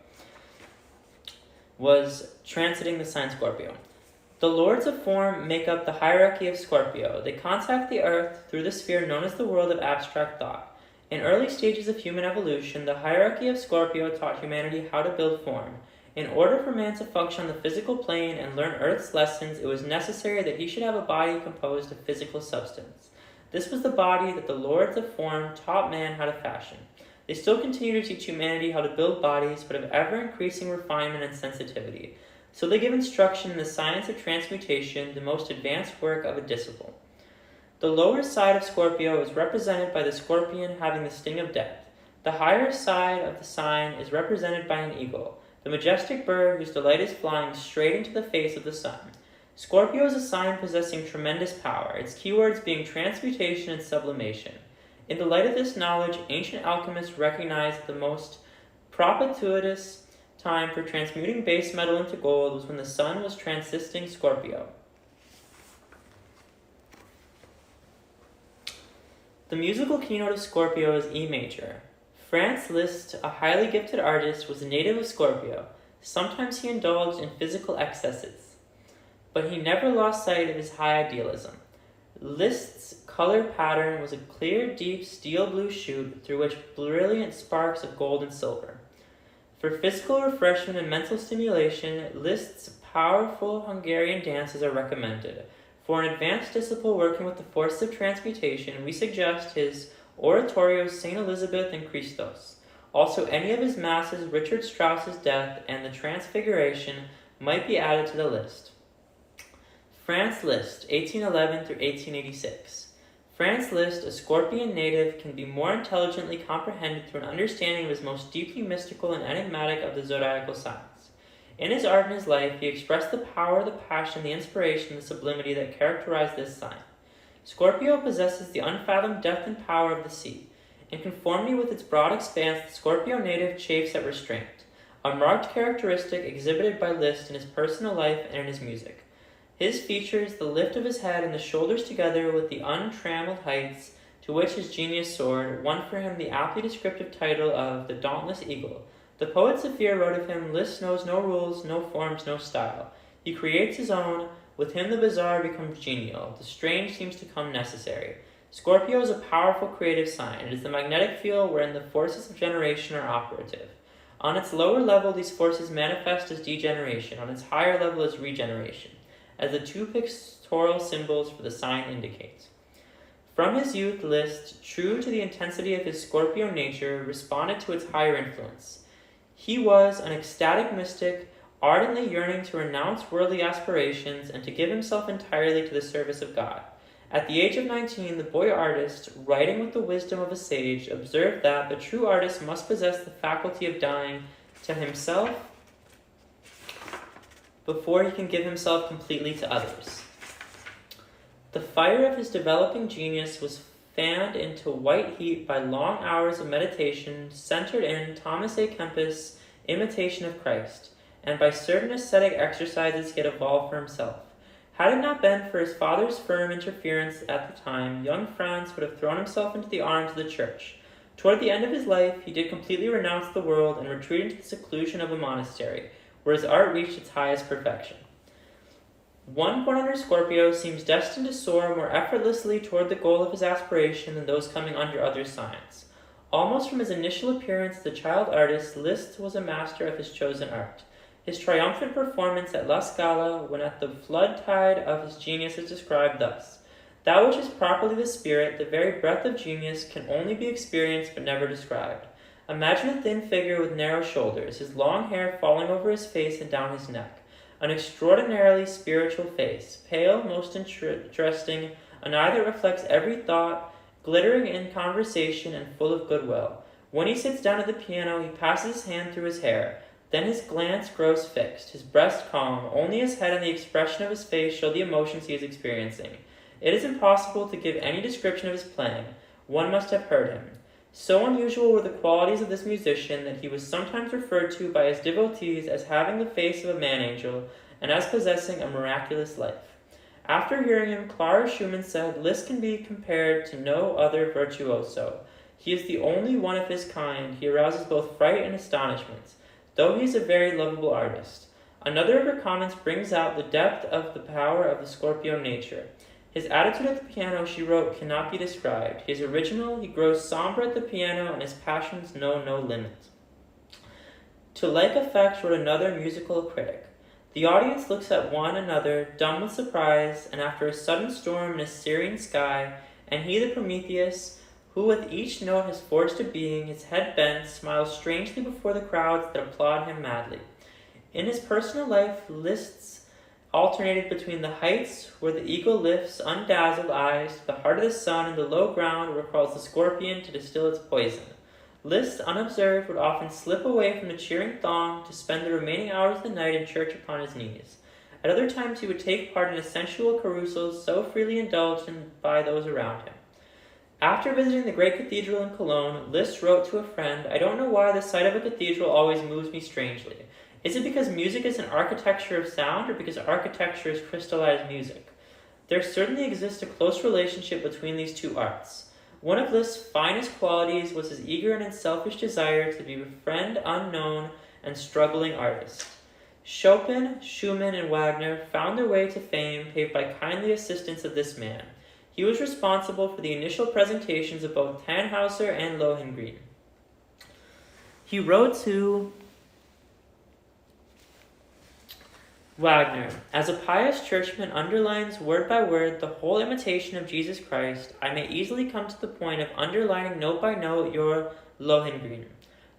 [SPEAKER 1] The Lords of Form make up the hierarchy of Scorpio. They contact the earth through the sphere known as the world of abstract thought. In early stages of human evolution, the hierarchy of Scorpio taught humanity how to build form. In order for man to function on the physical plane and learn Earth's lessons, it was necessary that he should have a body composed of physical substance. This was the body that the lords of form taught man how to fashion. They still continue to teach humanity how to build bodies, but of ever-increasing refinement and sensitivity. So they give instruction in the science of transmutation, the most advanced work of a disciple. The lower side of Scorpio is represented by the scorpion having the sting of death. The higher side of the sign is represented by an eagle, the majestic bird whose delight is flying straight into the face of the sun. Scorpio is a sign possessing tremendous power, its keywords being transmutation and sublimation. In the light of this knowledge, ancient alchemists recognized the most propitious time for transmuting base metal into gold was when the sun was transisting Scorpio. The musical keynote of Scorpio is E major. Franz Liszt, a highly gifted artist, was a native of Scorpio. Sometimes he indulged in physical excesses, but he never lost sight of his high idealism. Liszt's color pattern was a clear, deep steel blue chute through which brilliant sparks of gold and silver. For physical refreshment and mental stimulation, Liszt's powerful Hungarian dances are recommended. For an advanced disciple working with the forces of transmutation, we suggest his oratorios St. Elizabeth and Christos. Also, any of his masses, Richard Strauss's Death, and the Transfiguration might be added to the list. Franz Liszt, 1811 through 1886. Franz Liszt, a Scorpion native, can be more intelligently comprehended through an understanding of his most deeply mystical and enigmatic of the zodiacal signs. In his art and his life, he expressed the power, the passion, the inspiration, the sublimity that characterize this sign. Scorpio possesses the unfathomed depth and power of the sea. In conformity with its broad expanse, the Scorpio native chafes at restraint, a marked characteristic exhibited by Liszt in his personal life and in his music. His features, the lift of his head and the shoulders together with the untrammeled heights to which his genius soared, won for him the aptly descriptive title of the Dauntless Eagle. The poet Saphir wrote of him, Liszt knows no rules, no forms, no style. He creates his own. With him the bizarre becomes genial. The strange seems to come necessary. Scorpio is a powerful creative sign. It is the magnetic field wherein the forces of generation are operative. On its lower level, these forces manifest as degeneration. On its higher level as regeneration, as the two pictorial symbols for the sign indicate. From his youth, Liszt, true to the intensity of his Scorpio nature, responded to its higher influence. He was an ecstatic mystic, ardently yearning to renounce worldly aspirations and to give himself entirely to the service of God. At the age of 19, the boy artist, writing with the wisdom of a sage, observed that the true artist must possess the faculty of dying to himself before he can give himself completely to others. The fire of his developing genius was fanned into white heat by long hours of meditation centered in Thomas A. Kempis' Imitation of Christ, and by certain ascetic exercises he had evolved for himself. Had it not been for his father's firm interference at the time, young Franz would have thrown himself into the arms of the church. Toward the end of his life, he did completely renounce the world and retreat into the seclusion of a monastery, where his art reached its highest perfection. One born under Scorpio seems destined to soar more effortlessly toward the goal of his aspiration than those coming under other signs. Almost from his initial appearance as a child artist, Liszt was a master of his chosen art. His triumphant performance at La Scala, when at the flood tide of his genius, is described thus: "That which is properly the spirit, the very breath of genius, can only be experienced but never described. Imagine a thin figure with narrow shoulders, his long hair falling over his face and down his neck. An extraordinarily spiritual face, pale, most interesting, an eye that reflects every thought, glittering in conversation and full of goodwill. When he sits down at the piano, he passes his hand through his hair. Then his glance grows fixed, his breast calm. Only his head and the expression of his face show the emotions he is experiencing. It is impossible to give any description of his playing. One must have heard him. So unusual were the qualities of this musician that he was sometimes referred to by his devotees as having the face of a man-angel and as possessing a miraculous life. After hearing him, Clara Schumann said, Liszt can be compared to no other virtuoso. He is the only one of his kind. He arouses both fright and astonishment, though he is a very lovable artist. Another of her comments brings out the depth of the power of the Scorpio nature. His attitude at the piano, she wrote, cannot be described. He is original, he grows somber at the piano, and his passions know no limit. To like effect wrote another musical critic. The audience looks at one another, dumb with surprise, and after a sudden storm in a Syrian sky, and he, the Prometheus, who with each note has forged a being, his head bent, smiles strangely before the crowds that applaud him madly. In his personal life, Liszt's alternated between the heights where the eagle lifts undazzled eyes to the heart of the sun and the low ground where crawls the scorpion to distill its poison. Liszt, unobserved, would often slip away from the cheering throng to spend the remaining hours of the night in church upon his knees. At other times he would take part in a sensual carousals so freely indulged in by those around him. After visiting the great cathedral in Cologne, Liszt wrote to a friend, "I don't know why the sight of a cathedral always moves me strangely. Is it because music is an architecture of sound, or because architecture is crystallized music? There certainly exists a close relationship between these two arts. One of Liszt's finest qualities was his eager and unselfish desire to be a friend unknown and struggling artist. Chopin, Schumann, and Wagner found their way to fame paved by kindly assistance of this man. He was responsible for the initial presentations of both Tannhäuser and Lohengrin." He wrote to Wagner, "As a pious churchman underlines word by word the whole imitation of Jesus Christ, I may easily come to the point of underlining note by note your Lohengrin.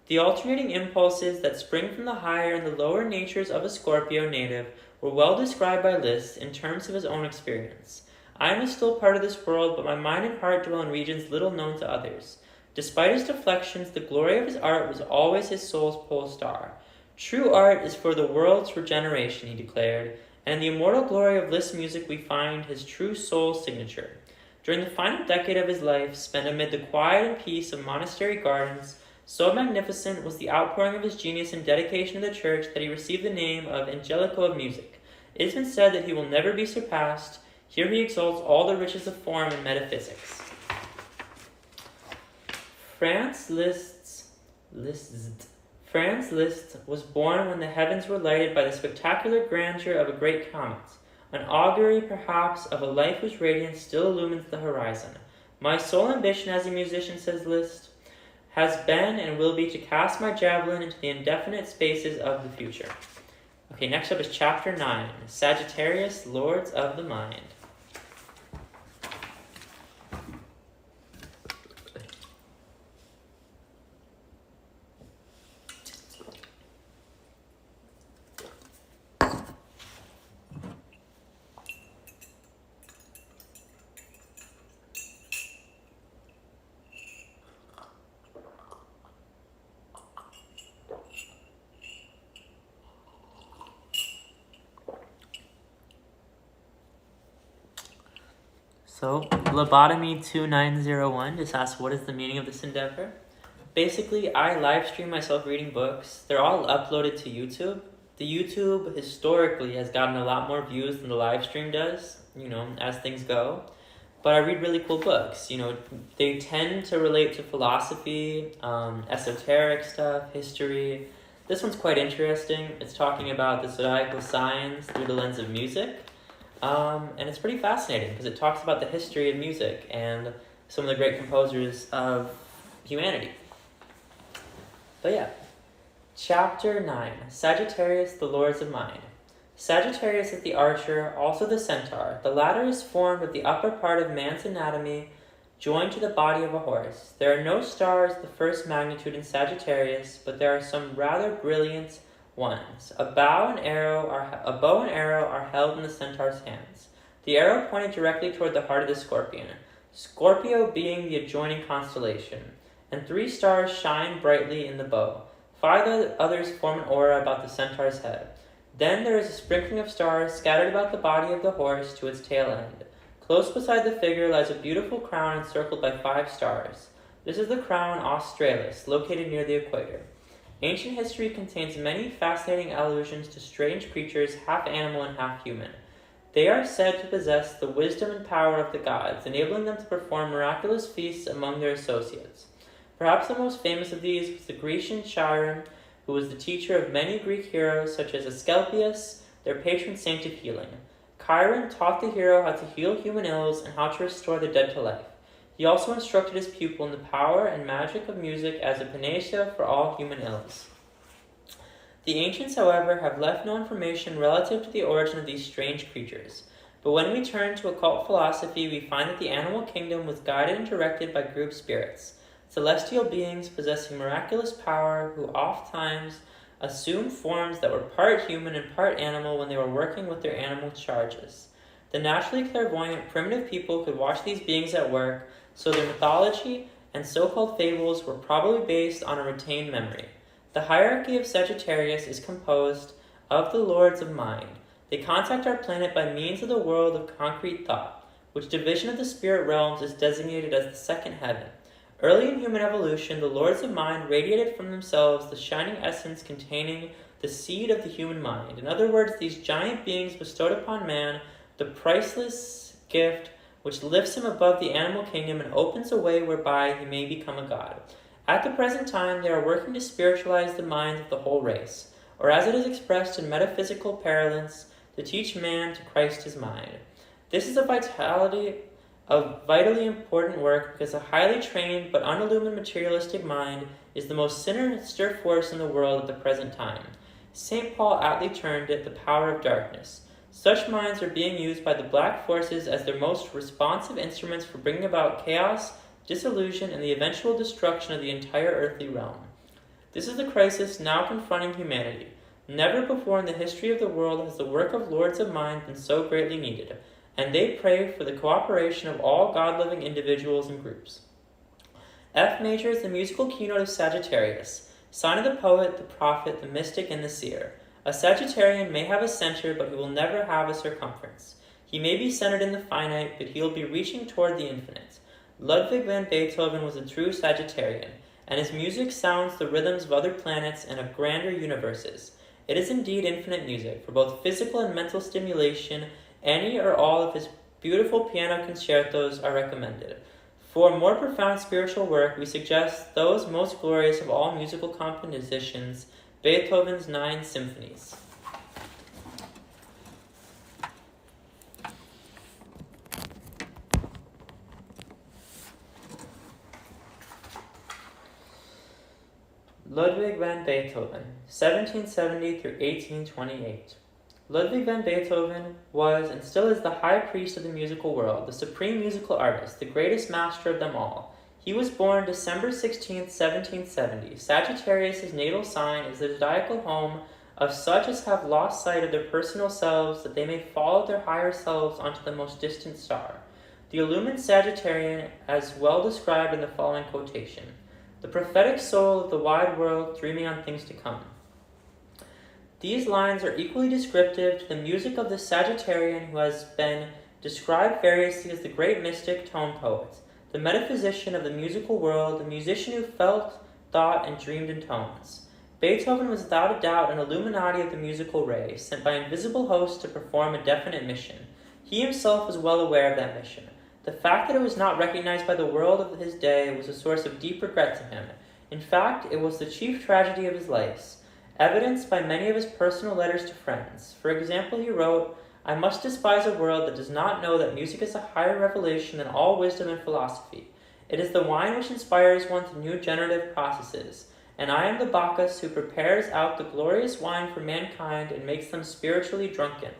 [SPEAKER 1] The alternating impulses that spring from the higher and the lower natures of a Scorpio native were well described by Liszt in terms of his own experience. I am still part of this world, but my mind and heart dwell in regions little known to others. Despite his deflections, the glory of his art was always his soul's pole star. True art is for the world's regeneration," he declared, and in the immortal glory of Liszt's music we find his true soul signature. During the final decade of his life, spent amid the quiet and peace of monastery gardens, so magnificent was the outpouring of his genius and dedication to the church that he received the name of Angelico of Music. It has been said that he will never be surpassed. Here he exalts all the riches of form and metaphysics. Franz Liszt was born when the heavens were lighted by the spectacular grandeur of a great comet, an augury perhaps of a life whose radiance still illumines the horizon. "My sole ambition as a musician," says Liszt, "has been and will be to cast my javelin into the indefinite spaces of the future." Okay, next up is Chapter 9, Sagittarius, Lords of the Mind. So, Lobotomy 2901 just asks, what is the meaning of this endeavor? Basically, I live stream myself reading books. They're all uploaded to YouTube. The YouTube historically has gotten a lot more views than the live stream does, as things go. But I read really cool books. They tend to relate to philosophy, esoteric stuff, history. This one's quite interesting. It's talking about the zodiacal signs through the lens of music. And it's pretty fascinating because it talks about the history of music and some of the great composers of humanity. But yeah, Chapter 9, Sagittarius, the Lords of Mind. Sagittarius is the archer, also the centaur. The latter is formed of the upper part of man's anatomy joined to the body of a horse. There are no stars of the first magnitude in Sagittarius, but there are some rather brilliant ones. A bow and arrow are held in the centaur's hands. The arrow pointed directly toward the heart of the scorpion, Scorpio being the adjoining constellation, and 3 stars shine brightly in the bow. 5 others form an aura about the centaur's head. Then there is a sprinkling of stars scattered about the body of the horse to its tail end. Close beside the figure lies a beautiful crown encircled by 5 stars. This is the crown Australis, located near the equator. Ancient history contains many fascinating allusions to strange creatures, half animal and half human. They are said to possess the wisdom and power of the gods, enabling them to perform miraculous feats among their associates. Perhaps the most famous of these was the Grecian Chiron, who was the teacher of many Greek heroes such as Asclepius, their patron saint of healing. Chiron taught the hero how to heal human ills and how to restore the dead to life. He also instructed his pupil in the power and magic of music as a panacea for all human ills. The ancients, however, have left no information relative to the origin of these strange creatures. But when we turn to occult philosophy, we find that the animal kingdom was guided and directed by group spirits, celestial beings possessing miraculous power who oftentimes assumed forms that were part human and part animal when they were working with their animal charges. The naturally clairvoyant primitive people could watch these beings at work, so their mythology and so-called fables were probably based on a retained memory. The hierarchy of Sagittarius is composed of the lords of mind. They contact our planet by means of the world of concrete thought, which division of the spirit realms is designated as the second heaven. Early in human evolution, the lords of mind radiated from themselves the shining essence containing the seed of the human mind. In other words, these giant beings bestowed upon man the priceless gift which lifts him above the animal kingdom and opens a way whereby he may become a god. At the present time, they are working to spiritualize the minds of the whole race, or as it is expressed in metaphysical parlance, to teach man to Christ his mind. This is a vitally important work because a highly trained but unillumined materialistic mind is the most sinister force in the world at the present time. St. Paul aptly termed it the power of darkness. Such minds are being used by the black forces as their most responsive instruments for bringing about chaos, disillusion, and the eventual destruction of the entire earthly realm. This is the crisis now confronting humanity. Never before in the history of the world has the work of lords of mind been so greatly needed, and they pray for the cooperation of all God-loving individuals and groups. F major is the musical keynote of Sagittarius, sign of the poet, the prophet, the mystic, and the seer. A Sagittarian may have a center, but he will never have a circumference. He may be centered in the finite, but he will be reaching toward the infinite. Ludwig van Beethoven was a true Sagittarian, and his music sounds the rhythms of other planets and of grander universes. It is indeed infinite music. For both physical and mental stimulation, any or all of his beautiful piano concertos are recommended. For more profound spiritual work, we suggest those most glorious of all musical compositions, Beethoven's 9 symphonies. Ludwig van Beethoven, 1770 through 1828. Ludwig van Beethoven was and still is the high priest of the musical world, the supreme musical artist, the greatest master of them all. He was born December 16, 1770. Sagittarius, his natal sign, is the zodiacal home of such as have lost sight of their personal selves that they may follow their higher selves onto the most distant star. The illumined Sagittarian, as well described in the following quotation: the prophetic soul of the wide world dreaming on things to come. These lines are equally descriptive to the music of the Sagittarian, who has been described variously as the great mystic tone poet, the metaphysician of the musical world, the musician who felt, thought, and dreamed in tones. Beethoven was without a doubt an illuminati of the musical ray, sent by invisible hosts to perform a definite mission. He himself was well aware of that mission. The fact that it was not recognized by the world of his day was a source of deep regret to him. In fact, it was the chief tragedy of his life, evidenced by many of his personal letters to friends. For example, he wrote, "I must despise a world that does not know that music is a higher revelation than all wisdom and philosophy. It is the wine which inspires one to new generative processes, and I am the Bacchus who prepares out the glorious wine for mankind and makes them spiritually drunken.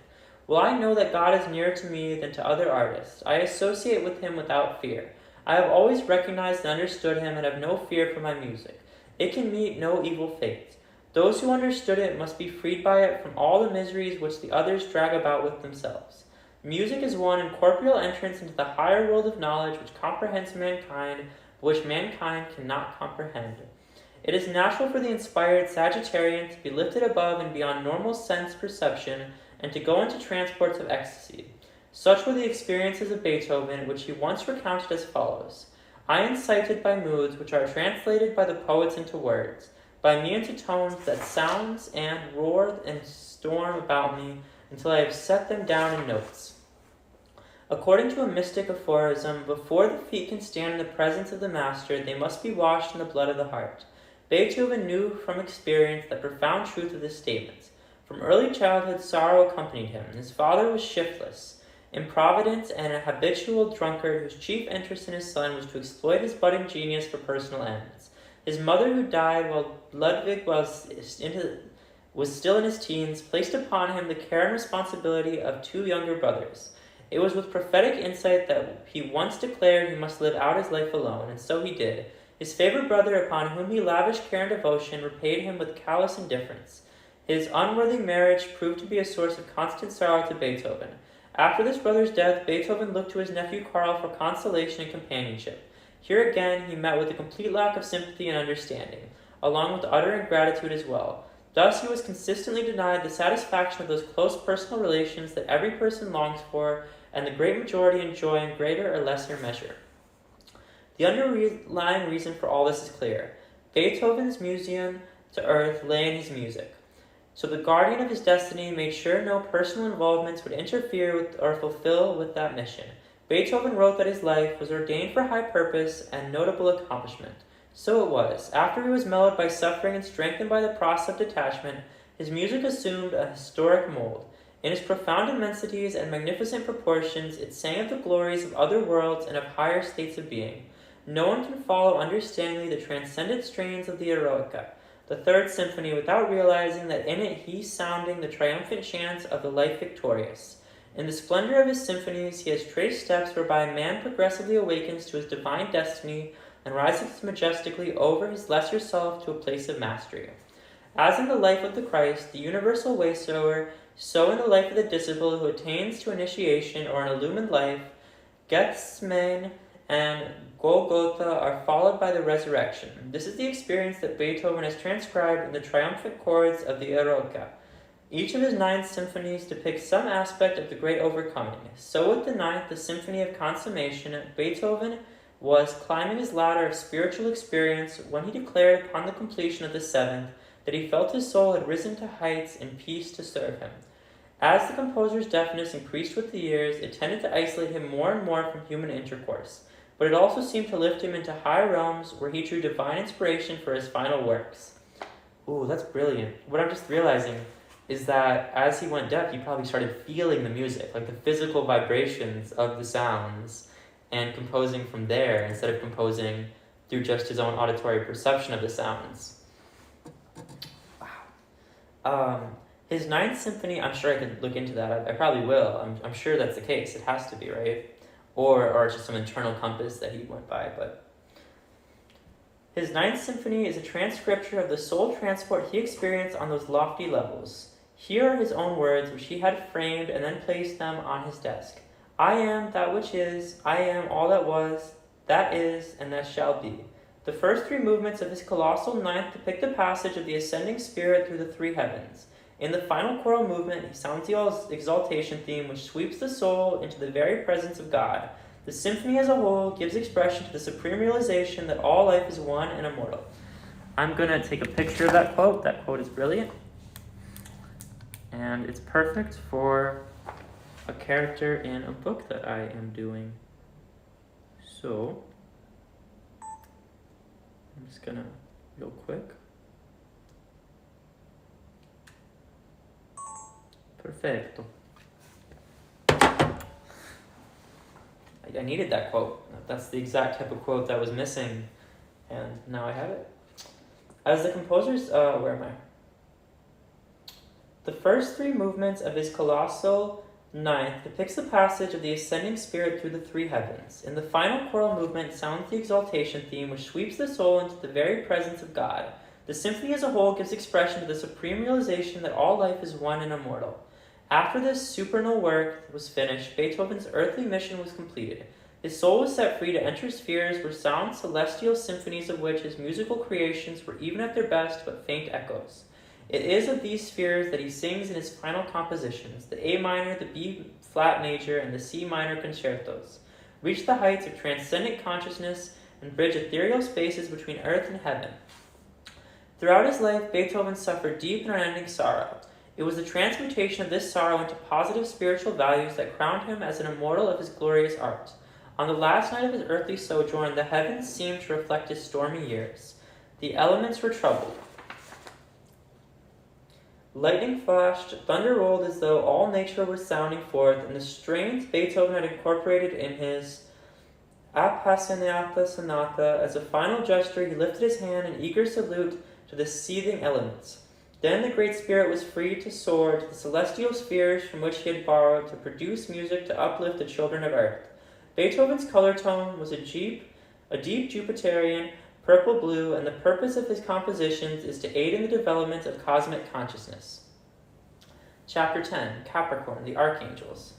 [SPEAKER 1] Well, I know that God is nearer to me than to other artists. I associate with him without fear. I have always recognized and understood him and have no fear for my music. It can meet no evil fate. Those who understood it must be freed by it from all the miseries which the others drag about with themselves. Music is one incorporeal entrance into the higher world of knowledge which comprehends mankind, but which mankind cannot comprehend. It is natural for the inspired Sagittarian to be lifted above and beyond normal sense perception and to go into transports of ecstasy. Such were the experiences of Beethoven, which he once recounted as follows: I am incited by moods which are translated by the poets into words, by me into tones that sounds and roar and storm about me until I have set them down in notes. According to a mystic aphorism, before the feet can stand in the presence of the master, they must be washed in the blood of the heart. Beethoven knew from experience the profound truth of this statement. From early childhood, sorrow accompanied him. His father was shiftless, improvident, and a habitual drunkard whose chief interest in his son was to exploit his budding genius for personal ends. His mother, who died while Ludwig was was still in his teens, placed upon him the care and responsibility of 2 younger brothers. It was with prophetic insight that he once declared he must live out his life alone, and so he did. His favorite brother, upon whom he lavished care and devotion, repaid him with callous indifference. His unworthy marriage proved to be a source of constant sorrow to Beethoven. After this brother's death, Beethoven looked to his nephew Karl for consolation and companionship. Here again, he met with a complete lack of sympathy and understanding, along with utter ingratitude as well. Thus, he was consistently denied the satisfaction of those close personal relations that every person longs for, and the great majority enjoy in greater or lesser measure. The underlying reason for all this is clear. Beethoven's museum to earth lay in his music. So the guardian of his destiny made sure no personal involvements would interfere with or fulfill with that mission. Beethoven wrote that his life was ordained for high purpose and notable accomplishment. So it was. After he was mellowed by suffering and strengthened by the process of detachment, his music assumed a historic mold. In its profound immensities and magnificent proportions, it sang of the glories of other worlds and of higher states of being. No one can follow understandingly the transcendent strains of the Eroica, the Third Symphony, without realizing that in it he's sounding the triumphant chants of the life victorious. In the splendor of his symphonies, he has traced steps whereby man progressively awakens to his divine destiny and rises majestically over his lesser self to a place of mastery. As in the life of the Christ, the universal way-sower, so in the life of the disciple who attains to initiation or an illumined life, Gethsemane and Golgotha are followed by the resurrection. This is the experience that Beethoven has transcribed in the triumphant chords of the Eroica. Each of his 9 symphonies depicts some aspect of the great overcoming. So with the 9th, the Symphony of Consummation, Beethoven was climbing his ladder of spiritual experience when he declared upon the completion of the 7th that he felt his soul had risen to heights in peace to serve him. As the composer's deafness increased with the years, it tended to isolate him more and more from human intercourse, but it also seemed to lift him into high realms where he drew divine inspiration for his final works. Ooh, that's brilliant. What I'm just realizing is that as he went deaf, he probably started feeling the music, like the physical vibrations of the sounds, and composing from there instead of composing through just his own auditory perception of the sounds. Wow. His 9th symphony, I'm sure I could look into that. I probably will. I'm sure that's the case. It has to be, right? Or it's just some internal compass that he went by. But his 9th symphony is a transcription of the soul transport he experienced on those lofty levels. Here are his own words, which he had framed and then placed them on his desk. I am that which is, I am all that was, that is, and that shall be. The first 3 movements of his colossal 9th depict the passage of the ascending spirit through the 3 heavens. In the final choral movement, he sounds the exaltation theme, which sweeps the soul into the very presence of God. The symphony as a whole gives expression to the supreme realization that all life is one and immortal. I'm going to take a picture of that quote. That quote is brilliant. And it's perfect for a character in a book that I am doing. So, I'm just going to, real quick. Perfecto. I needed that quote. That's the exact type of quote that was missing, and now I have it. As the composer's, where am I? The first 3 movements of his colossal 9th depicts the passage of the ascending spirit through the 3 heavens. In the final choral movement sounds the exaltation theme, which sweeps the soul into the very presence of God. The symphony as a whole gives expression to the supreme realization that all life is one and immortal. After this supernal work was finished, Beethoven's earthly mission was completed. His soul was set free to enter spheres where sound celestial symphonies of which his musical creations were even at their best but faint echoes. It is of these spheres that he sings in his final compositions, the A minor, the B flat major, and the C minor concertos. Reach the heights of transcendent consciousness and bridge ethereal spaces between earth and heaven. Throughout his life, Beethoven suffered deep and unending sorrow. It was the transmutation of this sorrow into positive spiritual values that crowned him as an immortal of his glorious art. On the last night of his earthly sojourn, the heavens seemed to reflect his stormy years. The elements were troubled. Lightning flashed, thunder rolled as though all nature was sounding forth, and the strains Beethoven had incorporated in his Appassionata Sonata. As a final gesture, he lifted his hand in eager salute to the seething elements. Then the Great Spirit was free to soar to the celestial spheres from which he had borrowed to produce music to uplift the children of earth. Beethoven's color tone was a deep Jupiterian purple-blue, and the purpose of his compositions is to aid in the development of cosmic consciousness. Chapter 10, Capricorn, the Archangels.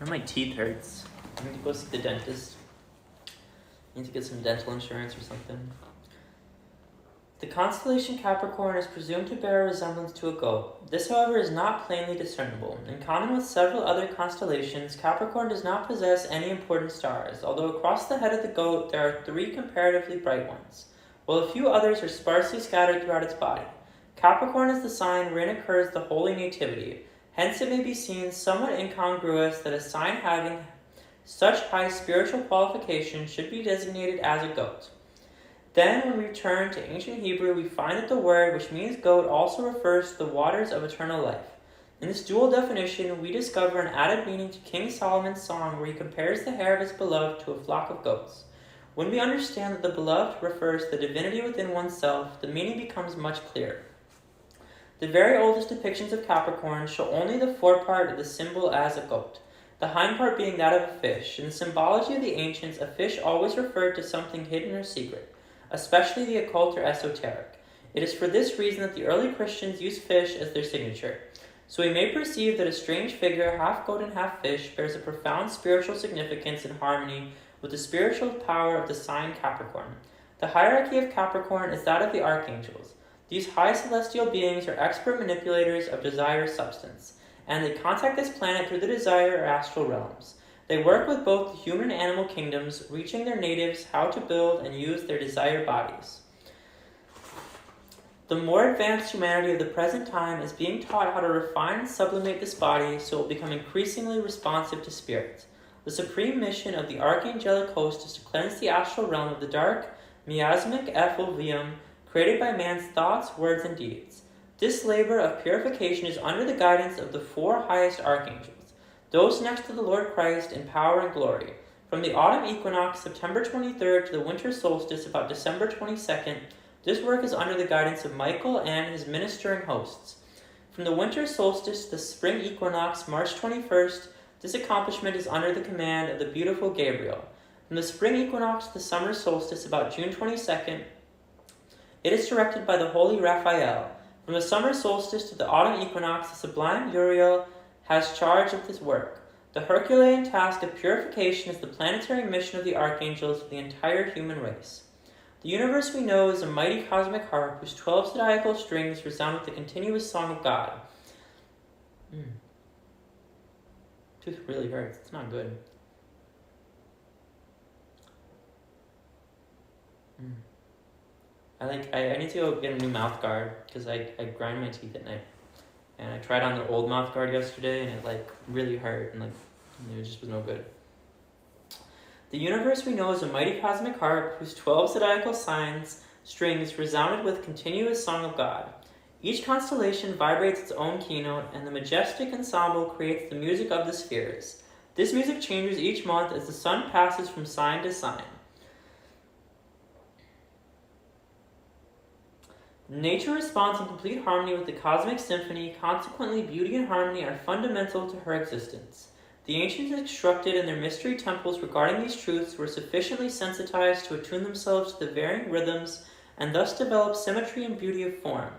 [SPEAKER 1] My teeth hurts. I need to go see the dentist. I need to get some dental insurance or something. The constellation Capricorn is presumed to bear a resemblance to a goat. This, however, is not plainly discernible. In common with several other constellations, Capricorn does not possess any important stars, although across the head of the goat there are 3 comparatively bright ones, while a few others are sparsely scattered throughout its body. Capricorn is the sign wherein occurs the Holy Nativity. Hence it may be seen somewhat incongruous that a sign having such high spiritual qualification should be designated as a goat. Then, when we return to ancient Hebrew, we find that the word, which means goat, also refers to the waters of eternal life. In this dual definition, we discover an added meaning to King Solomon's song where he compares the hair of his beloved to a flock of goats. When we understand that the beloved refers to the divinity within oneself, the meaning becomes much clearer. The very oldest depictions of Capricorn show only the forepart of the symbol as a goat, the hind part being that of a fish. In the symbology of the ancients, a fish always referred to something hidden or secret, especially the occult or esoteric. It is for this reason that the early Christians used fish as their signature. So we may perceive that a strange figure, half goat and half fish, bears a profound spiritual significance in harmony with the spiritual power of the sign Capricorn. The hierarchy of Capricorn is that of the archangels. These high celestial beings are expert manipulators of desire substance, and they contact this planet through the desire or astral realms. They work with both the human and animal kingdoms, reaching their natives how to build and use their desired bodies. The more advanced humanity of the present time is being taught how to refine and sublimate this body so it will become increasingly responsive to spirit. The supreme mission of the archangelic host is to cleanse the astral realm of the dark, miasmic effluvium created by man's thoughts, words, and deeds. This labor of purification is under the guidance of the 4 highest archangels, those next to the Lord Christ in power and glory. From the autumn equinox, September 23rd, to the winter solstice, about December 22nd, this work is under the guidance of Michael and his ministering hosts. From the winter solstice to the spring equinox, March 21st, this accomplishment is under the command of the beautiful Gabriel. From the spring equinox to the summer solstice, about June 22nd, it is directed by the holy Raphael. From the summer solstice to the autumn equinox, the sublime Uriel has charge of this work. The Herculean task of purification is the planetary mission of the archangels for the entire human race. The universe we know is a mighty cosmic harp whose 12 zodiacal strings resound with the continuous song of God. Tooth really hurts. It's not good. I need to go get a new mouth guard because I grind my teeth at night. And I tried on the old mouth guard yesterday and it really hurt and it just was no good. The universe we know is a mighty cosmic harp whose 12 zodiacal strings resounded with continuous song of God. Each constellation vibrates its own keynote, and the majestic ensemble creates the music of the spheres. This music changes each month as the sun passes from sign to sign. Nature responds in complete harmony with the cosmic symphony. Consequently, beauty and harmony are fundamental to her existence. The ancients instructed in their mystery temples regarding these truths were sufficiently sensitized to attune themselves to the varying rhythms and thus develop symmetry and beauty of form,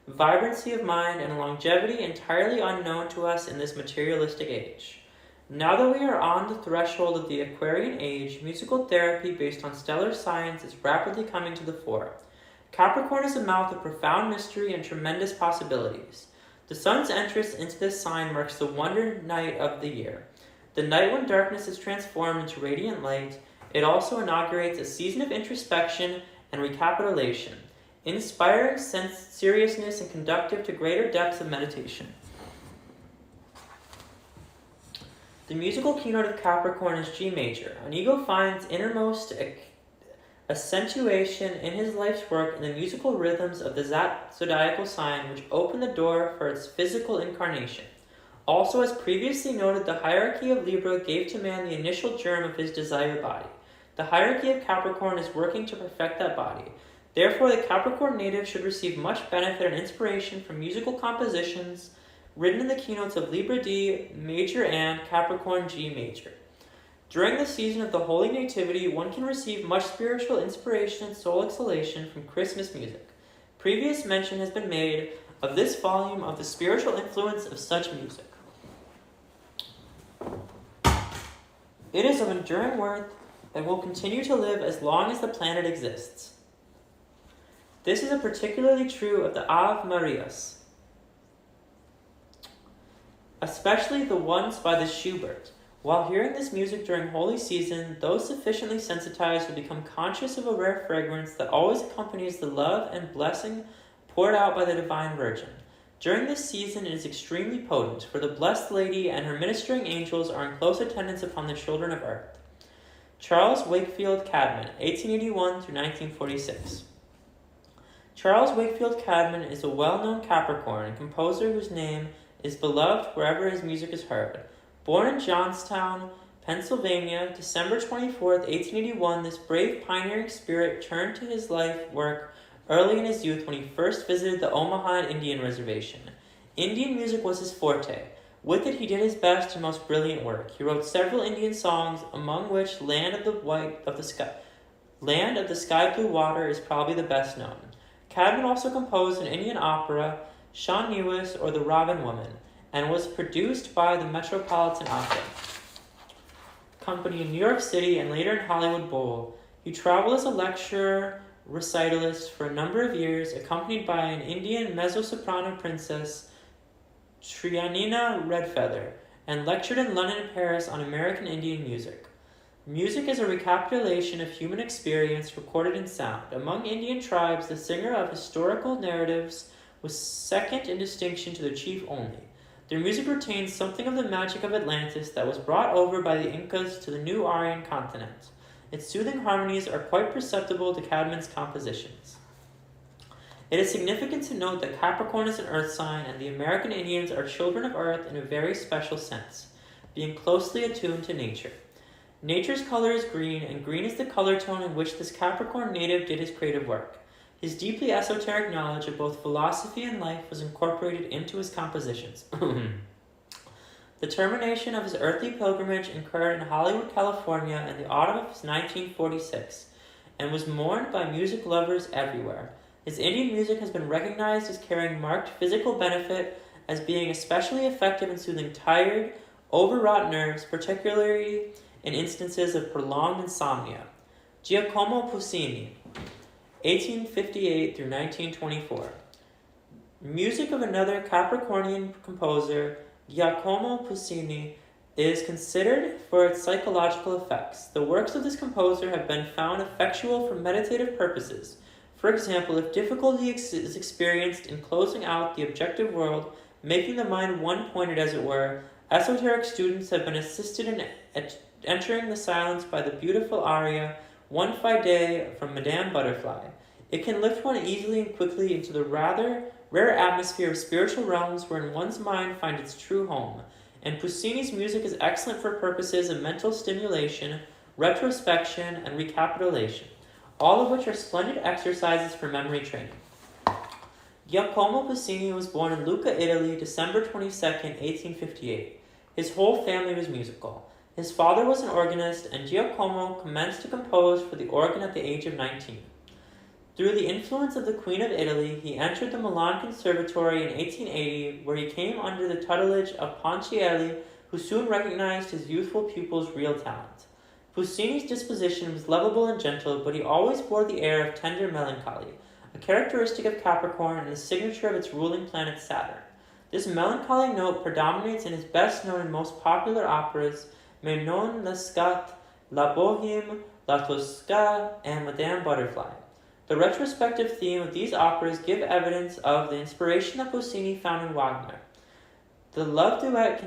[SPEAKER 1] vibrancy of mind, and a longevity entirely unknown to us in this materialistic age. Now that we are on the threshold of the Aquarian age, musical therapy based on stellar science is rapidly coming to the fore. Capricorn is a mouth of profound mystery and tremendous possibilities. The sun's entrance into this sign marks the wonder night of the year. The night when darkness is transformed into radiant light. It also inaugurates a season of introspection and recapitulation, inspiring seriousness and conducive to greater depths of meditation. The musical keynote of Capricorn is G major. An ego finds innermost accentuation in his life's work in the musical rhythms of the zodiacal sign, which open the door for its physical incarnation. Also, as previously noted, the hierarchy of Libra gave to man the initial germ of his desired body. The hierarchy of Capricorn is working to perfect that body. Therefore, the Capricorn native should receive much benefit and inspiration from musical compositions written in the keynotes of Libra D major and Capricorn G major. During the season of the Holy Nativity, one can receive much spiritual inspiration and soul exhalation from Christmas music. Previous mention has been made of this volume of the spiritual influence of such music. It is of enduring worth that will continue to live as long as the planet exists. This is particularly true of the Ave Marias, especially the ones by the Schubert. While hearing this music during holy season, those sufficiently sensitized will become conscious of a rare fragrance that always accompanies the love and blessing poured out by the Divine Virgin. During this season, it is extremely potent, for the Blessed Lady and her ministering angels are in close attendance upon the children of earth. Charles Wakefield Cadman, 1881 through 1946. Charles Wakefield Cadman is a well-known Capricorn and composer whose name is beloved wherever his music is heard. Born in Johnstown, Pennsylvania, December 24, 1881, this brave pioneering spirit turned to his life work early in his youth when he first visited the Omaha Indian Reservation. Indian music was his forte. With it, he did his best and most brilliant work. He wrote several Indian songs, among which Land of the Sky Blue Water is probably the best known. Cadman also composed an Indian opera, Sean Lewis or The Robin Woman, and was produced by the Metropolitan Opera Company in New York City and later in Hollywood Bowl. He traveled as a lecturer, recitalist for a number of years, accompanied by an Indian mezzo-soprano princess, Trianina Redfeather, and lectured in London and Paris on American Indian music. Music is a recapitulation of human experience recorded in sound. Among Indian tribes, the singer of historical narratives was second in distinction to the chief only. Their music retains something of the magic of Atlantis that was brought over by the Incas to the new Aryan continent. Its soothing harmonies are quite perceptible to Cadman's compositions. It is significant to note that Capricorn is an earth sign and the American Indians are children of earth in a very special sense, being closely attuned to nature. Nature's color is green, and green is the color tone in which this Capricorn native did his creative work. His deeply esoteric knowledge of both philosophy and life was incorporated into his compositions. The termination of his earthly pilgrimage occurred in Hollywood, California in the autumn of 1946, and was mourned by music lovers everywhere. His Indian music has been recognized as carrying marked physical benefit, as being especially effective in soothing tired, overwrought nerves, particularly in instances of prolonged insomnia. Giacomo Puccini, 1858 through 1924. Music of another Capricornian composer, Giacomo Puccini, is considered for its psychological effects. The works of this composer have been found effectual for meditative purposes. For example, if difficulty is experienced in closing out the objective world, making the mind one-pointed as it were, esoteric students have been assisted in entering the silence by the beautiful aria One Fine Day from Madame Butterfly. It can lift one easily and quickly into the rather rare atmosphere of spiritual realms wherein one's mind finds its true home, and Puccini's music is excellent for purposes of mental stimulation, retrospection, and recapitulation, all of which are splendid exercises for memory training. Giacomo Puccini was born in Lucca, Italy, December 22, 1858. His whole family was musical. His father was an organist, and Giacomo commenced to compose for the organ at the age of 19. Through the influence of the Queen of Italy, he entered the Milan Conservatory in 1880, where he came under the tutelage of Ponchielli, who soon recognized his youthful pupil's real talent. Puccini's disposition was lovable and gentle, but he always bore the air of tender melancholy, a characteristic of Capricorn and the signature of its ruling planet Saturn. This melancholy note predominates in his best-known and most popular operas, Mais non l'escat, La Bohème, La Tosca, and Madame Butterfly. The retrospective theme of these operas give evidence of the inspiration that Puccini found in Wagner. The love duet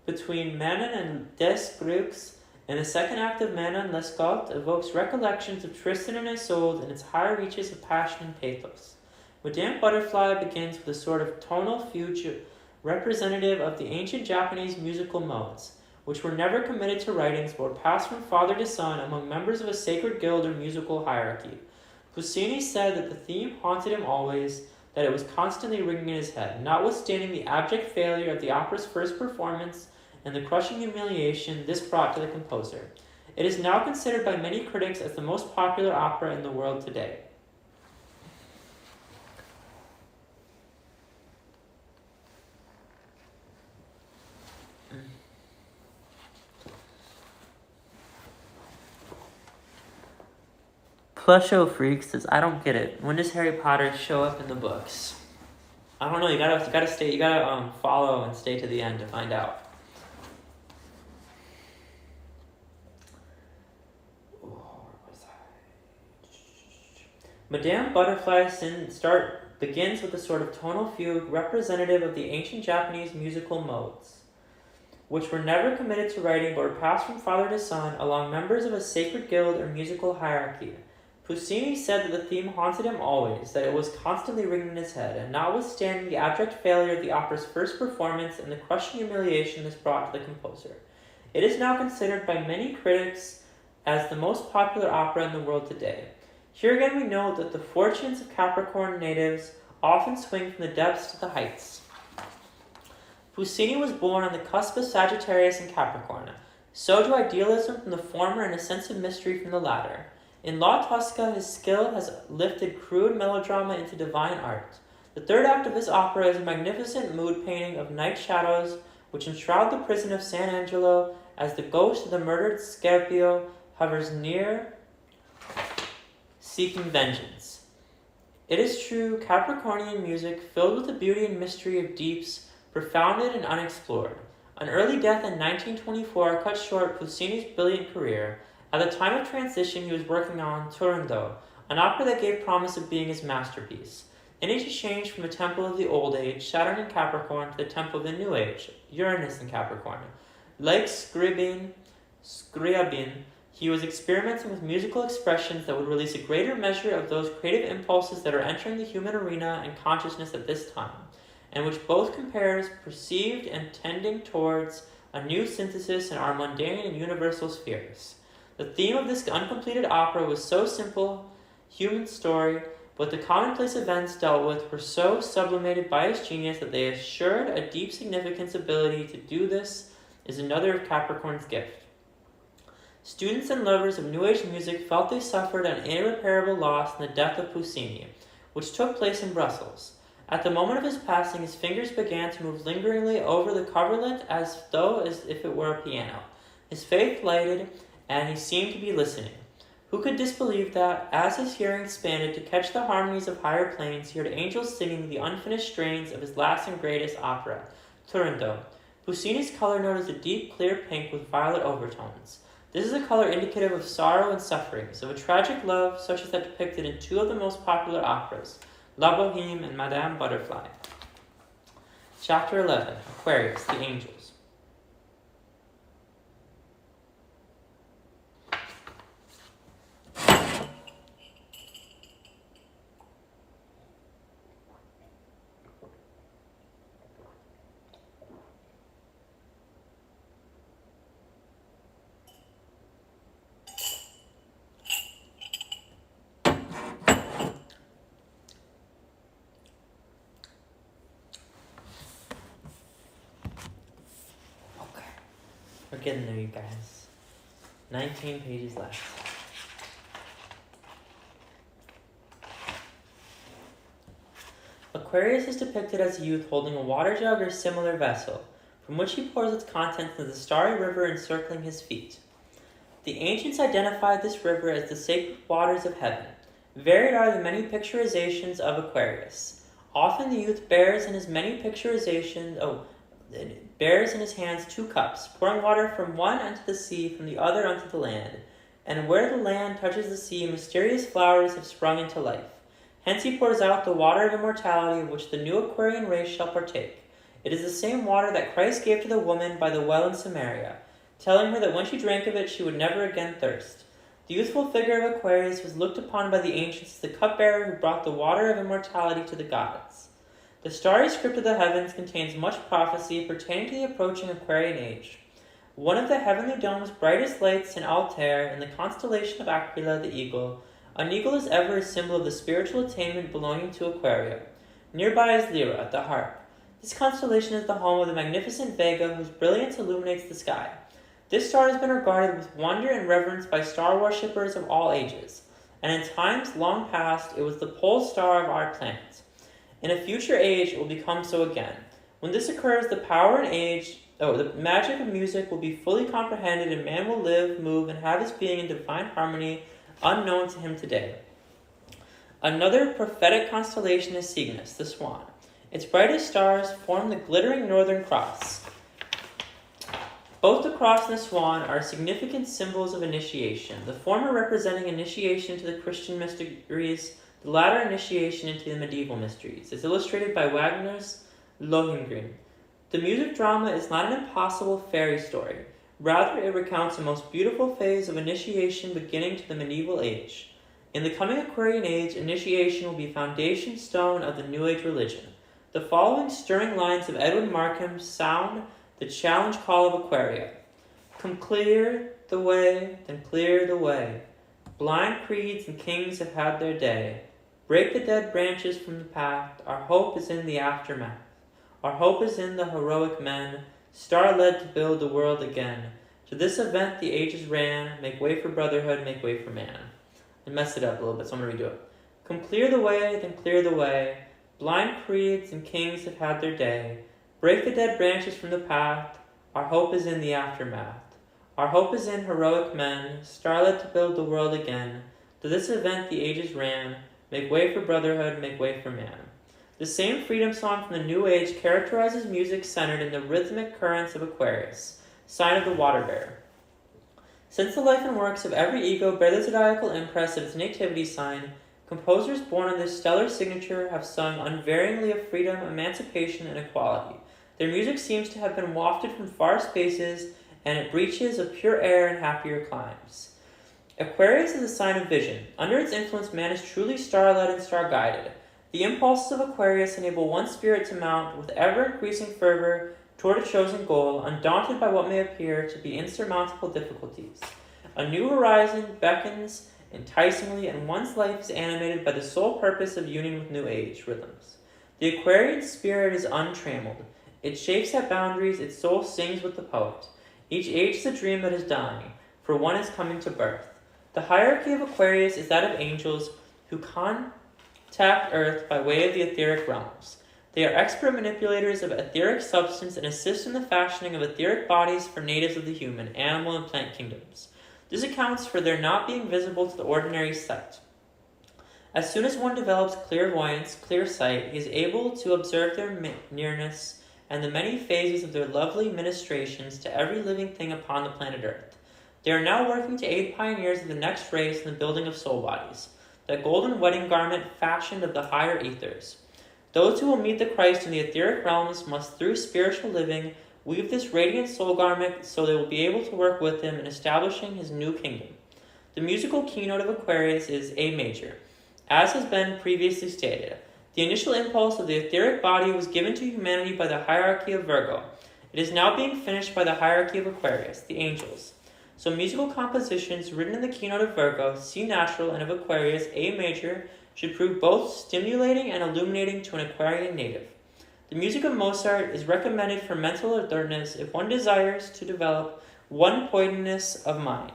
[SPEAKER 1] between Manon and Des Grieux, and the second act of Manon Lescaut evokes recollections of Tristan and Isolde in its higher reaches of passion and pathos. Madame Butterfly begins with a sort of tonal fugue representative of the ancient Japanese musical modes, which were never committed to writings but were passed from father to son among members of a sacred guild or musical hierarchy. Puccini said that the theme haunted him always, that it was constantly ringing in his head, notwithstanding the abject failure of the opera's first performance and the crushing humiliation this brought to the composer. It is now considered by many critics as the most popular opera in the world today. Plusho Freak says, I don't get it. When does Harry Potter show up in the books? I don't know. You gotta follow and stay to the end to find out. Madame Butterfly begins with a sort of tonal fugue representative of the ancient Japanese musical modes, which were never committed to writing but were passed from father to son along members of a sacred guild or musical hierarchy. Puccini said that the theme haunted him always, that it was constantly ringing in his head, and notwithstanding the abject failure of the opera's first performance and the crushing humiliation this brought to the composer. It is now considered by many critics as the most popular opera in the world today. Here again we note that the fortunes of Capricorn natives often swing from the depths to the heights. Puccini was born on the cusp of Sagittarius and Capricorn. So do idealism from the former and a sense of mystery from the latter. In La Tosca, his skill has lifted crude melodrama into divine art. The third act of this opera is a magnificent mood painting of night shadows which enshroud the prison of San Angelo as the ghost of the murdered Scarpio hovers near, seeking vengeance. It is true, Capricornian music, filled with the beauty and mystery of deeps, profounded and unexplored. An early death in 1924 cut short Puccini's brilliant career. At the time of transition, he was working on Turandot, an opera that gave promise of being his masterpiece. In it, he changed from the temple of the Old Age, Saturn in Capricorn, to the temple of the New Age, Uranus in Capricorn. Like Scriabin, he was experimenting with musical expressions that would release a greater measure of those creative impulses that are entering the human arena and consciousness at this time, and which both compares perceived and tending towards a new synthesis in our mundane and universal spheres. The theme of this uncompleted opera was so simple, human story, but the commonplace events dealt with were so sublimated by his genius that they assured a deep significance. Ability to do this is another of Capricorn's gift. Students and lovers of New Age music felt they suffered an irreparable loss in the death of Puccini, which took place in Brussels. At the moment of his passing, his fingers began to move lingeringly over the coverlet as if it were a piano. His faith lighted, and he seemed to be listening. Who could disbelieve that, as his hearing expanded to catch the harmonies of higher planes, he heard angels singing the unfinished strains of his last and greatest opera, Turandot. Puccini's color note is a deep, clear pink with violet overtones. This is a color indicative of sorrow and sufferings, of a tragic love such as that depicted in two of the most popular operas, La Boheme and Madame Butterfly. Chapter 11, Aquarius, the Angels. We're getting there, you guys. 19 pages left. Aquarius is depicted as a youth holding a water jug or similar vessel, from which he pours its contents into the starry river encircling his feet. The ancients identified this river as the sacred waters of heaven. Varied are the many picturizations of Aquarius. Often the youth bears in his hands 2 cups, pouring water from one unto the sea, from the other unto the land. And where the land touches the sea, mysterious flowers have sprung into life. Hence he pours out the water of immortality, of which the new Aquarian race shall partake. It is the same water that Christ gave to the woman by the well in Samaria, telling her that when she drank of it, she would never again thirst. The youthful figure of Aquarius was looked upon by the ancients as the cupbearer who brought the water of immortality to the gods. The starry script of the heavens contains much prophecy pertaining to the approaching Aquarian age. One of the heavenly dome's brightest lights in Altair, in the constellation of Aquila the eagle. An eagle is ever a symbol of the spiritual attainment belonging to Aquaria. Nearby is Lyra, the harp. This constellation is the home of the magnificent Vega, whose brilliance illuminates the sky. This star has been regarded with wonder and reverence by star worshippers of all ages, and in times long past it was the pole star of our planet. In a future age it will become so again. When this occurs, the magic of music will be fully comprehended, and man will live, move, and have his being in divine harmony unknown to him today. Another prophetic constellation is Cygnus, the swan. Its brightest stars form the glittering northern cross. Both the cross and the swan are significant symbols of initiation, the former representing initiation into the Christian mysteries, the latter initiation into the medieval mysteries, as illustrated by Wagner's Lohengrin. The music drama is not an impossible fairy story. Rather, it recounts a most beautiful phase of initiation beginning to the medieval age. In the coming Aquarian age, initiation will be foundation stone of the New Age religion. The following stirring lines of Edwin Markham sound the challenge call of Aquaria. Come clear the way, then clear the way. Blind creeds and kings have had their day. Break the dead branches from the path. Our hope is in the aftermath. Our hope is in the heroic men, star-led to build the world again. To this event the ages ran, make way for brotherhood, make way for man. I messed it up a little bit, so I'm going to redo it. Come clear the way, then clear the way. Blind creeds and kings have had their day. Break the dead branches from the path. Our hope is in the aftermath. Our hope is in heroic men, star-led to build the world again. To this event the ages ran, make way for brotherhood, make way for man. The same freedom song from the New Age characterizes music centered in the rhythmic currents of Aquarius, sign of the water bearer. Since the life and works of every ego bear the zodiacal impress of its nativity sign, composers born on this stellar signature have sung unvaryingly of freedom, emancipation, and equality. Their music seems to have been wafted from far spaces, and it breaches of pure air and happier climes. Aquarius is a sign of vision. Under its influence, man is truly star-led and star-guided. The impulses of Aquarius enable one spirit to mount with ever-increasing fervor toward a chosen goal, undaunted by what may appear to be insurmountable difficulties. A new horizon beckons enticingly, and one's life is animated by the sole purpose of union with New Age rhythms. The Aquarian spirit is untrammeled. It chafes at boundaries, its soul sings with the poet. Each age is a dream that is dying, for one is coming to birth. The hierarchy of Aquarius is that of angels who contact Earth by way of the etheric realms. They are expert manipulators of etheric substance and assist in the fashioning of etheric bodies for natives of the human, animal, and plant kingdoms. This accounts for their not being visible to the ordinary sight. As soon as one develops clairvoyance, clear sight, he is able to observe their nearness and the many phases of their lovely ministrations to every living thing upon the planet Earth. They are now working to aid pioneers of the next race in the building of soul bodies, the golden wedding garment fashioned of the higher ethers. Those who will meet the Christ in the etheric realms must, through spiritual living, weave this radiant soul garment so they will be able to work with him in establishing his new kingdom. The musical keynote of Aquarius is A major. As has been previously stated, the initial impulse of the etheric body was given to humanity by the hierarchy of Virgo. It is now being finished by the hierarchy of Aquarius, the angels. So musical compositions written in the keynote of Virgo, C natural, and of Aquarius, A major, should prove both stimulating and illuminating to an Aquarian native. The music of Mozart is recommended for mental alertness if one desires to develop one-pointedness of mind,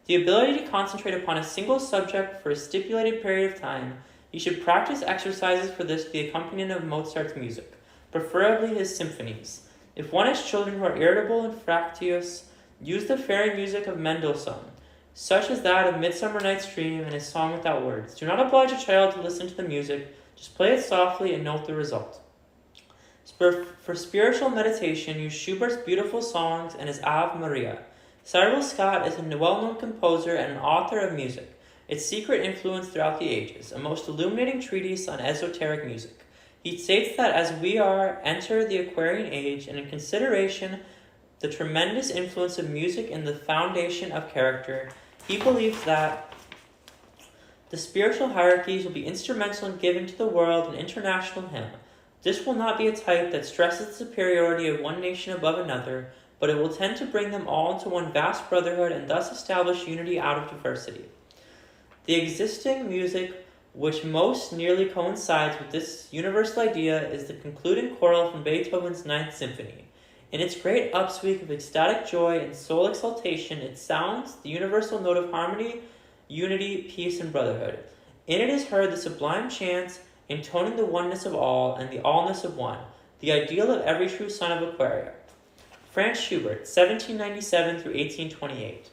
[SPEAKER 1] the ability to concentrate upon a single subject for a stipulated period of time. You should practice exercises for this to the accompaniment of Mozart's music, preferably his symphonies. If one has children who are irritable and fractious, use the fairy music of Mendelssohn, such as that of Midsummer Night's Dream and his Song Without Words. Do not oblige a child to listen to the music, just play it softly and note the result. For spiritual meditation, use Schubert's beautiful songs and his Ave Maria. Cyril Scott is a well-known composer and an author of music, its secret influence throughout the ages, a most illuminating treatise on esoteric music. He states that as we enter the Aquarian age, and in consideration the tremendous influence of music in the foundation of character, he believes that the spiritual hierarchies will be instrumental in giving to the world an international hymn. This will not be a type that stresses the superiority of one nation above another, but it will tend to bring them all into one vast brotherhood and thus establish unity out of diversity. The existing music which most nearly coincides with this universal idea is the concluding choral from Beethoven's Ninth Symphony. In its great upsweep of ecstatic joy and soul exaltation, it sounds the universal note of harmony, unity, peace, and brotherhood. In it is heard the sublime chant, intoning the oneness of all and the allness of one, the ideal of every true son of Aquaria. Franz Schubert, 1797 through 1828.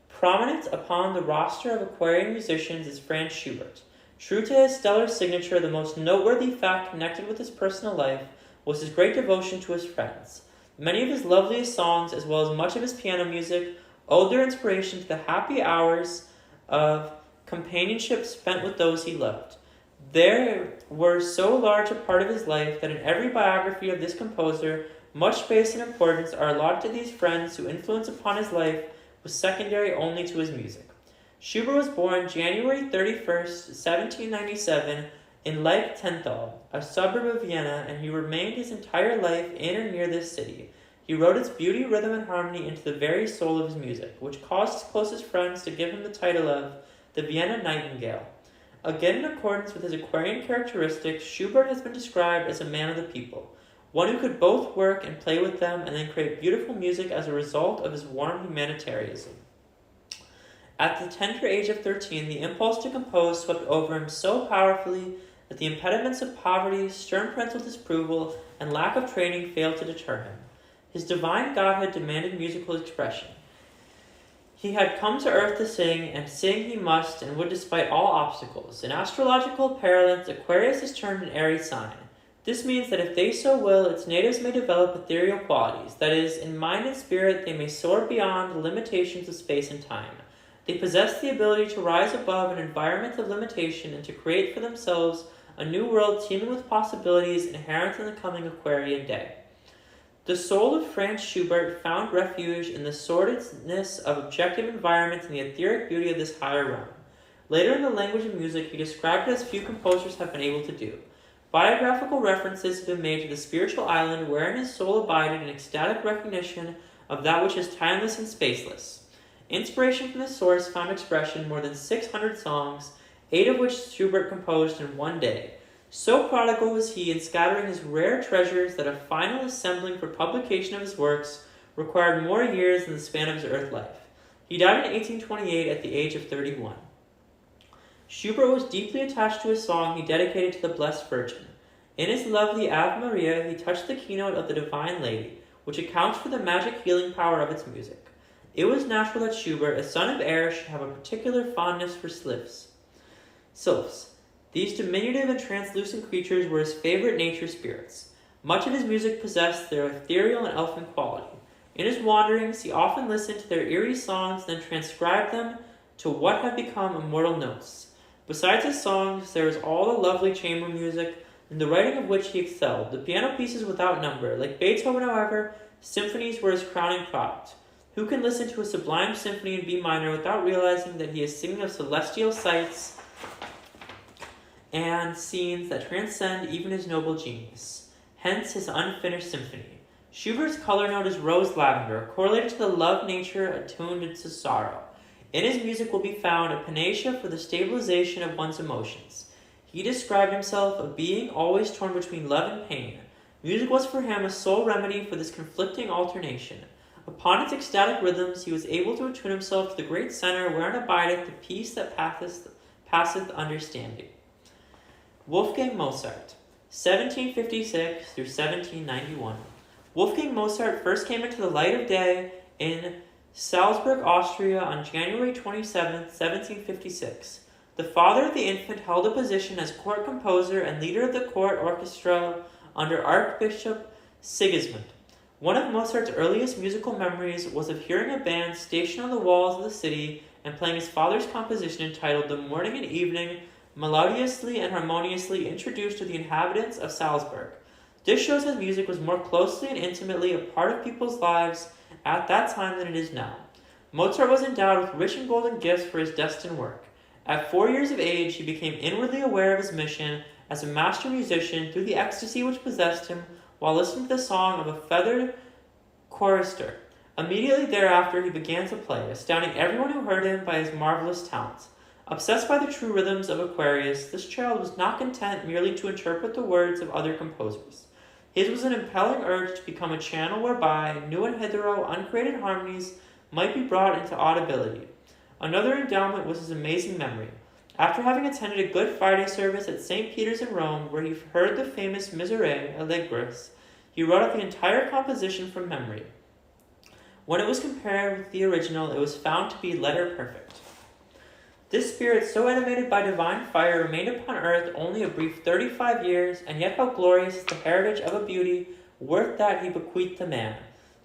[SPEAKER 1] Prominent upon the roster of Aquarian musicians is Franz Schubert. True to his stellar signature, the most noteworthy fact connected with his personal life was his great devotion to his friends. Many of his loveliest songs, as well as much of his piano music, owed their inspiration to the happy hours of companionship spent with those he loved. They were so large a part of his life that in every biography of this composer, much space and importance are allotted to these friends whose influence upon his life was secondary only to his music. Schubert was born January 31st, 1797, in Leiptenthal, a suburb of Vienna, and he remained his entire life in or near this city. He wrote its beauty, rhythm, and harmony into the very soul of his music, which caused his closest friends to give him the title of the Vienna Nightingale. Again, in accordance with his Aquarian characteristics, Schubert has been described as a man of the people, one who could both work and play with them and then create beautiful music as a result of his warm humanitarianism. At the tender age of 13, the impulse to compose swept over him so powerfully that the impediments of poverty, stern parental disapproval, and lack of training failed to deter him. His divine godhood demanded musical expression. He had come to earth to sing, and sing he must and would despite all obstacles. In astrological parlance, Aquarius is termed an airy sign. This means that if they so will, its natives may develop ethereal qualities. That is, in mind and spirit, they may soar beyond the limitations of space and time. They possess the ability to rise above an environment of limitation and to create for themselves a new world teeming with possibilities inherent in the coming Aquarian day. The soul of Franz Schubert found refuge in the sordidness of objective environment and the etheric beauty of this higher realm. Later in the language of music, he described it as few composers have been able to do. Biographical references have been made to the spiritual island wherein his soul abided in ecstatic recognition of that which is timeless and spaceless. Inspiration from this source found expression in more than 600 songs, 8 of which Schubert composed in one day. So prodigal was he in scattering his rare treasures that a final assembling for publication of his works required more years than the span of his earth life. He died in 1828 at the age of 31. Schubert was deeply attached to a song he dedicated to the Blessed Virgin. In his lovely Ave Maria, he touched the keynote of the Divine Lady, which accounts for the magic healing power of its music. It was natural that Schubert, a son of air, should have a particular fondness for sylphs. These diminutive and translucent creatures were his favorite nature spirits. Much of his music possessed their ethereal and elfin quality. In his wanderings, he often listened to their eerie songs, then transcribed them to what have become immortal notes. Besides his songs, there is all the lovely chamber music, in the writing of which he excelled. The piano pieces without number. Like Beethoven, however, symphonies were his crowning product. Who can listen to a sublime symphony in B minor without realizing that he is singing of celestial sights and scenes that transcend even his noble genius? Hence his unfinished symphony. Schubert's color note is rose lavender, correlated to the love nature attuned to sorrow. In his music will be found a panacea for the stabilization of one's emotions. He described himself a being always torn between love and pain. Music was for him a sole remedy for this conflicting alternation. Upon its ecstatic rhythms, he was able to attune himself to the great center wherein abideth the peace that passeth understanding. Wolfgang Mozart, 1756 through 1791. Wolfgang Mozart first came into the light of day in Salzburg, Austria on January 27, 1756. The father of the infant held a position as court composer and leader of the court orchestra under Archbishop Sigismund. One of Mozart's earliest musical memories was of hearing a band stationed on the walls of the city and playing his father's composition entitled The Morning and Evening melodiously and harmoniously introduced to the inhabitants of Salzburg. This shows his music was more closely and intimately a part of people's lives at that time than it is now. Mozart was endowed with rich and golden gifts for his destined work. At 4 years of age, he became inwardly aware of his mission as a master musician through the ecstasy which possessed him while listening to the song of a feathered chorister. Immediately thereafter, he began to play, astounding everyone who heard him by his marvelous talents. Obsessed by the true rhythms of Aquarius, this child was not content merely to interpret the words of other composers. His was an impelling urge to become a channel whereby new and hitherto uncreated harmonies might be brought into audibility. Another endowment was his amazing memory. After having attended a Good Friday service at St. Peter's in Rome, where he heard the famous Miserere Allegris, he wrote out the entire composition from memory. When it was compared with the original, it was found to be letter perfect. This spirit, so animated by divine fire, remained upon earth only a brief 35 years, and yet how glorious is the heritage of a beauty worth that he bequeathed to man.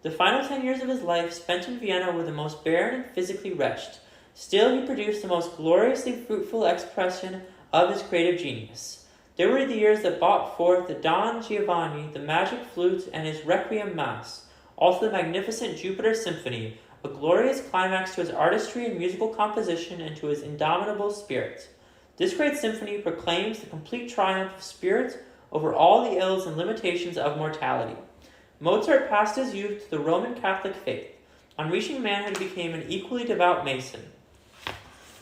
[SPEAKER 1] The final 10 years of his life, spent in Vienna, were the most barren and physically wretched. Still, he produced the most gloriously fruitful expression of his creative genius. There were the years that brought forth the Don Giovanni, the Magic Flute, and his Requiem Mass, also the magnificent Jupiter Symphony, a glorious climax to his artistry and musical composition and to his indomitable spirit. This great symphony proclaims the complete triumph of spirit over all the ills and limitations of mortality. Mozart passed his youth to the Roman Catholic faith. On reaching manhood, he became an equally devout Mason.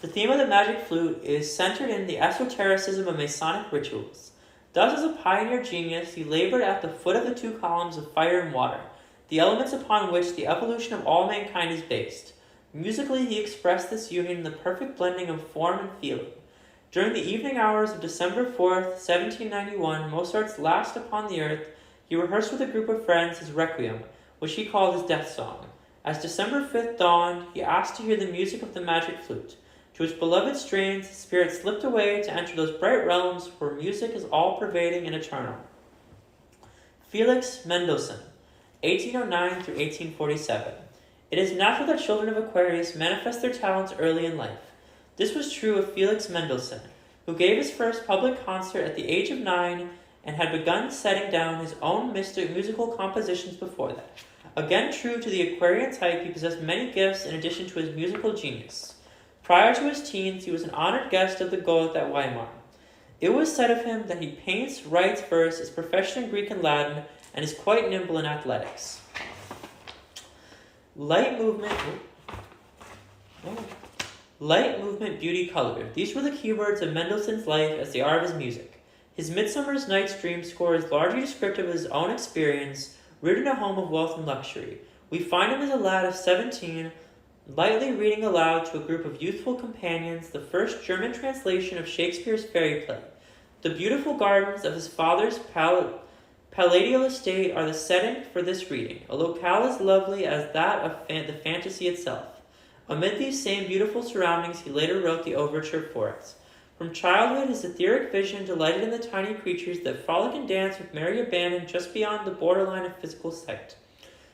[SPEAKER 1] The theme of the Magic Flute is centered in the esotericism of Masonic rituals. Thus, as a pioneer genius, he labored at the foot of the two columns of fire and water, the elements upon which the evolution of all mankind is based. Musically, he expressed this union in the perfect blending of form and feeling. During the evening hours of December 4th, 1791, Mozart's last upon the earth, he rehearsed with a group of friends his Requiem, which he called his death song. As December 5th dawned, he asked to hear the music of the Magic Flute. To its beloved strains, his spirit slipped away to enter those bright realms where music is all-pervading and eternal. Felix Mendelssohn, 1809 through 1847. It is natural that children of Aquarius manifest their talents early in life. This was true of Felix Mendelssohn, who gave his first public concert at the age of 9 and had begun setting down his own musical compositions before that. Again true to the Aquarian type, he possessed many gifts in addition to his musical genius. Prior to his teens, he was an honored guest of the Goethe at Weimar. It was said of him that he paints, writes verse, is proficient in Greek and Latin, and is quite nimble in athletics. Light movement, beauty, color. These were the keywords of Mendelssohn's life as they are of his music. His Midsummer's Night's Dream score is largely descriptive of his own experience, reared in a home of wealth and luxury. We find him as a lad of 17, lightly reading aloud to a group of youthful companions the first German translation of Shakespeare's fairy play. The beautiful gardens of his father's palatial estate are the setting for this reading, a locale as lovely as that of the fantasy itself. Amid these same beautiful surroundings, he later wrote the overture for it. From childhood, his etheric vision delighted in the tiny creatures that frolic and dance with merry abandon just beyond the borderline of physical sight.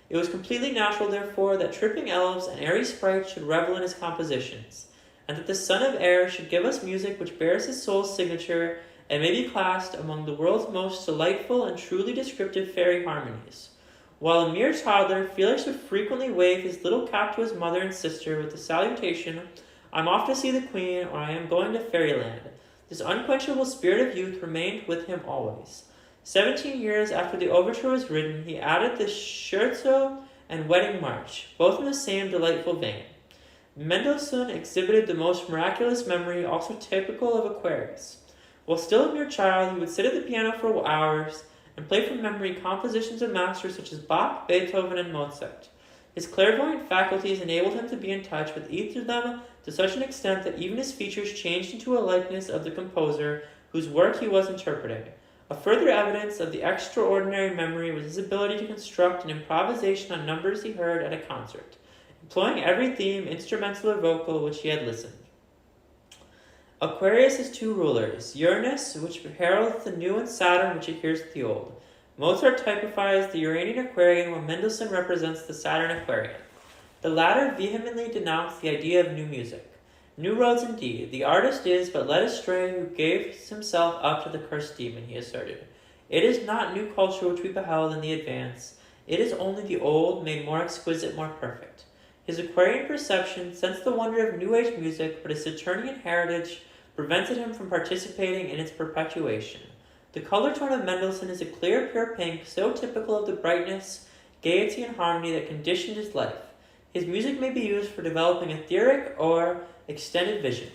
[SPEAKER 1] It was completely natural, therefore, that tripping elves and airy sprites should revel in his compositions, and that the son of air should give us music which bears his soul's signature and may be classed among the world's most delightful and truly descriptive fairy harmonies. While a mere toddler, Felix would frequently wave his little cap to his mother and sister with the salutation, "I'm off to see the Queen," or "I am going to fairyland." This unquenchable spirit of youth remained with him always. 17 years after the overture was written, he added the Scherzo and Wedding March, both in the same delightful vein. Mendelssohn exhibited the most miraculous memory, also typical of Aquarius. While still a mere child, he would sit at the piano for hours and play from memory compositions of masters such as Bach, Beethoven, and Mozart. His clairvoyant faculties enabled him to be in touch with each of them to such an extent that even his features changed into a likeness of the composer whose work he was interpreting. A further evidence of the extraordinary memory was his ability to construct an improvisation on numbers he heard at a concert, employing every theme, instrumental or vocal, which he had listened. Aquarius has two rulers, Uranus, which heralds the new, and Saturn, which adheres to the old. Mozart typifies the Uranian Aquarian, while Mendelssohn represents the Saturn Aquarian. The latter vehemently denounced the idea of new music. New roads indeed. The artist is but led astray who gave himself up to the cursed demon, he asserted. It is not new culture which we beheld in the advance. It is only the old, made more exquisite, more perfect. His Aquarian perception sensed the wonder of New Age music, but his Saturnian heritage prevented him from participating in its perpetuation. The color tone of Mendelssohn is a clear, pure pink, so typical of the brightness, gaiety, and harmony that conditioned his life. His music may be used for developing etheric or extended vision.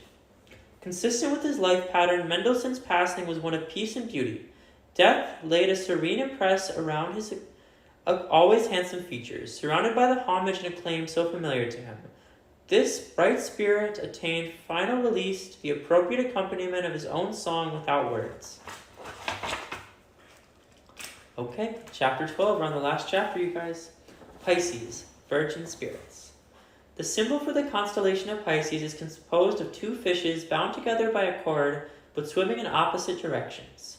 [SPEAKER 1] Consistent with his life pattern, Mendelssohn's passing was one of peace and beauty. Death laid a serene impress around his always handsome features, surrounded by the homage and acclaim so familiar to him. This bright spirit attained final release to the appropriate accompaniment of his own song without words. Okay, chapter 12, we're on the last chapter, you guys. Pisces, virgin spirits. The symbol for the constellation of Pisces is composed of two fishes bound together by a cord, but swimming in opposite directions.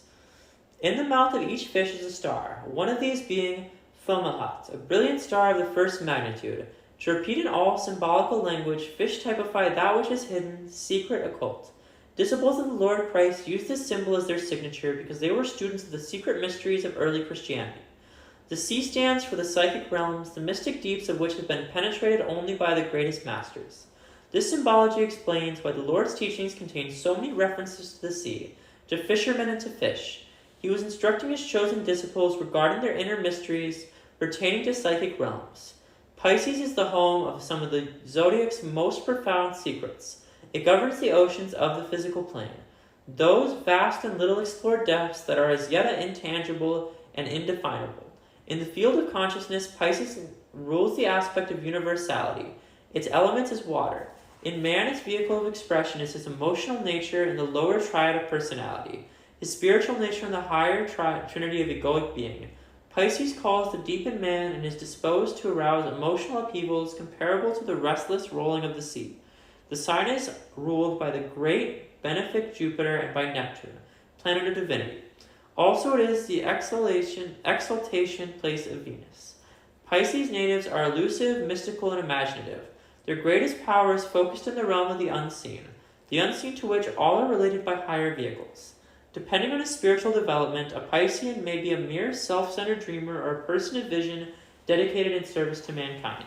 [SPEAKER 1] In the mouth of each fish is a star, one of these being Fomalhaut, a brilliant star of the first magnitude. To repeat in all symbolical language, fish typify that which is hidden, secret, occult. Disciples of the Lord Christ used this symbol as their signature because they were students of the secret mysteries of early Christianity. The sea stands for the psychic realms, the mystic deeps of which have been penetrated only by the greatest masters. This symbology explains why the Lord's teachings contain so many references to the sea, to fishermen and to fish. He was instructing his chosen disciples regarding their inner mysteries pertaining to psychic realms. Pisces is the home of some of the zodiac's most profound secrets. It governs the oceans of the physical plane, those vast and little explored depths that are as yet intangible and indefinable. In the field of consciousness, Pisces rules the aspect of universality. Its element is water. In man, its vehicle of expression is his emotional nature in the lower triad of personality, his spiritual nature in the higher trinity of egoic being. Pisces calls the deep in man and is disposed to arouse emotional upheavals comparable to the restless rolling of the sea. The sign is ruled by the great benefic Jupiter and by Neptune, planet of divinity. Also, it is the exaltation place of Venus. Pisces natives are elusive, mystical, and imaginative. Their greatest power is focused in the realm of the unseen to which all are related by higher vehicles. Depending on his spiritual development, a Piscean may be a mere self-centered dreamer or a person of vision dedicated in service to mankind.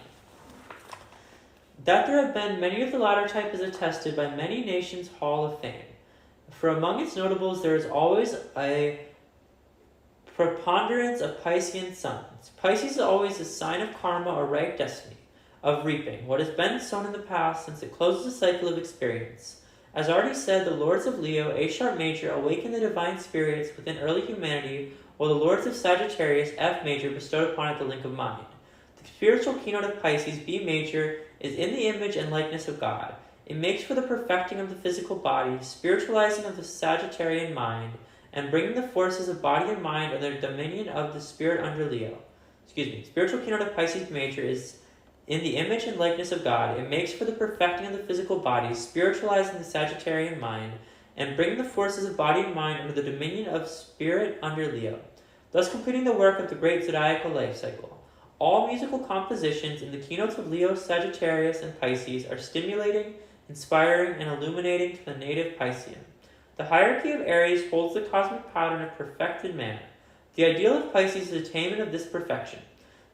[SPEAKER 1] That there have been many of the latter type is attested by many nations' Hall of Fame. For among its notables, there is always a preponderance of Piscean sons. Pisces is always a sign of karma or right destiny, of reaping what has been sown in the past, since it closes the cycle of experience. As already said, the lords of Leo, A sharp major, awaken the divine spirits within early humanity, while the lords of Sagittarius, F major, bestowed upon it the link of mind. The spiritual keynote of Pisces, B major, is in the image and likeness of God. It makes for the perfecting of the physical body, spiritualizing of the Sagittarian mind, and bringing the forces of body and mind under the dominion of the spirit under Leo. Spiritual keynote of Pisces major is in the image and likeness of God. It makes for the perfecting of the physical body, spiritualizing the Sagittarian mind, and bringing the forces of body and mind under the dominion of spirit under Leo, thus completing the work of the great zodiacal life cycle. All musical compositions in the keynotes of Leo, Sagittarius, and Pisces are stimulating, inspiring, and illuminating to the native Piscean. The hierarchy of Aries holds the cosmic pattern of perfected man. The ideal of Pisces is attainment of this perfection.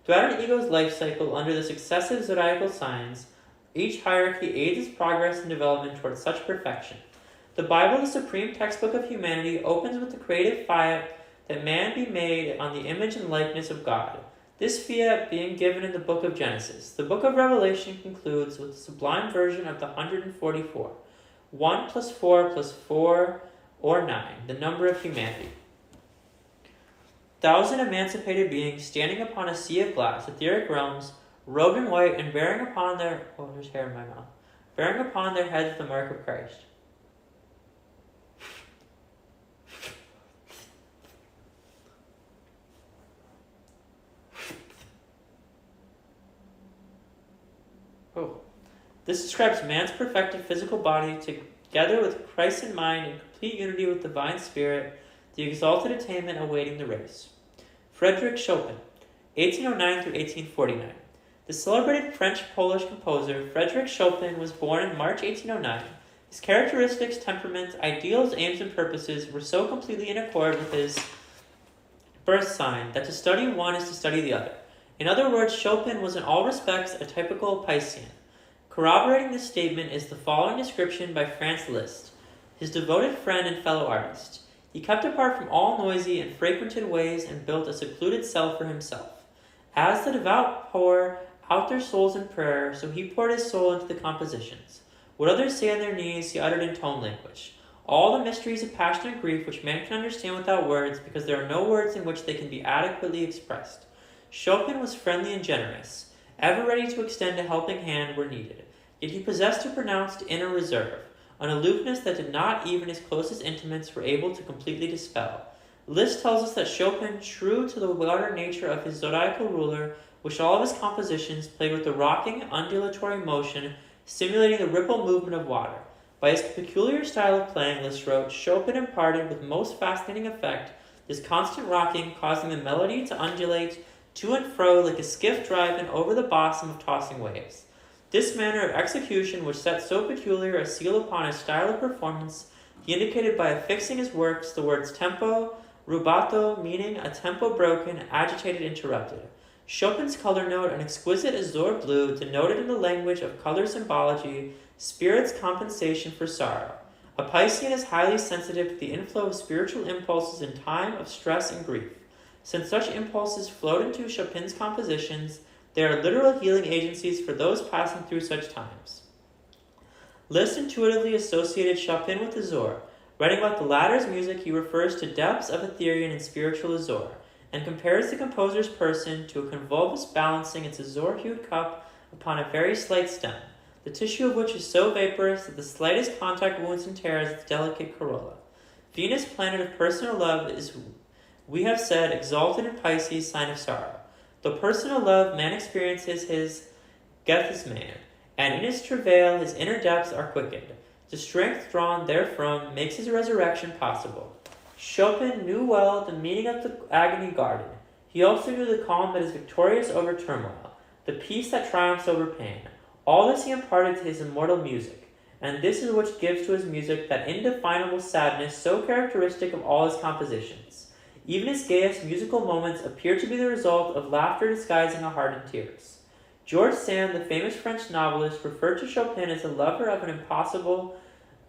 [SPEAKER 1] Throughout an ego's life cycle, under the successive zodiacal signs, each hierarchy aids its progress and development towards such perfection. The Bible, the supreme textbook of humanity, opens with the creative fiat that man be made on the image and likeness of God. This fiat being given in the book of Genesis. The book of Revelation concludes with the sublime version of the 144. 1 plus 4 plus 4 or 9, the number of humanity. 1,000 emancipated beings standing upon a sea of glass, etheric realms, robed in white and bearing upon their there's hair in my mouth. Bearing upon their heads the mark of Christ. This describes man's perfected physical body together with Christ in mind in complete unity with divine spirit, the exalted attainment awaiting the race. Frederick Chopin, 1809 through 1849. The celebrated French-Polish composer Frédéric Chopin was born in March 1809. His characteristics, temperament, ideals, aims, and purposes were so completely in accord with his birth sign that to study one is to study the other. In other words, Chopin was in all respects a typical Piscean. Corroborating this statement is the following description by Franz Liszt, his devoted friend and fellow artist. He kept apart from all noisy and frequented ways and built a secluded cell for himself. As the devout pour out their souls in prayer, so he poured his soul into the compositions. What others say on their knees, he uttered in tone language. All the mysteries of passion and grief which man can understand without words, because there are no words in which they can be adequately expressed. Chopin was friendly and generous, ever ready to extend a helping hand where needed. Yet he possessed a pronounced inner reserve, an aloofness that did not even his closest intimates were able to completely dispel. Liszt tells us that Chopin, true to the water nature of his zodiacal ruler, wished all of his compositions played with the rocking, undulatory motion, simulating the ripple movement of water. By his peculiar style of playing, Liszt wrote, Chopin imparted with most fascinating effect this constant rocking, causing the melody to undulate to and fro like a skiff driving over the bosom of tossing waves. This manner of execution, which set so peculiar a seal upon his style of performance, he indicated by affixing his works the words tempo, rubato, meaning a tempo broken, agitated, interrupted. Chopin's color note, an exquisite azure blue, denoted in the language of color symbology, spirit's compensation for sorrow. A Piscean is highly sensitive to the inflow of spiritual impulses in time of stress and grief. Since such impulses flowed into Chopin's compositions, they are literal healing agencies for those passing through such times. Liszt intuitively associated Chopin with azure. Writing about the latter's music, he refers to depths of Etherean and spiritual azure, and compares the composer's person to a convolvulus balancing its azure-hued cup upon a very slight stem, the tissue of which is so vaporous that the slightest contact wounds and tears its delicate corolla. Venus, planet of personal love, is, we have said, exalted in Pisces, sign of sorrow. Though personal love, man experiences his Gethsemane, and in his travail his inner depths are quickened. The strength drawn therefrom makes his resurrection possible. Chopin knew well the meaning of the agony guarded. He also knew the calm that is victorious over turmoil, the peace that triumphs over pain. All this he imparted to his immortal music, and this is which gives to his music that indefinable sadness so characteristic of all his compositions. Even his gayest musical moments appear to be the result of laughter disguising a heart in tears. George Sand, the famous French novelist, referred to Chopin as a lover of an impossible,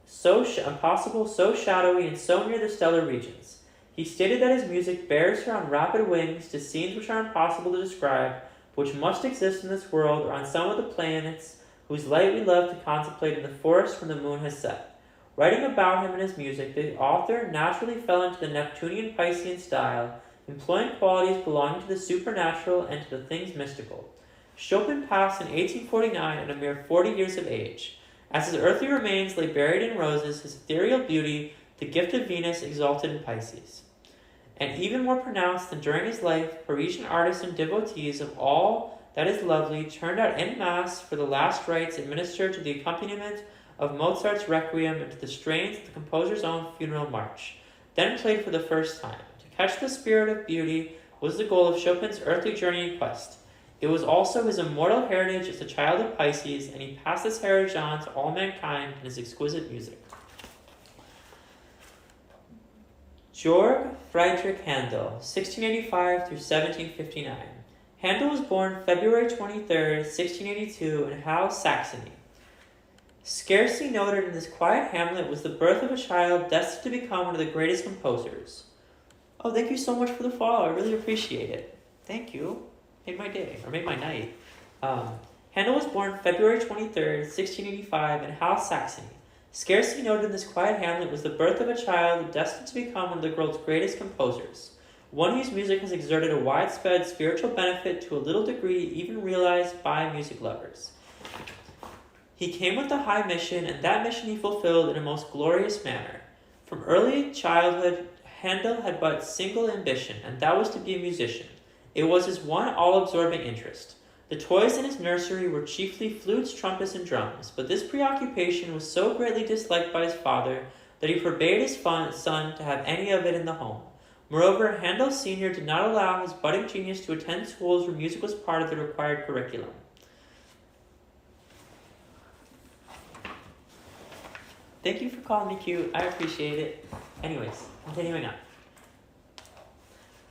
[SPEAKER 1] so shadowy and so near the stellar regions. He stated that his music bears her on rapid wings to scenes which are impossible to describe, which must exist in this world or on some of the planets whose light we love to contemplate in the forest when the moon has set. Writing about him and his music, the author naturally fell into the Neptunian Piscean style, employing qualities belonging to the supernatural and to the things mystical. Chopin passed in 1849 at a mere 40 years of age. As his earthly remains lay buried in roses, his ethereal beauty, the gift of Venus, exalted in Pisces. And even more pronounced than during his life, Parisian artists and devotees of all that is lovely turned out en masse for the last rites administered to the accompaniment of Mozart's Requiem and to the strains of the composer's own funeral march, then played for the first time. To catch the spirit of beauty was the goal of Chopin's earthly journey and quest. It was also his immortal heritage as a child of Pisces, and he passed this heritage on to all mankind in his exquisite music. Georg Friedrich Handel, 1685 through 1759. Handel was born February 23, 1682, in Halle, Saxony. Scarcely noted in this quiet hamlet was the birth of a child destined to become one of the greatest composers. Oh, thank you so much for the follow. I really appreciate it. Thank you. Made my day, or made my night. Handel was born February 23, 1685, in Halle, Saxony. Scarcely noted in this quiet hamlet was the birth of a child destined to become one of the world's greatest composers, one whose music has exerted a widespread spiritual benefit to a little degree even realized by music lovers. He came with a high mission, and that mission he fulfilled in a most glorious manner. From early childhood, Handel had but single ambition, and that was to be a musician. It was his one all-absorbing interest. The toys in his nursery were chiefly flutes, trumpets, and drums, but this preoccupation was so greatly disliked by his father that he forbade his son to have any of it in the home. Moreover, Handel Sr. did not allow his budding genius to attend schools where music was part of the required curriculum. Thank you for calling me cute. I appreciate it. Anyways, continuing on.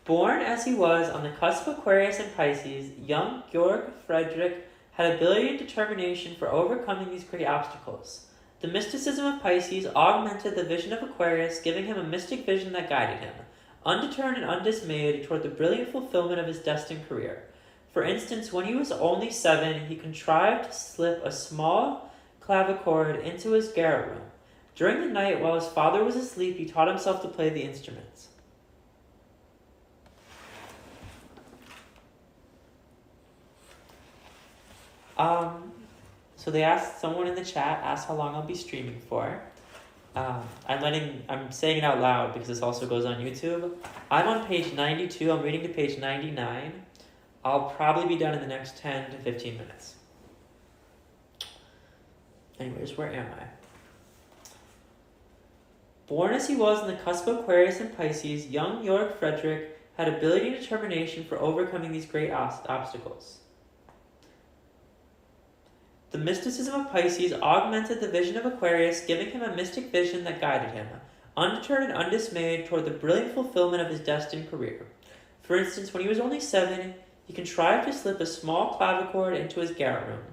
[SPEAKER 1] Born as he was on the cusp of Aquarius and Pisces, young Georg Friedrich had ability and determination for overcoming these great obstacles. The mysticism of Pisces augmented the vision of Aquarius, giving him a mystic vision that guided him, undeterred and undismayed, toward the brilliant fulfillment of his destined career. For instance, when he was only 7, he contrived to slip a small clavichord into his garret room. During the night, while his father was asleep, he taught himself to play the instruments. So they asked, someone in the chat asked how long I'll be streaming for. I'm saying it out loud because this also goes on YouTube. I'm on page 92. I'm reading to page 99. I'll probably be done in the next 10 to 15 minutes. Anyways, where am I? Born as he was on the cusp of Aquarius and Pisces, young Georg Friedrich had ability and determination for overcoming these great obstacles. The mysticism of Pisces augmented the vision of Aquarius, giving him a mystic vision that guided him, undeterred and undismayed, toward the brilliant fulfillment of his destined career. For instance, when he was only 7, he contrived to slip a small clavichord into his garret room.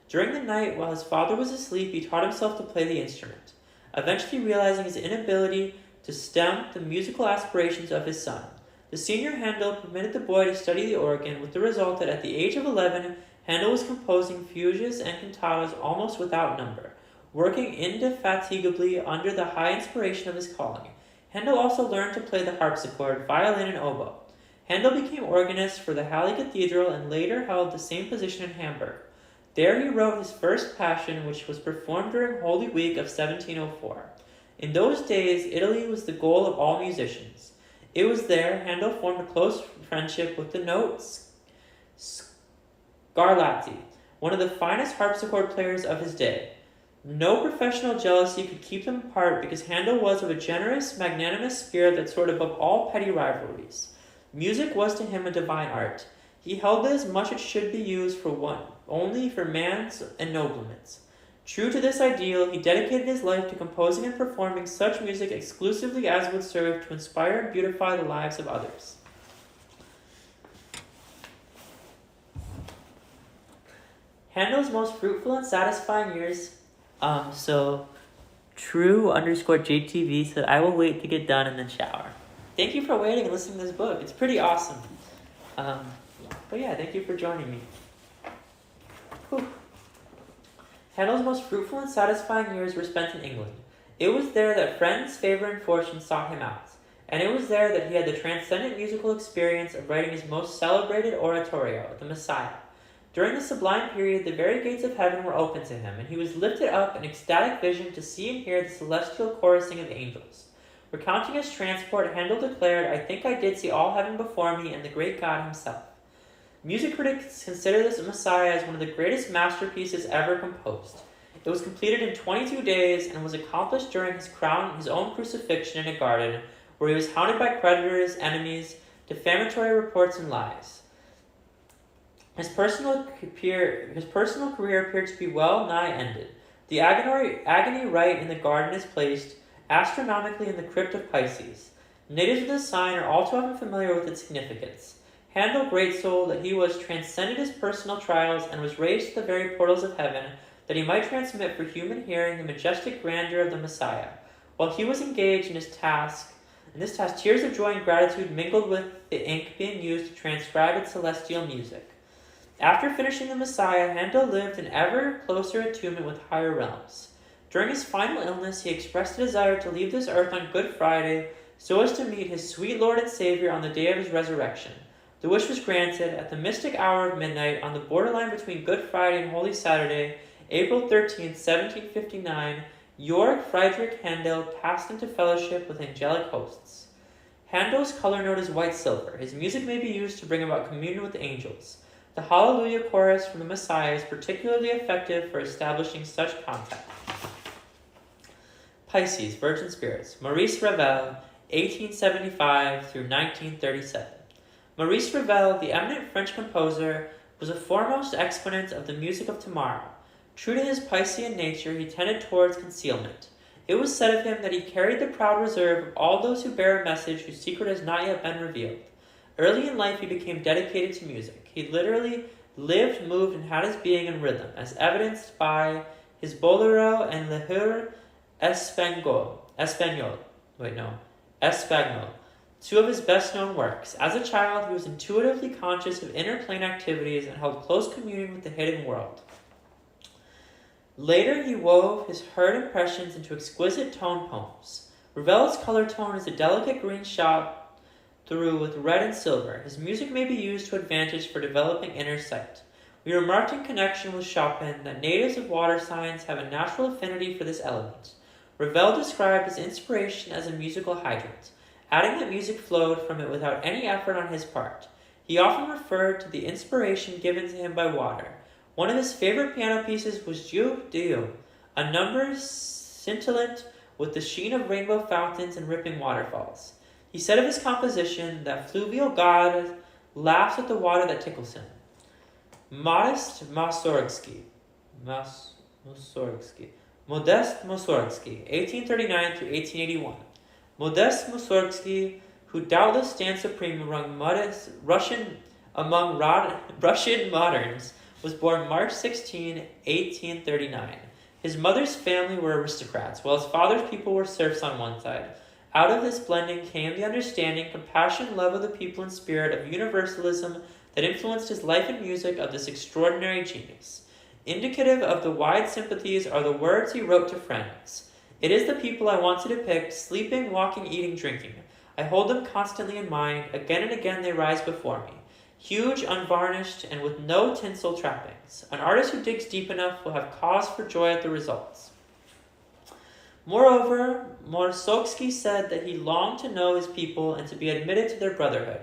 [SPEAKER 1] During the night, while his father was asleep, he taught himself to play the instrument, eventually realizing his inability to stem the musical aspirations of his son. The senior Handel permitted the boy to study the organ, with the result that at the age of 11, Handel was composing fugues and cantatas almost without number, working indefatigably under the high inspiration of his calling. Handel also learned to play the harpsichord, violin, and oboe. Handel became organist for the Halle Cathedral and later held the same position in Hamburg. There he wrote his first Passion, which was performed during Holy Week of 1704. In those days, Italy was the goal of all musicians. It was there Handel formed a close friendship with the notes Scarlatti, one of the finest harpsichord players of his day. No professional jealousy could keep them apart because Handel was of a generous, magnanimous spirit that soared above all petty rivalries. Music was to him a divine art. He held that as much it should be used for one, only for man's ennoblements. True to this ideal, he dedicated his life to composing and performing such music exclusively as would serve to inspire and beautify the lives of others. Handel's most fruitful and satisfying years, True_JTV said, I will wait to get done and then shower. Thank you for waiting and listening to this book. It's pretty awesome. But yeah, thank you for joining me. Whew. Handel's most fruitful and satisfying years were spent in England. It was there that friends, favor, and fortune sought him out. And it was there that he had the transcendent musical experience of writing his most celebrated oratorio, The Messiah. During the sublime period, the very gates of heaven were open to him, and he was lifted up in ecstatic vision to see and hear the celestial chorusing of angels. Recounting his transport, Handel declared, I think I did see all heaven before me and the great God himself. Music critics consider this Messiah as one of the greatest masterpieces ever composed. It was completed in 22 days and was accomplished during his own crucifixion in a garden, where he was hounded by creditors, enemies, defamatory reports, and lies. His personal career appeared to be well nigh ended. The agony rite in the garden is placed astronomically in the crypt of Pisces. Natives of this sign are all too often familiar with its significance. Handel, great soul, that he was transcended his personal trials and was raised to the very portals of heaven, that he might transmit for human hearing the majestic grandeur of the Messiah. While he was engaged in this task, tears of joy and gratitude mingled with the ink being used to transcribe its celestial music. After finishing the Messiah, Handel lived in ever closer attunement with higher realms. During his final illness, he expressed a desire to leave this earth on Good Friday so as to meet his sweet Lord and Savior on the day of his resurrection. The wish was granted. At the mystic hour of midnight, on the borderline between Good Friday and Holy Saturday, April 13, 1759, Georg Friedrich Handel passed into fellowship with angelic hosts. Handel's color note is white silver. His music may be used to bring about communion with the angels. The Hallelujah chorus from the Messiah is particularly effective for establishing such contact. Pisces, Virgin Spirits. Maurice Ravel, 1875 through 1937. Maurice Ravel, the eminent French composer, was a foremost exponent of the music of tomorrow. True to his Piscean nature, he tended towards concealment. It was said of him that he carried the proud reserve of all those who bear a message whose secret has not yet been revealed. Early in life, he became dedicated to music. He literally lived, moved, and had his being in rhythm, as evidenced by his bolero and Le Heur Espagnol, two of his best-known works. As a child, he was intuitively conscious of inner plane activities and held close communion with the hidden world. Later, he wove his heard impressions into exquisite tone poems. Ravel's color tone is a delicate green shot through with red and silver. His music may be used to advantage for developing inner sight. We remarked in connection with Chopin that natives of water signs have a natural affinity for this element. Ravel described his inspiration as a musical hydrant, adding that music flowed from it without any effort on his part. He often referred to the inspiration given to him by water. One of his favorite piano pieces was Dieu Dieu, a number scintillant with the sheen of rainbow fountains and rippling waterfalls. He said of his composition that fluvial god laughs at the water that tickles him. Modest Mussorgsky, 1839 to 1881. Modest Mussorgsky, who doubtless stands supreme among Russian moderns, was born March 16, 1839. His mother's family were aristocrats, while his father's people were serfs on one side. Out of this blending came the understanding, compassion, love of the people and spirit of universalism that influenced his life and music of this extraordinary genius. Indicative of the wide sympathies are the words he wrote to friends. It is the people I want to depict, sleeping, walking, eating, drinking. I hold them constantly in mind. Again and again they rise before me. Huge, unvarnished, and with no tinsel trappings. An artist who digs deep enough will have cause for joy at the results. Moreover, Mussorgsky said that he longed to know his people and to be admitted to their brotherhood.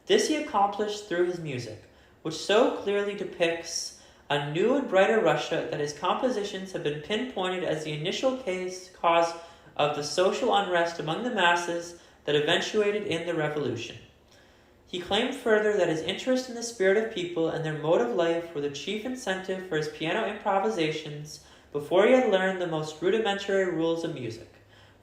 [SPEAKER 1] This he accomplished through his music, which so clearly depicts a new and brighter Russia that his compositions have been pinpointed as the initial cause of the social unrest among the masses that eventuated in the revolution. He claimed further that his interest in the spirit of people and their mode of life were the chief incentive for his piano improvisations before he had learned the most rudimentary rules of music.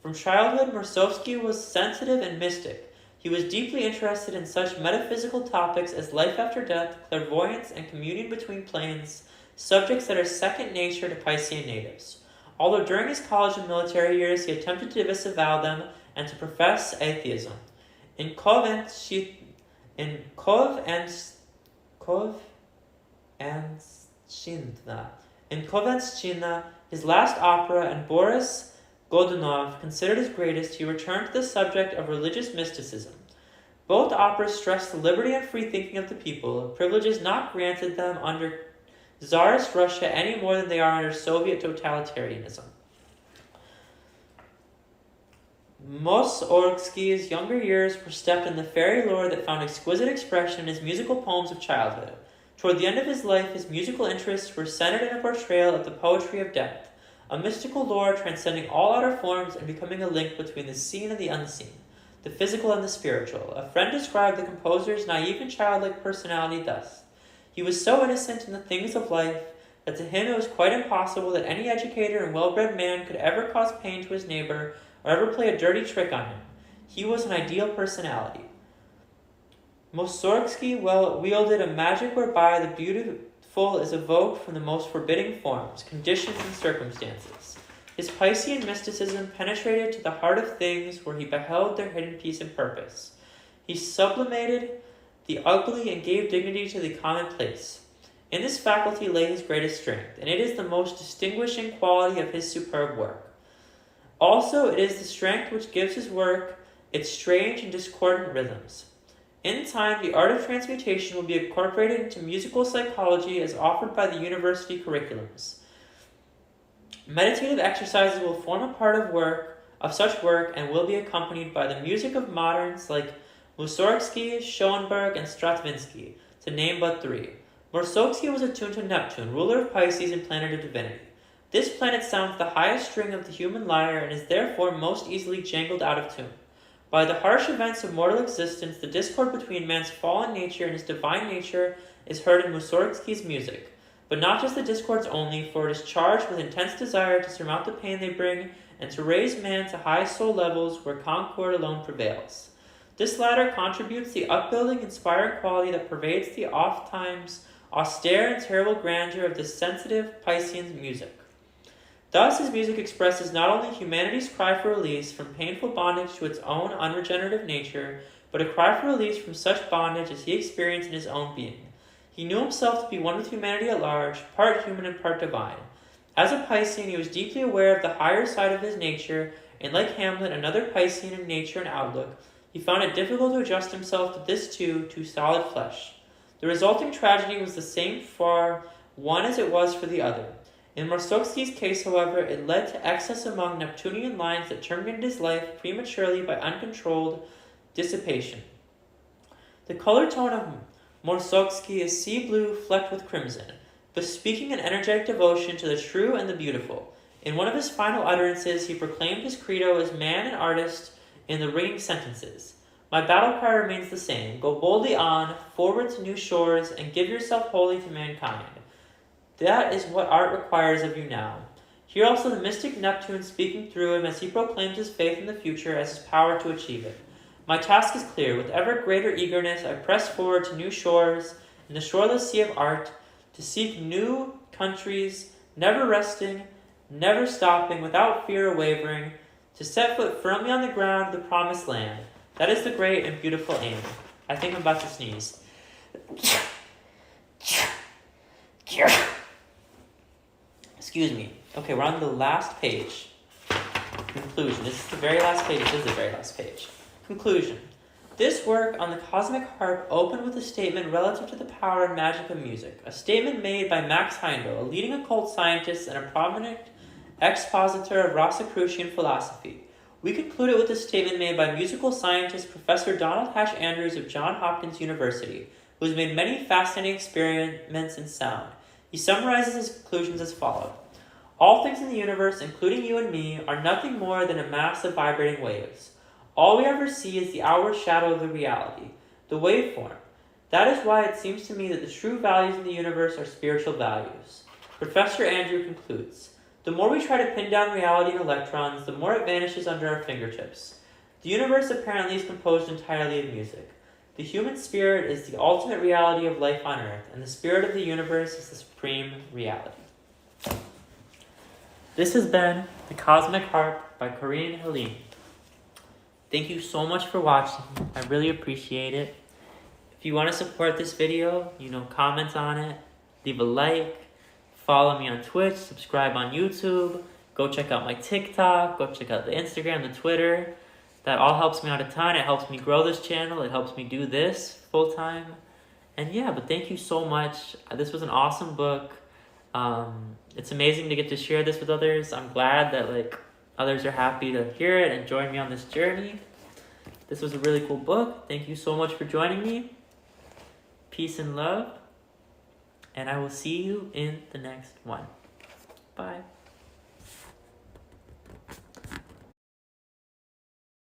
[SPEAKER 1] From childhood, Mussorgsky was sensitive and mystic. He was deeply interested in such metaphysical topics as life after death, clairvoyance, and communion between planes, subjects that are second nature to Piscean natives. Although during his college and military years he attempted to disavow them and to profess atheism. In Kovenschina, his last opera, and Boris Godunov considered his greatest, he returned to the subject of religious mysticism. Both operas stress the liberty and free thinking of the people, privileges not granted them under Tsarist Russia any more than they are under Soviet totalitarianism. Mussorgsky's younger years were steeped in the fairy lore that found exquisite expression in his musical poems of childhood. Toward the end of his life, his musical interests were centered in a portrayal of the poetry of death, a mystical lore transcending all outer forms and becoming a link between the seen and the unseen, the physical and the spiritual. A friend described the composer's naive and childlike personality thus: he was so innocent in the things of life that to him it was quite impossible that any educated and well-bred man could ever cause pain to his neighbor or ever play a dirty trick on him. He was an ideal personality. Mussorgsky wielded a magic whereby the beautiful is evoked from the most forbidding forms, conditions, and circumstances. His Piscean mysticism penetrated to the heart of things where he beheld their hidden peace and purpose. He sublimated the ugly and gave dignity to the commonplace. In this faculty lay his greatest strength, and it is the most distinguishing quality of his superb work. Also, it is the strength which gives his work its strange and discordant rhythms. In time, the art of transmutation will be incorporated into musical psychology as offered by the university curriculums. Meditative exercises will form a part of such work and will be accompanied by the music of moderns like Mussorgsky, Schoenberg, and Stravinsky, to name but three. Mussorgsky was attuned to Neptune, ruler of Pisces and planet of divinity. This planet sounds the highest string of the human lyre and is therefore most easily jangled out of tune. By the harsh events of mortal existence, the discord between man's fallen nature and his divine nature is heard in Mussorgsky's music. But not just the discords only, for it is charged with intense desire to surmount the pain they bring and to raise man to high soul levels where concord alone prevails. This latter contributes the upbuilding, inspiring quality that pervades the oft-times austere and terrible grandeur of this sensitive Piscean's music. Thus, his music expresses not only humanity's cry for release from painful bondage to its own unregenerative nature, but a cry for release from such bondage as he experienced in his own being. He knew himself to be one with humanity at large, part human and part divine. As a Piscean, he was deeply aware of the higher side of his nature, and like Hamlet, another Piscean in nature and outlook, he found it difficult to adjust himself to this too solid flesh. The resulting tragedy was the same for one as it was for the other. In Morsovsky's case, however, it led to excess among Neptunian lines that terminated his life prematurely by uncontrolled dissipation. The color tone of Morsovsky is sea blue flecked with crimson, bespeaking an energetic devotion to the true and the beautiful. In one of his final utterances, he proclaimed his credo as man and artist in the ringing sentences. My battle cry remains the same. Go boldly on, forward to new shores, and give yourself wholly to mankind. That is what art requires of you now. Hear also the mystic Neptune speaking through him as he proclaims his faith in the future as his power to achieve it. My task is clear. With ever greater eagerness, I press forward to new shores in the shoreless sea of art, to seek new countries, never resting, never stopping, without fear or wavering, to set foot firmly on the ground of the promised land. That is the great and beautiful aim. I think I'm about to sneeze. Excuse me. Okay, we're on the last page. Conclusion. This is the very last page. This is the very last page. Conclusion. This work on the cosmic harp opened with a statement relative to the power and magic of music, a statement made by Max Heindel, a leading occult scientist and a prominent expositor of Rosicrucian philosophy. We conclude it with a statement made by musical scientist Professor Donald Hash Andrews of Johns Hopkins University, who has made many fascinating experiments in sound. He summarizes his conclusions as follows. All things in the universe, including you and me, are nothing more than a mass of vibrating waves. All we ever see is the outward shadow of the reality, the waveform. That is why it seems to me that the true values in the universe are spiritual values. Professor Andrew concludes, the more we try to pin down reality in electrons, the more it vanishes under our fingertips. The universe apparently is composed entirely of music. The human spirit is the ultimate reality of life on Earth, and the spirit of the universe is the supreme reality. This has been The Cosmic Harp by Corinne and Heline. Thank you so much for watching. I really appreciate it. If you want to support this video, comment on it, leave a like, follow me on Twitch, subscribe on YouTube, go check out my TikTok, go check out the Instagram, the Twitter. That all helps me out a ton. It helps me grow this channel. It helps me do this full time. And yeah, but thank you so much. This was an awesome book. It's amazing to get to share this with others. I'm glad that others are happy to hear it and join me on this journey. This was a really cool book. Thank you so much for joining me. Peace and love. And I will see you in the next one. Bye.